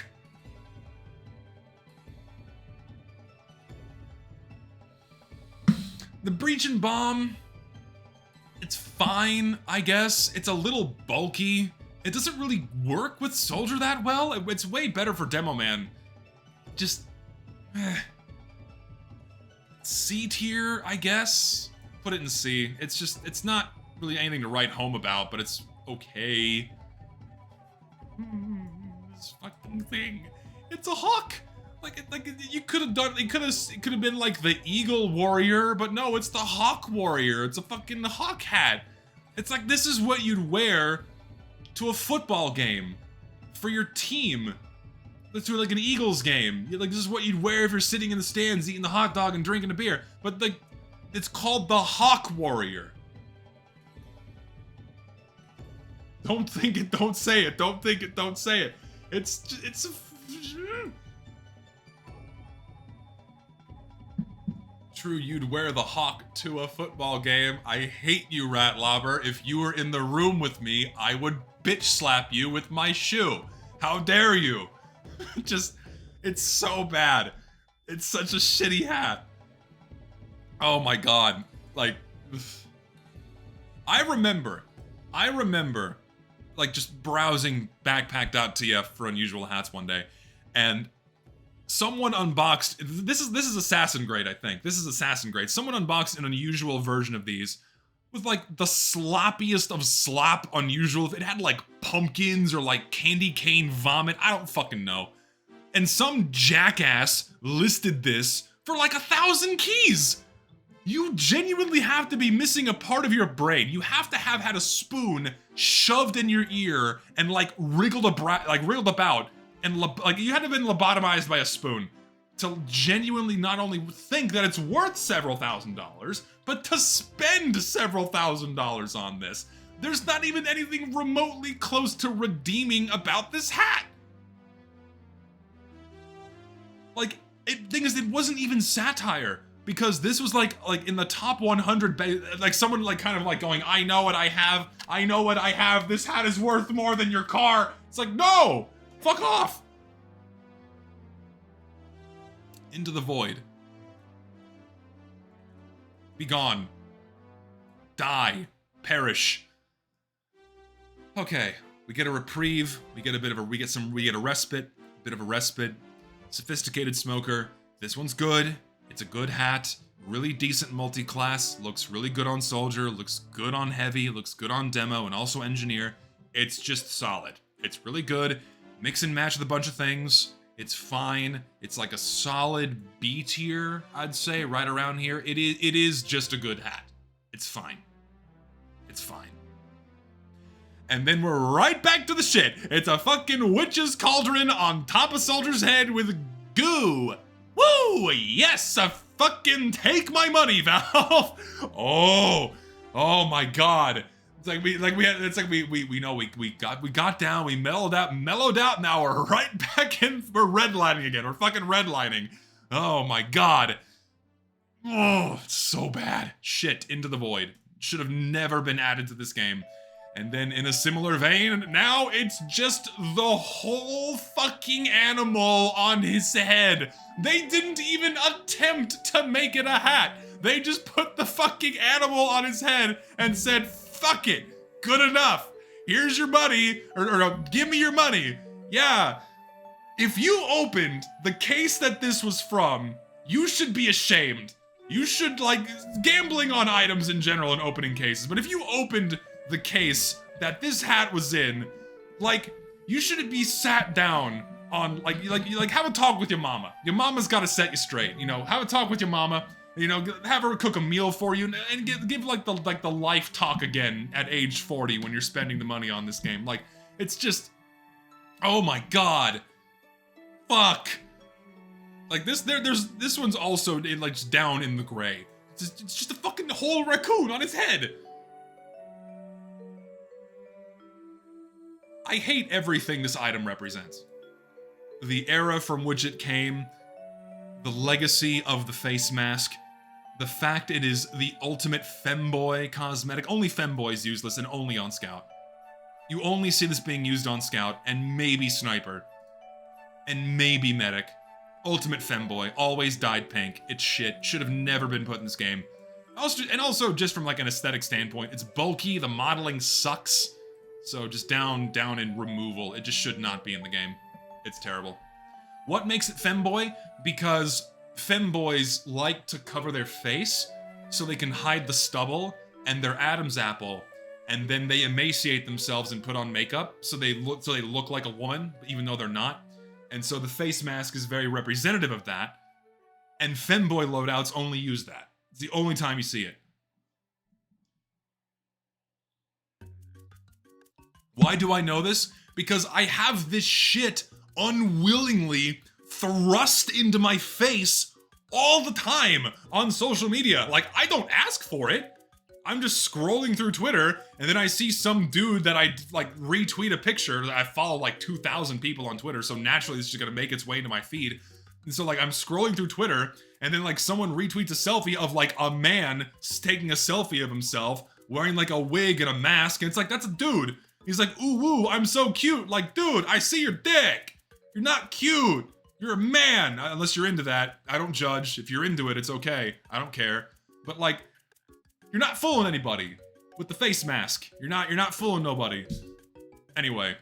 The breach and bomb. It's fine, I guess. It's a little bulky. It doesn't really work with Soldier that well. It's way better for Demo Man. Just... C tier, I guess. Put it in C. It's not really anything to write home about, but it's okay. This fucking thing. It's a hawk! Like you could have done. It could have been like the Eagle Warrior, but no, it's the Hawk Warrior. It's a fucking hawk hat. It's like this is what you'd wear to a football game for your team. Let's do like an Eagles game. Like this is what you'd wear if you're sitting in the stands eating the hot dog and drinking a beer. But like, it's called the Hawk Warrior. Don't think it, don't say it. Don't think it, don't say it. It's true, you'd wear the hawk to a football game. I hate you, Rat Lobber. If you were in the room with me, I would bitch slap you with my shoe. How dare you? Just, it's so bad. It's such a shitty hat. Oh my god. Like, I remember, like, just browsing backpack.tf for unusual hats one day, and someone unboxed, this is Assassin Grade, I think. This is Assassin Grade. Someone unboxed an unusual version of these with, like, the sloppiest of slop unusual. It had, like, pumpkins or, like, candy cane vomit. I don't fucking know. And some jackass listed this for, like, 1,000 keys. You genuinely have to be missing a part of your brain. You have to have had a spoon shoved in your ear and, like, wriggled about. And, like, you had to have been lobotomized by a spoon to genuinely not only think that it's worth several $1,000s, but to spend several $1,000s on this. There's not even anything remotely close to redeeming about this hat. Like, thing is, it wasn't even satire, because this was like in the top 100, like someone like kind of like going, I know what I have, this hat is worth more than your car. It's like, no! Fuck off! Into the void. Be gone. Die. Perish. Okay, we get a reprieve. We get a respite. Bit of a respite. Sophisticated smoker. This one's good. It's a good hat. Really decent multi-class. Looks really good on soldier. Looks good on heavy. Looks good on demo and also engineer. It's just solid. It's really good. Mix and match with a bunch of things. It's fine. It's like a solid B tier, I'd say, right around here. It is just a good hat. It's fine. It's fine. And then we're right back to the shit. It's a fucking witch's cauldron on top of soldier's head with goo. Woo! Yes, a fucking take my money, Valve. Oh my god. We got down, we mellowed out, now we're right back in, we're redlining again. We're fucking redlining. Oh my god. Oh, it's so bad. Shit, Into the Void. Should have never been added to this game. And then in a similar vein, now it's just the whole fucking animal on his head. They didn't even attempt to make it a hat. They just put the fucking animal on his head and said, fuck it, good enough. Here's your money, or give me your money. Yeah, if you opened the case that this was from, you should be ashamed. You should, like, gambling on items in general and opening cases, but if you opened the case that this hat was in, like, you should be sat down on, like have a talk with your mama. Your mama's gotta set you straight, you know, have a talk with your mama, you know, have her cook a meal for you, and give like the life talk again at age 40 when you're spending the money on this game. Like, it's just, oh my god, fuck. Like this one's also like just down in the gray. It's just a fucking whole raccoon on its head. I hate everything this item represents. The era from which it came, the legacy of the face mask, the fact it is the ultimate femboy cosmetic. Only femboys use this, and only on Scout. You only see this being used on Scout, and maybe Sniper, and maybe Medic. Ultimate femboy, always dyed pink. It's shit, should have never been put in this game. Also, just from like an aesthetic standpoint, it's bulky, the modeling sucks. So just down in removal. It just should not be in the game. It's terrible. What makes it femboy? Because femboys like to cover their face so they can hide the stubble and their Adam's apple, and then they emaciate themselves and put on makeup so they look like a woman, even though they're not. And so the face mask is very representative of that. And femboy loadouts only use that. It's the only time you see it. Why do I know this? Because I have this shit unwillingly thrust into my face all the time on social media. Like, I don't ask for it. I'm just scrolling through Twitter, and then I see some dude that I, like, retweet a picture. I follow, like, 2,000 people on Twitter, so naturally it's just gonna make its way into my feed. And so, like, I'm scrolling through Twitter, and then, like, someone retweets a selfie of, like, a man taking a selfie of himself, wearing, like, a wig and a mask, and it's like, that's a dude. He's like, ooh, woo, I'm so cute. Like, dude, I see your dick. You're not cute. You're a man. Unless you're into that. I don't judge. If you're into it, it's okay. I don't care. But, like, you're not fooling anybody with the face mask. You're not fooling nobody. Anyway.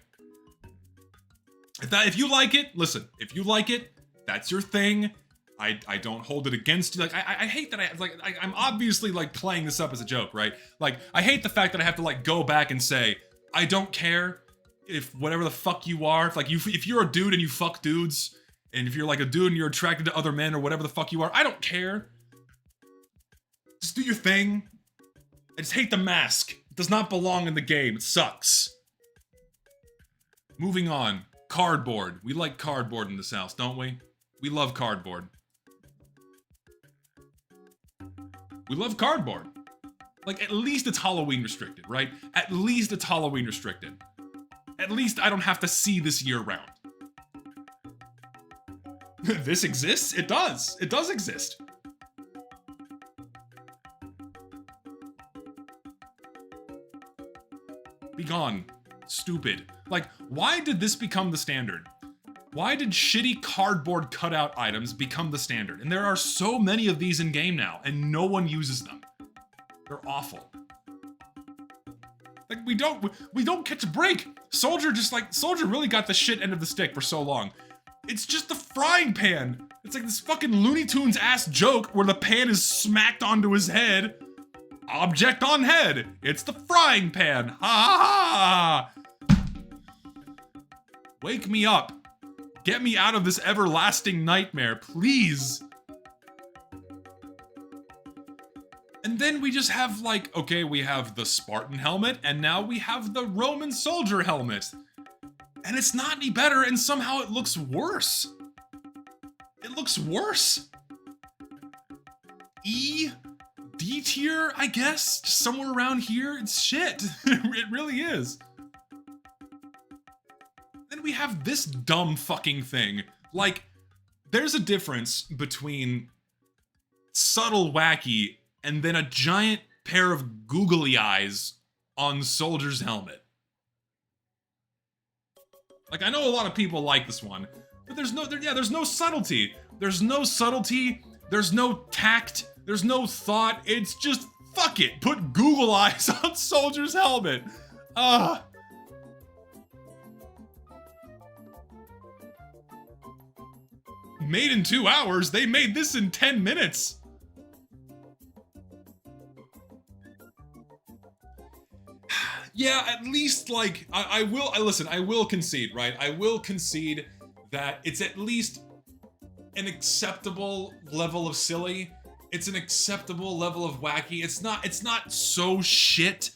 If you like it, listen, if you like it, that's your thing. I don't hold it against you. Like, I hate that I'm obviously, like, playing this up as a joke, right? Like, I hate the fact that I have to, like, go back and say, I don't care if whatever the fuck you are, if you're a dude and you fuck dudes, and if you're like a dude and you're attracted to other men or whatever the fuck you are, I don't care. Just do your thing. I just hate the mask. It does not belong in the game. It sucks. Moving on. Cardboard. We like cardboard in this house, don't we? We love cardboard. We love cardboard. Like, at least it's Halloween restricted, right? At least it's Halloween restricted. At least I don't have to see this year round. This exists? It does. It does exist. Be gone. Stupid. Like, why did this become the standard? Why did shitty cardboard cutout items become the standard? And there are so many of these in game now, and no one uses them. They're awful. Like, we don't catch a break. Soldier really got the shit end of the stick for so long. It's just the frying pan. It's like this fucking Looney Tunes ass joke where the pan is smacked onto his head. Object on head. It's the frying pan. Ha ha ha. Wake me up. Get me out of this everlasting nightmare, please. And then we just have, like, okay, we have the Spartan helmet, and now we have the Roman soldier helmet. And it's not any better, and somehow it looks worse. It looks worse. E? D tier, I guess? Just somewhere around here? It's shit. It really is. Then we have this dumb fucking thing. Like, there's a difference between subtle wacky and then a giant pair of googly eyes on Soldier's helmet. Like, I know a lot of people like this one, but there's no subtlety. There's no subtlety, there's no tact, there's no thought. It's just, fuck it, put Google eyes on Soldier's helmet. Made in 2 hours, they made this in 10 minutes. Yeah, at least, like, I will concede, right? I will concede that it's at least an acceptable level of silly. It's an acceptable level of wacky. It's not so shit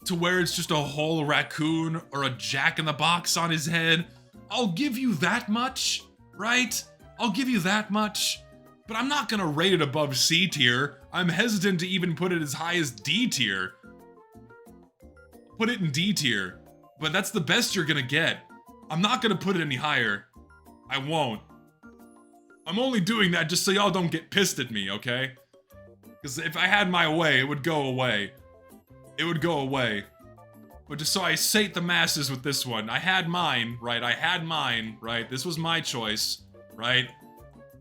to where it's just a whole raccoon or a jack-in-the-box on his head. I'll give you that much, right? I'll give you that much. But I'm not gonna rate it above C tier. I'm hesitant to even put it as high as D tier. Put it in D tier, but that's the best you're gonna get. I'm not gonna put it any higher. I won't. I'm only doing that just so y'all don't get pissed at me, okay? Because if I had my way, it would go away. It would go away. But just so I sate the masses with this one. I had mine, right? I had mine, right? This was my choice, right?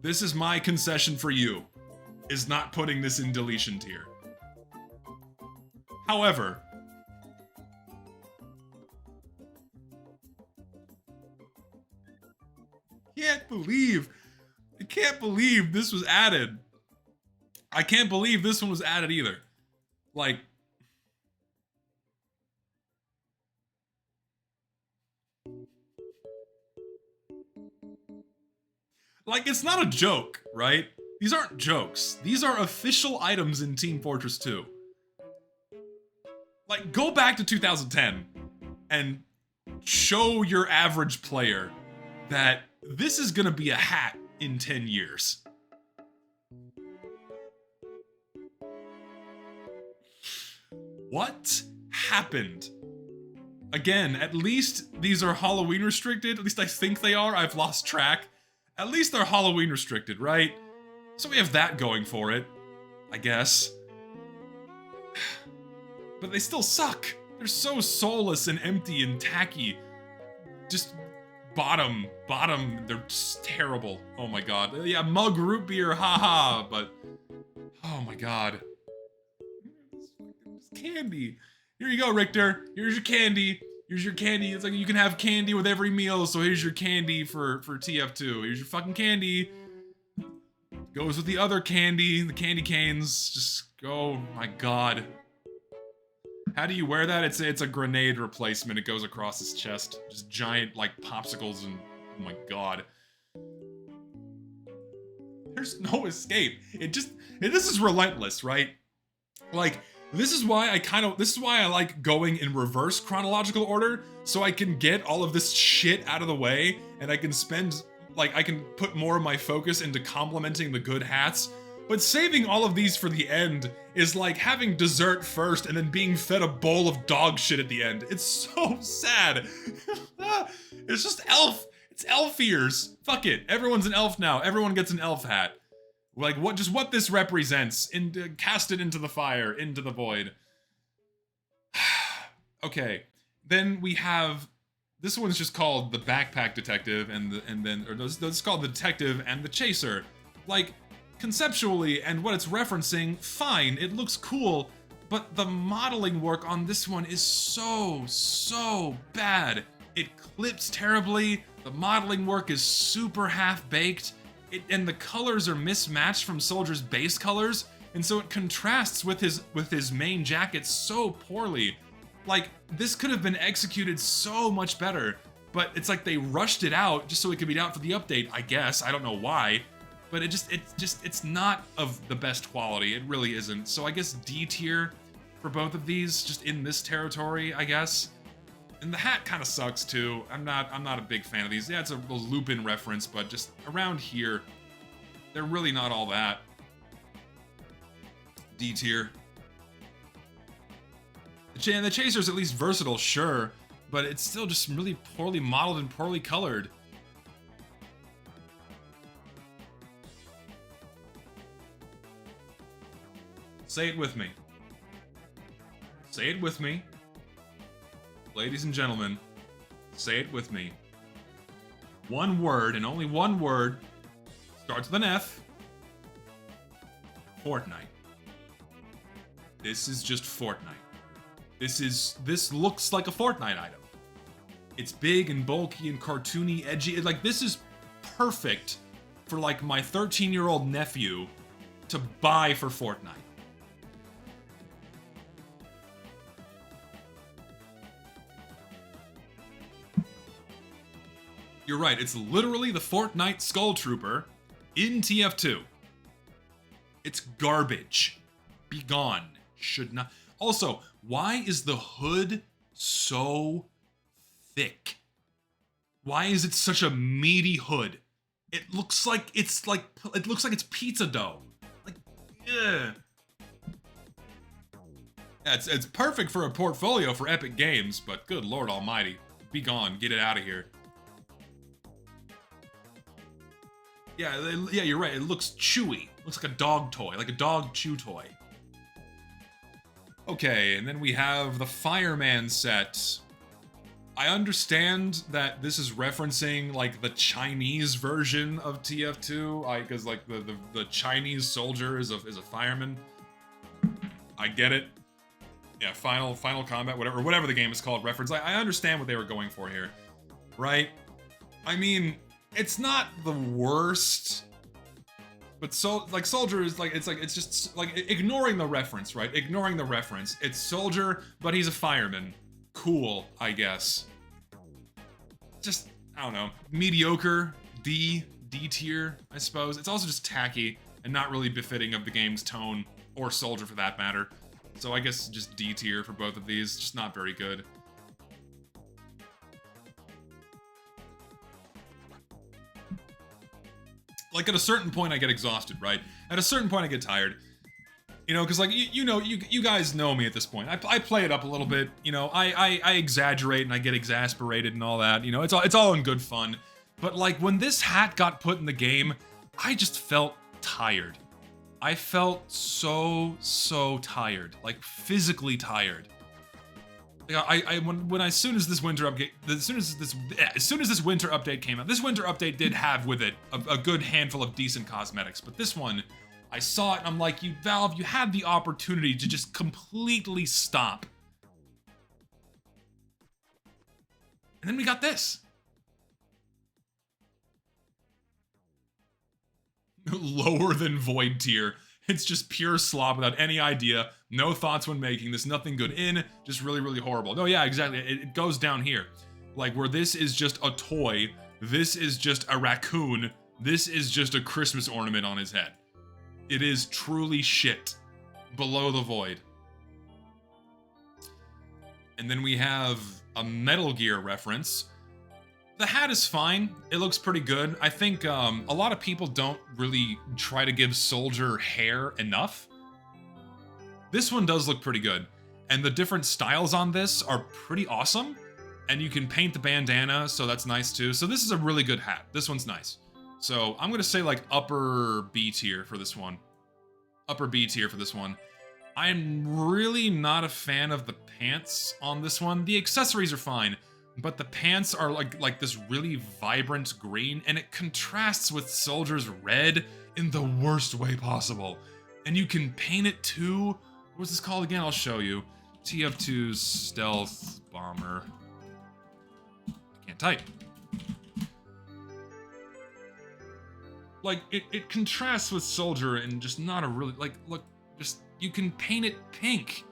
This is my concession for you, is not putting this in deletion tier. However, I can't believe this was added. I can't believe this one was added either. Like, Like, it's not a joke, right? These aren't jokes. These are official items in Team Fortress 2. Like, go back to 2010 and show your average player that this is gonna be a hat in 10 years. What happened? Again, at least these are Halloween restricted. At least I think they are. I've lost track. At least they're Halloween restricted, right? So we have that going for it, I guess. But they still suck. They're so soulless and empty and tacky. Just bottom, they're just terrible. Oh my god. Yeah, mug root beer, haha, but oh my god. It's candy. Here you go, Richter. Here's your candy. Here's your candy. It's like you can have candy with every meal, so here's your candy for TF2. Here's your fucking candy. Goes with the other candy, the candy canes. Just, oh my god. How do you wear that? It's a grenade replacement. It goes across his chest. Just giant, like, popsicles and, oh my god. There's no escape. This is relentless, right? Like, this is why I like going in reverse chronological order, so I can get all of this shit out of the way, and I can spend, like, I can put more of my focus into complimenting the good hats. But saving all of these for the end is like having dessert first and then being fed a bowl of dog shit at the end. It's so sad. It's just elf. It's elf ears. Fuck it. Everyone's an elf now. Everyone gets an elf hat. Like, what this represents. Cast it into the fire, into the void. Okay. Then we have, this one's just called the Backpack Detective, this is called the Detective and the Chaser. Like, conceptually and what it's referencing, fine, it looks cool, but the modeling work on this one is so bad. It clips terribly, the modeling work is super half-baked, and the colors are mismatched from Soldier's base colors, and so it contrasts with his main jacket so poorly. Like, this could have been executed so much better, but it's like they rushed it out just so it could be out for the update, I guess. I don't know why. But it's not of the best quality. It really isn't. So I guess D tier for both of these, just in this territory, I guess. And the hat kind of sucks too. I'm not a big fan of these. Yeah, it's a Lupin reference, but just around here, they're really not all that. D tier. The Chaser's at least versatile, sure, but it's still just really poorly modeled and poorly colored. Say it with me. Say it with me. Ladies and gentlemen, say it with me. One word, and only one word, starts with an F. Fortnite. This is just Fortnite. This looks like a Fortnite item. It's big and bulky and cartoony, edgy. Like, this is perfect for, like, my 13-year-old nephew to buy for Fortnite. You're right, it's literally the Fortnite Skull Trooper in TF2. It's garbage. Be gone. Should not. Also, why is the hood so thick? Why is it such a meaty hood? It looks like it's pizza dough. Like, ugh. Yeah, it's perfect for a portfolio for Epic Games, but good lord almighty. Be gone. Get it out of here. Yeah, you're right. It looks chewy. Looks like a dog toy, like a dog chew toy. Okay, and then we have the Fireman set. I understand that this is referencing, like, the Chinese version of TF2, because, like, the Chinese soldier is a fireman. I get it. Yeah, Final Combat, whatever the game is called, reference. I understand what they were going for here, right? I mean, it's not the worst, but Soldier is it's just like ignoring the reference, right? Ignoring the reference. It's Soldier, but he's a fireman. Cool, I guess. Just, I don't know, mediocre, D D tier, I suppose. It's also just tacky and not really befitting of the game's tone, or Soldier for that matter. So I guess just D tier for both of these, just not very good. Like, at a certain point I get exhausted, right? At a certain point I get tired. You know, because, like, you guys know me at this point. I play it up a little bit, you know, I exaggerate and I get exasperated and all that, you know, it's all in good fun. But, like, when this hat got put in the game, I just felt tired. I felt so tired, like, physically tired. Like, as soon as this winter update, as soon as this winter update came out, this winter update did have with it a good handful of decent cosmetics, but this one, I saw it and I'm like, Valve, you had the opportunity to just completely stop. And then we got this. Lower than Void tier. It's just pure slop without any idea, no thoughts when making this, nothing good in, just really horrible. No, yeah, exactly, it goes down here. Like, where this is just a toy, this is just a raccoon, this is just a Christmas ornament on his head. It is truly shit. Below the Void. And then we have a Metal Gear reference. The hat is fine. It looks pretty good. I think a lot of people don't really try to give Soldier hair enough. This one does look pretty good. And the different styles on this are pretty awesome. And you can paint the bandana, so that's nice too. So this is a really good hat. This one's nice. So I'm gonna say like upper B tier for this one. Upper B tier for this one. I'm really not a fan of the pants on this one. The accessories are fine, but the pants are like this really vibrant green, and it contrasts with Soldier's red in the worst way possible. And you can paint it too. What's this called again? I'll show you. TF2 Stealth Bomber. I can't type. Like, it contrasts with Soldier and just not a really, like, look, just, you can paint it pink.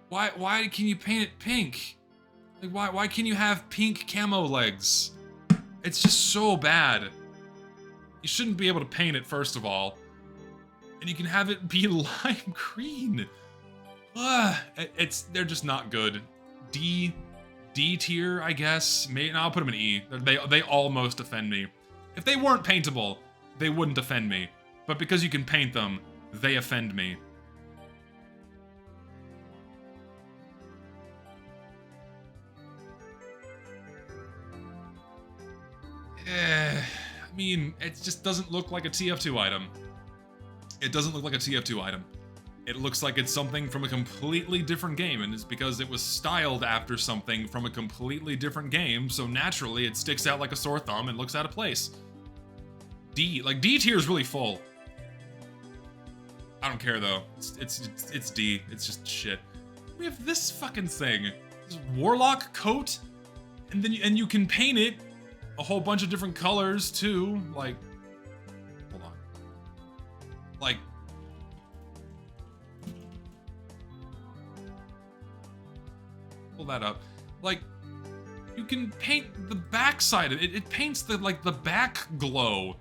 Why can you paint it pink? Like, why can you have pink camo legs? It's just so bad. You shouldn't be able to paint it, first of all. And you can have it be lime green. They're just not good. D tier, I guess. Maybe, no, I'll put them in E. They almost offend me. If they weren't paintable, they wouldn't offend me. But because you can paint them, they offend me. I mean, it just doesn't look like a TF2 item. It doesn't look like a TF2 item. It looks like it's something from a completely different game, and it's because it was styled after something from a completely different game, so naturally it sticks out like a sore thumb and looks out of place. D tier is really full. I don't care though. It's D. It's just shit. We have this fucking thing. This Warlock coat, and you can paint it a whole bunch of different colors too. Like, hold on. Like, pull that up. Like, you can paint the back side. It paints the back glow.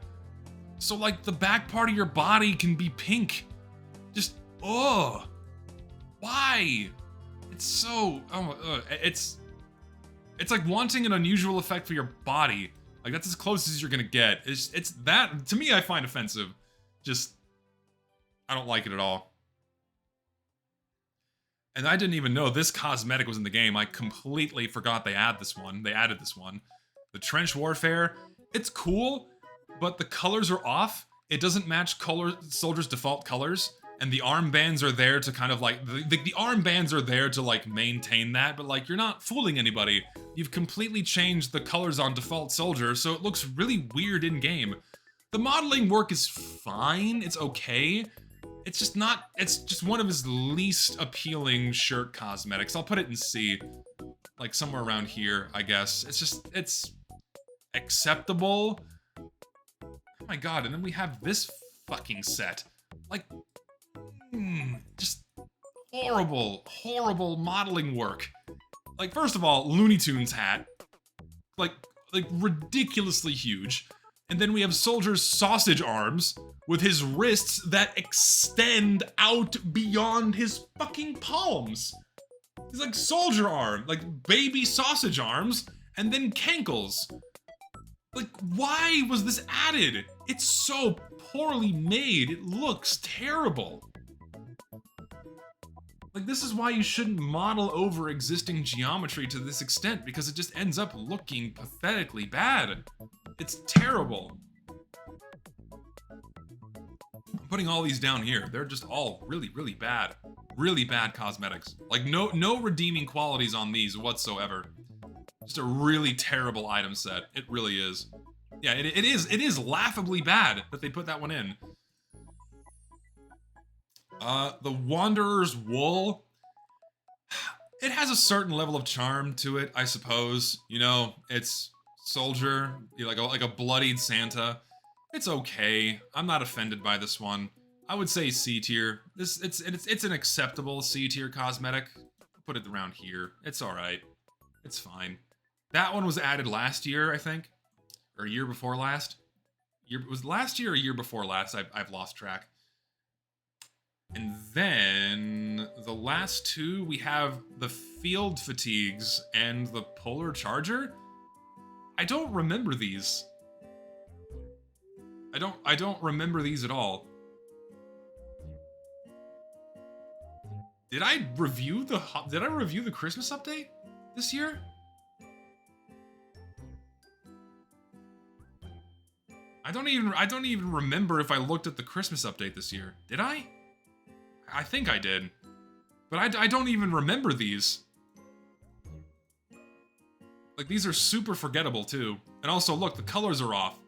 So like the back part of your body can be pink. Just, oh, why? It's so, it's like wanting an unusual effect for your body. Like, that's as close as you're gonna get. It's that, to me, I find offensive. Just, I don't like it at all. And I didn't even know this cosmetic was in the game. I completely forgot they added this one. The Trench Warfare, it's cool, but the colors are off. It doesn't match Soldier's default colors, and the armbands are there to kind of like, the armbands are there to like maintain that, but like, you're not fooling anybody. You've completely changed the colors on default Soldier, so it looks really weird in game. The modeling work is fine, it's okay. It's just not, it's just one of his least appealing shirt cosmetics. I'll put it in C, like somewhere around here, I guess. It's acceptable. Oh my god, and then we have this fucking set. Like, just horrible modeling work. Like, first of all, Looney Tunes hat. Like ridiculously huge. And then we have Soldier's sausage arms with his wrists that extend out beyond his fucking palms. He's like Soldier arm, like baby sausage arms, and then cankles. Like, why was this added? It's so poorly made. It looks terrible. Like, this is why you shouldn't model over existing geometry to this extent, because it just ends up looking pathetically bad. It's terrible. I'm putting all these down here. They're just all really, really bad. Really bad cosmetics. Like, no redeeming qualities on these whatsoever. Just a really terrible item set. It really is. Yeah, it is laughably bad that they put that one in. The Wanderer's Wool. It has a certain level of charm to it, I suppose. You know, it's Soldier, like a bloodied Santa. It's okay. I'm not offended by this one. I would say C tier. It's an acceptable C tier cosmetic. Put it around here. It's all right. It's fine. That one was added last year, I think, or year before last. Was last year or year before last? I've lost track. And then the last two, we have the Field Fatigues and the Polar Charger. I don't remember these. I don't remember these at all. Did I review the Christmas update this year? I don't even remember if I looked at the Christmas update this year. Did I? I think I did. But I don't even remember these. Like, these are super forgettable, too. And also, look, the colors are off.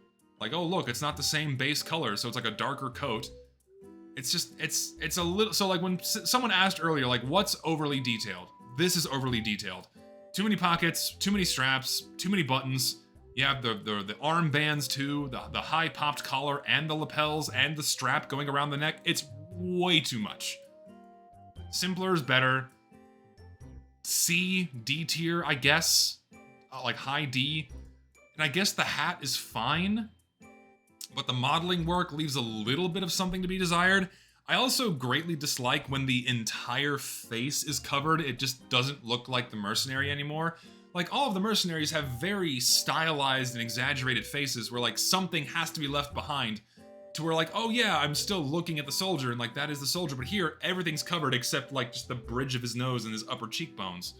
Like, oh, look, it's not the same base color, so it's like a darker coat. It's just, it's a little... So, like, when someone asked earlier, like, what's overly detailed? This is overly detailed. Too many pockets, too many straps, too many buttons. You have the armbands, too, the high-popped collar, and the lapels, and the strap going around the neck. It's way too much. Simpler is better. C, D tier, I guess. Like high D. And I guess the hat is fine. But the modeling work leaves a little bit of something to be desired. I also greatly dislike when the entire face is covered. It just doesn't look like the mercenary anymore. Like, all of the mercenaries have very stylized and exaggerated faces where, like, something has to be left behind. To where, like, oh yeah, I'm still looking at the soldier, and, like, that is the soldier. But here, everything's covered except, like, just the bridge of his nose and his upper cheekbones.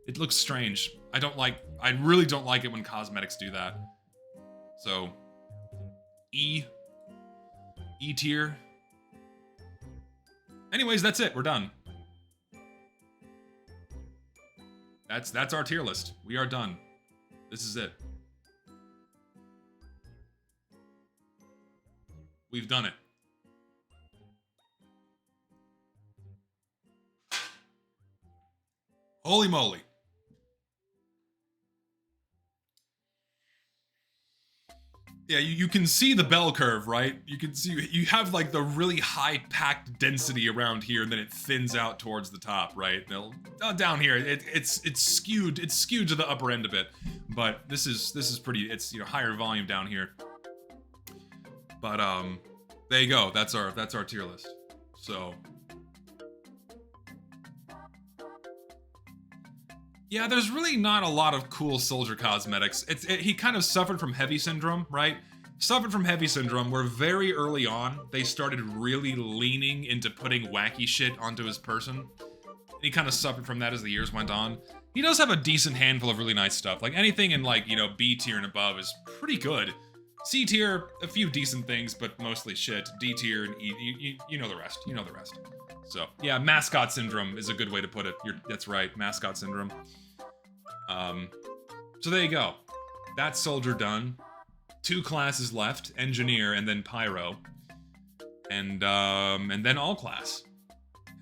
It looks strange. I really don't like it when cosmetics do that. So, E tier. Anyways, that's it. We're done. That's our tier list. We are done. This is it. We've done it. Holy moly. Yeah, you can see the bell curve, right? You can see, you have like the really high packed density around here, and then it thins out towards the top, right? Down here, it's skewed to the upper end a bit, but this is pretty, it's, you know, higher volume down here. But there you go. That's our tier list. So yeah, there's really not a lot of cool soldier cosmetics. He kind of suffered from heavy syndrome, right? Suffered from heavy syndrome, where very early on, they started really leaning into putting wacky shit onto his person. And he kind of suffered from that as the years went on. He does have a decent handful of really nice stuff. Like, anything in, like, you know, B tier and above is pretty good. C tier, a few decent things, but mostly shit. D tier and E, you know the rest. You know the rest. So, yeah, mascot syndrome is a good way to put it. That's right, mascot syndrome. So there you go. That's soldier done. 2 classes left, engineer and then pyro. And then all class.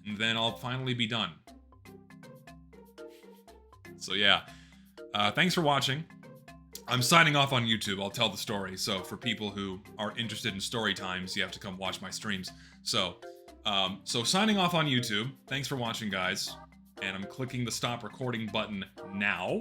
And then I'll finally be done. So yeah. Thanks for watching. I'm signing off on YouTube. I'll tell the story. So for people who are interested in story times, you have to come watch my streams. So signing off on YouTube. Thanks for watching, guys. And I'm clicking the stop recording button now.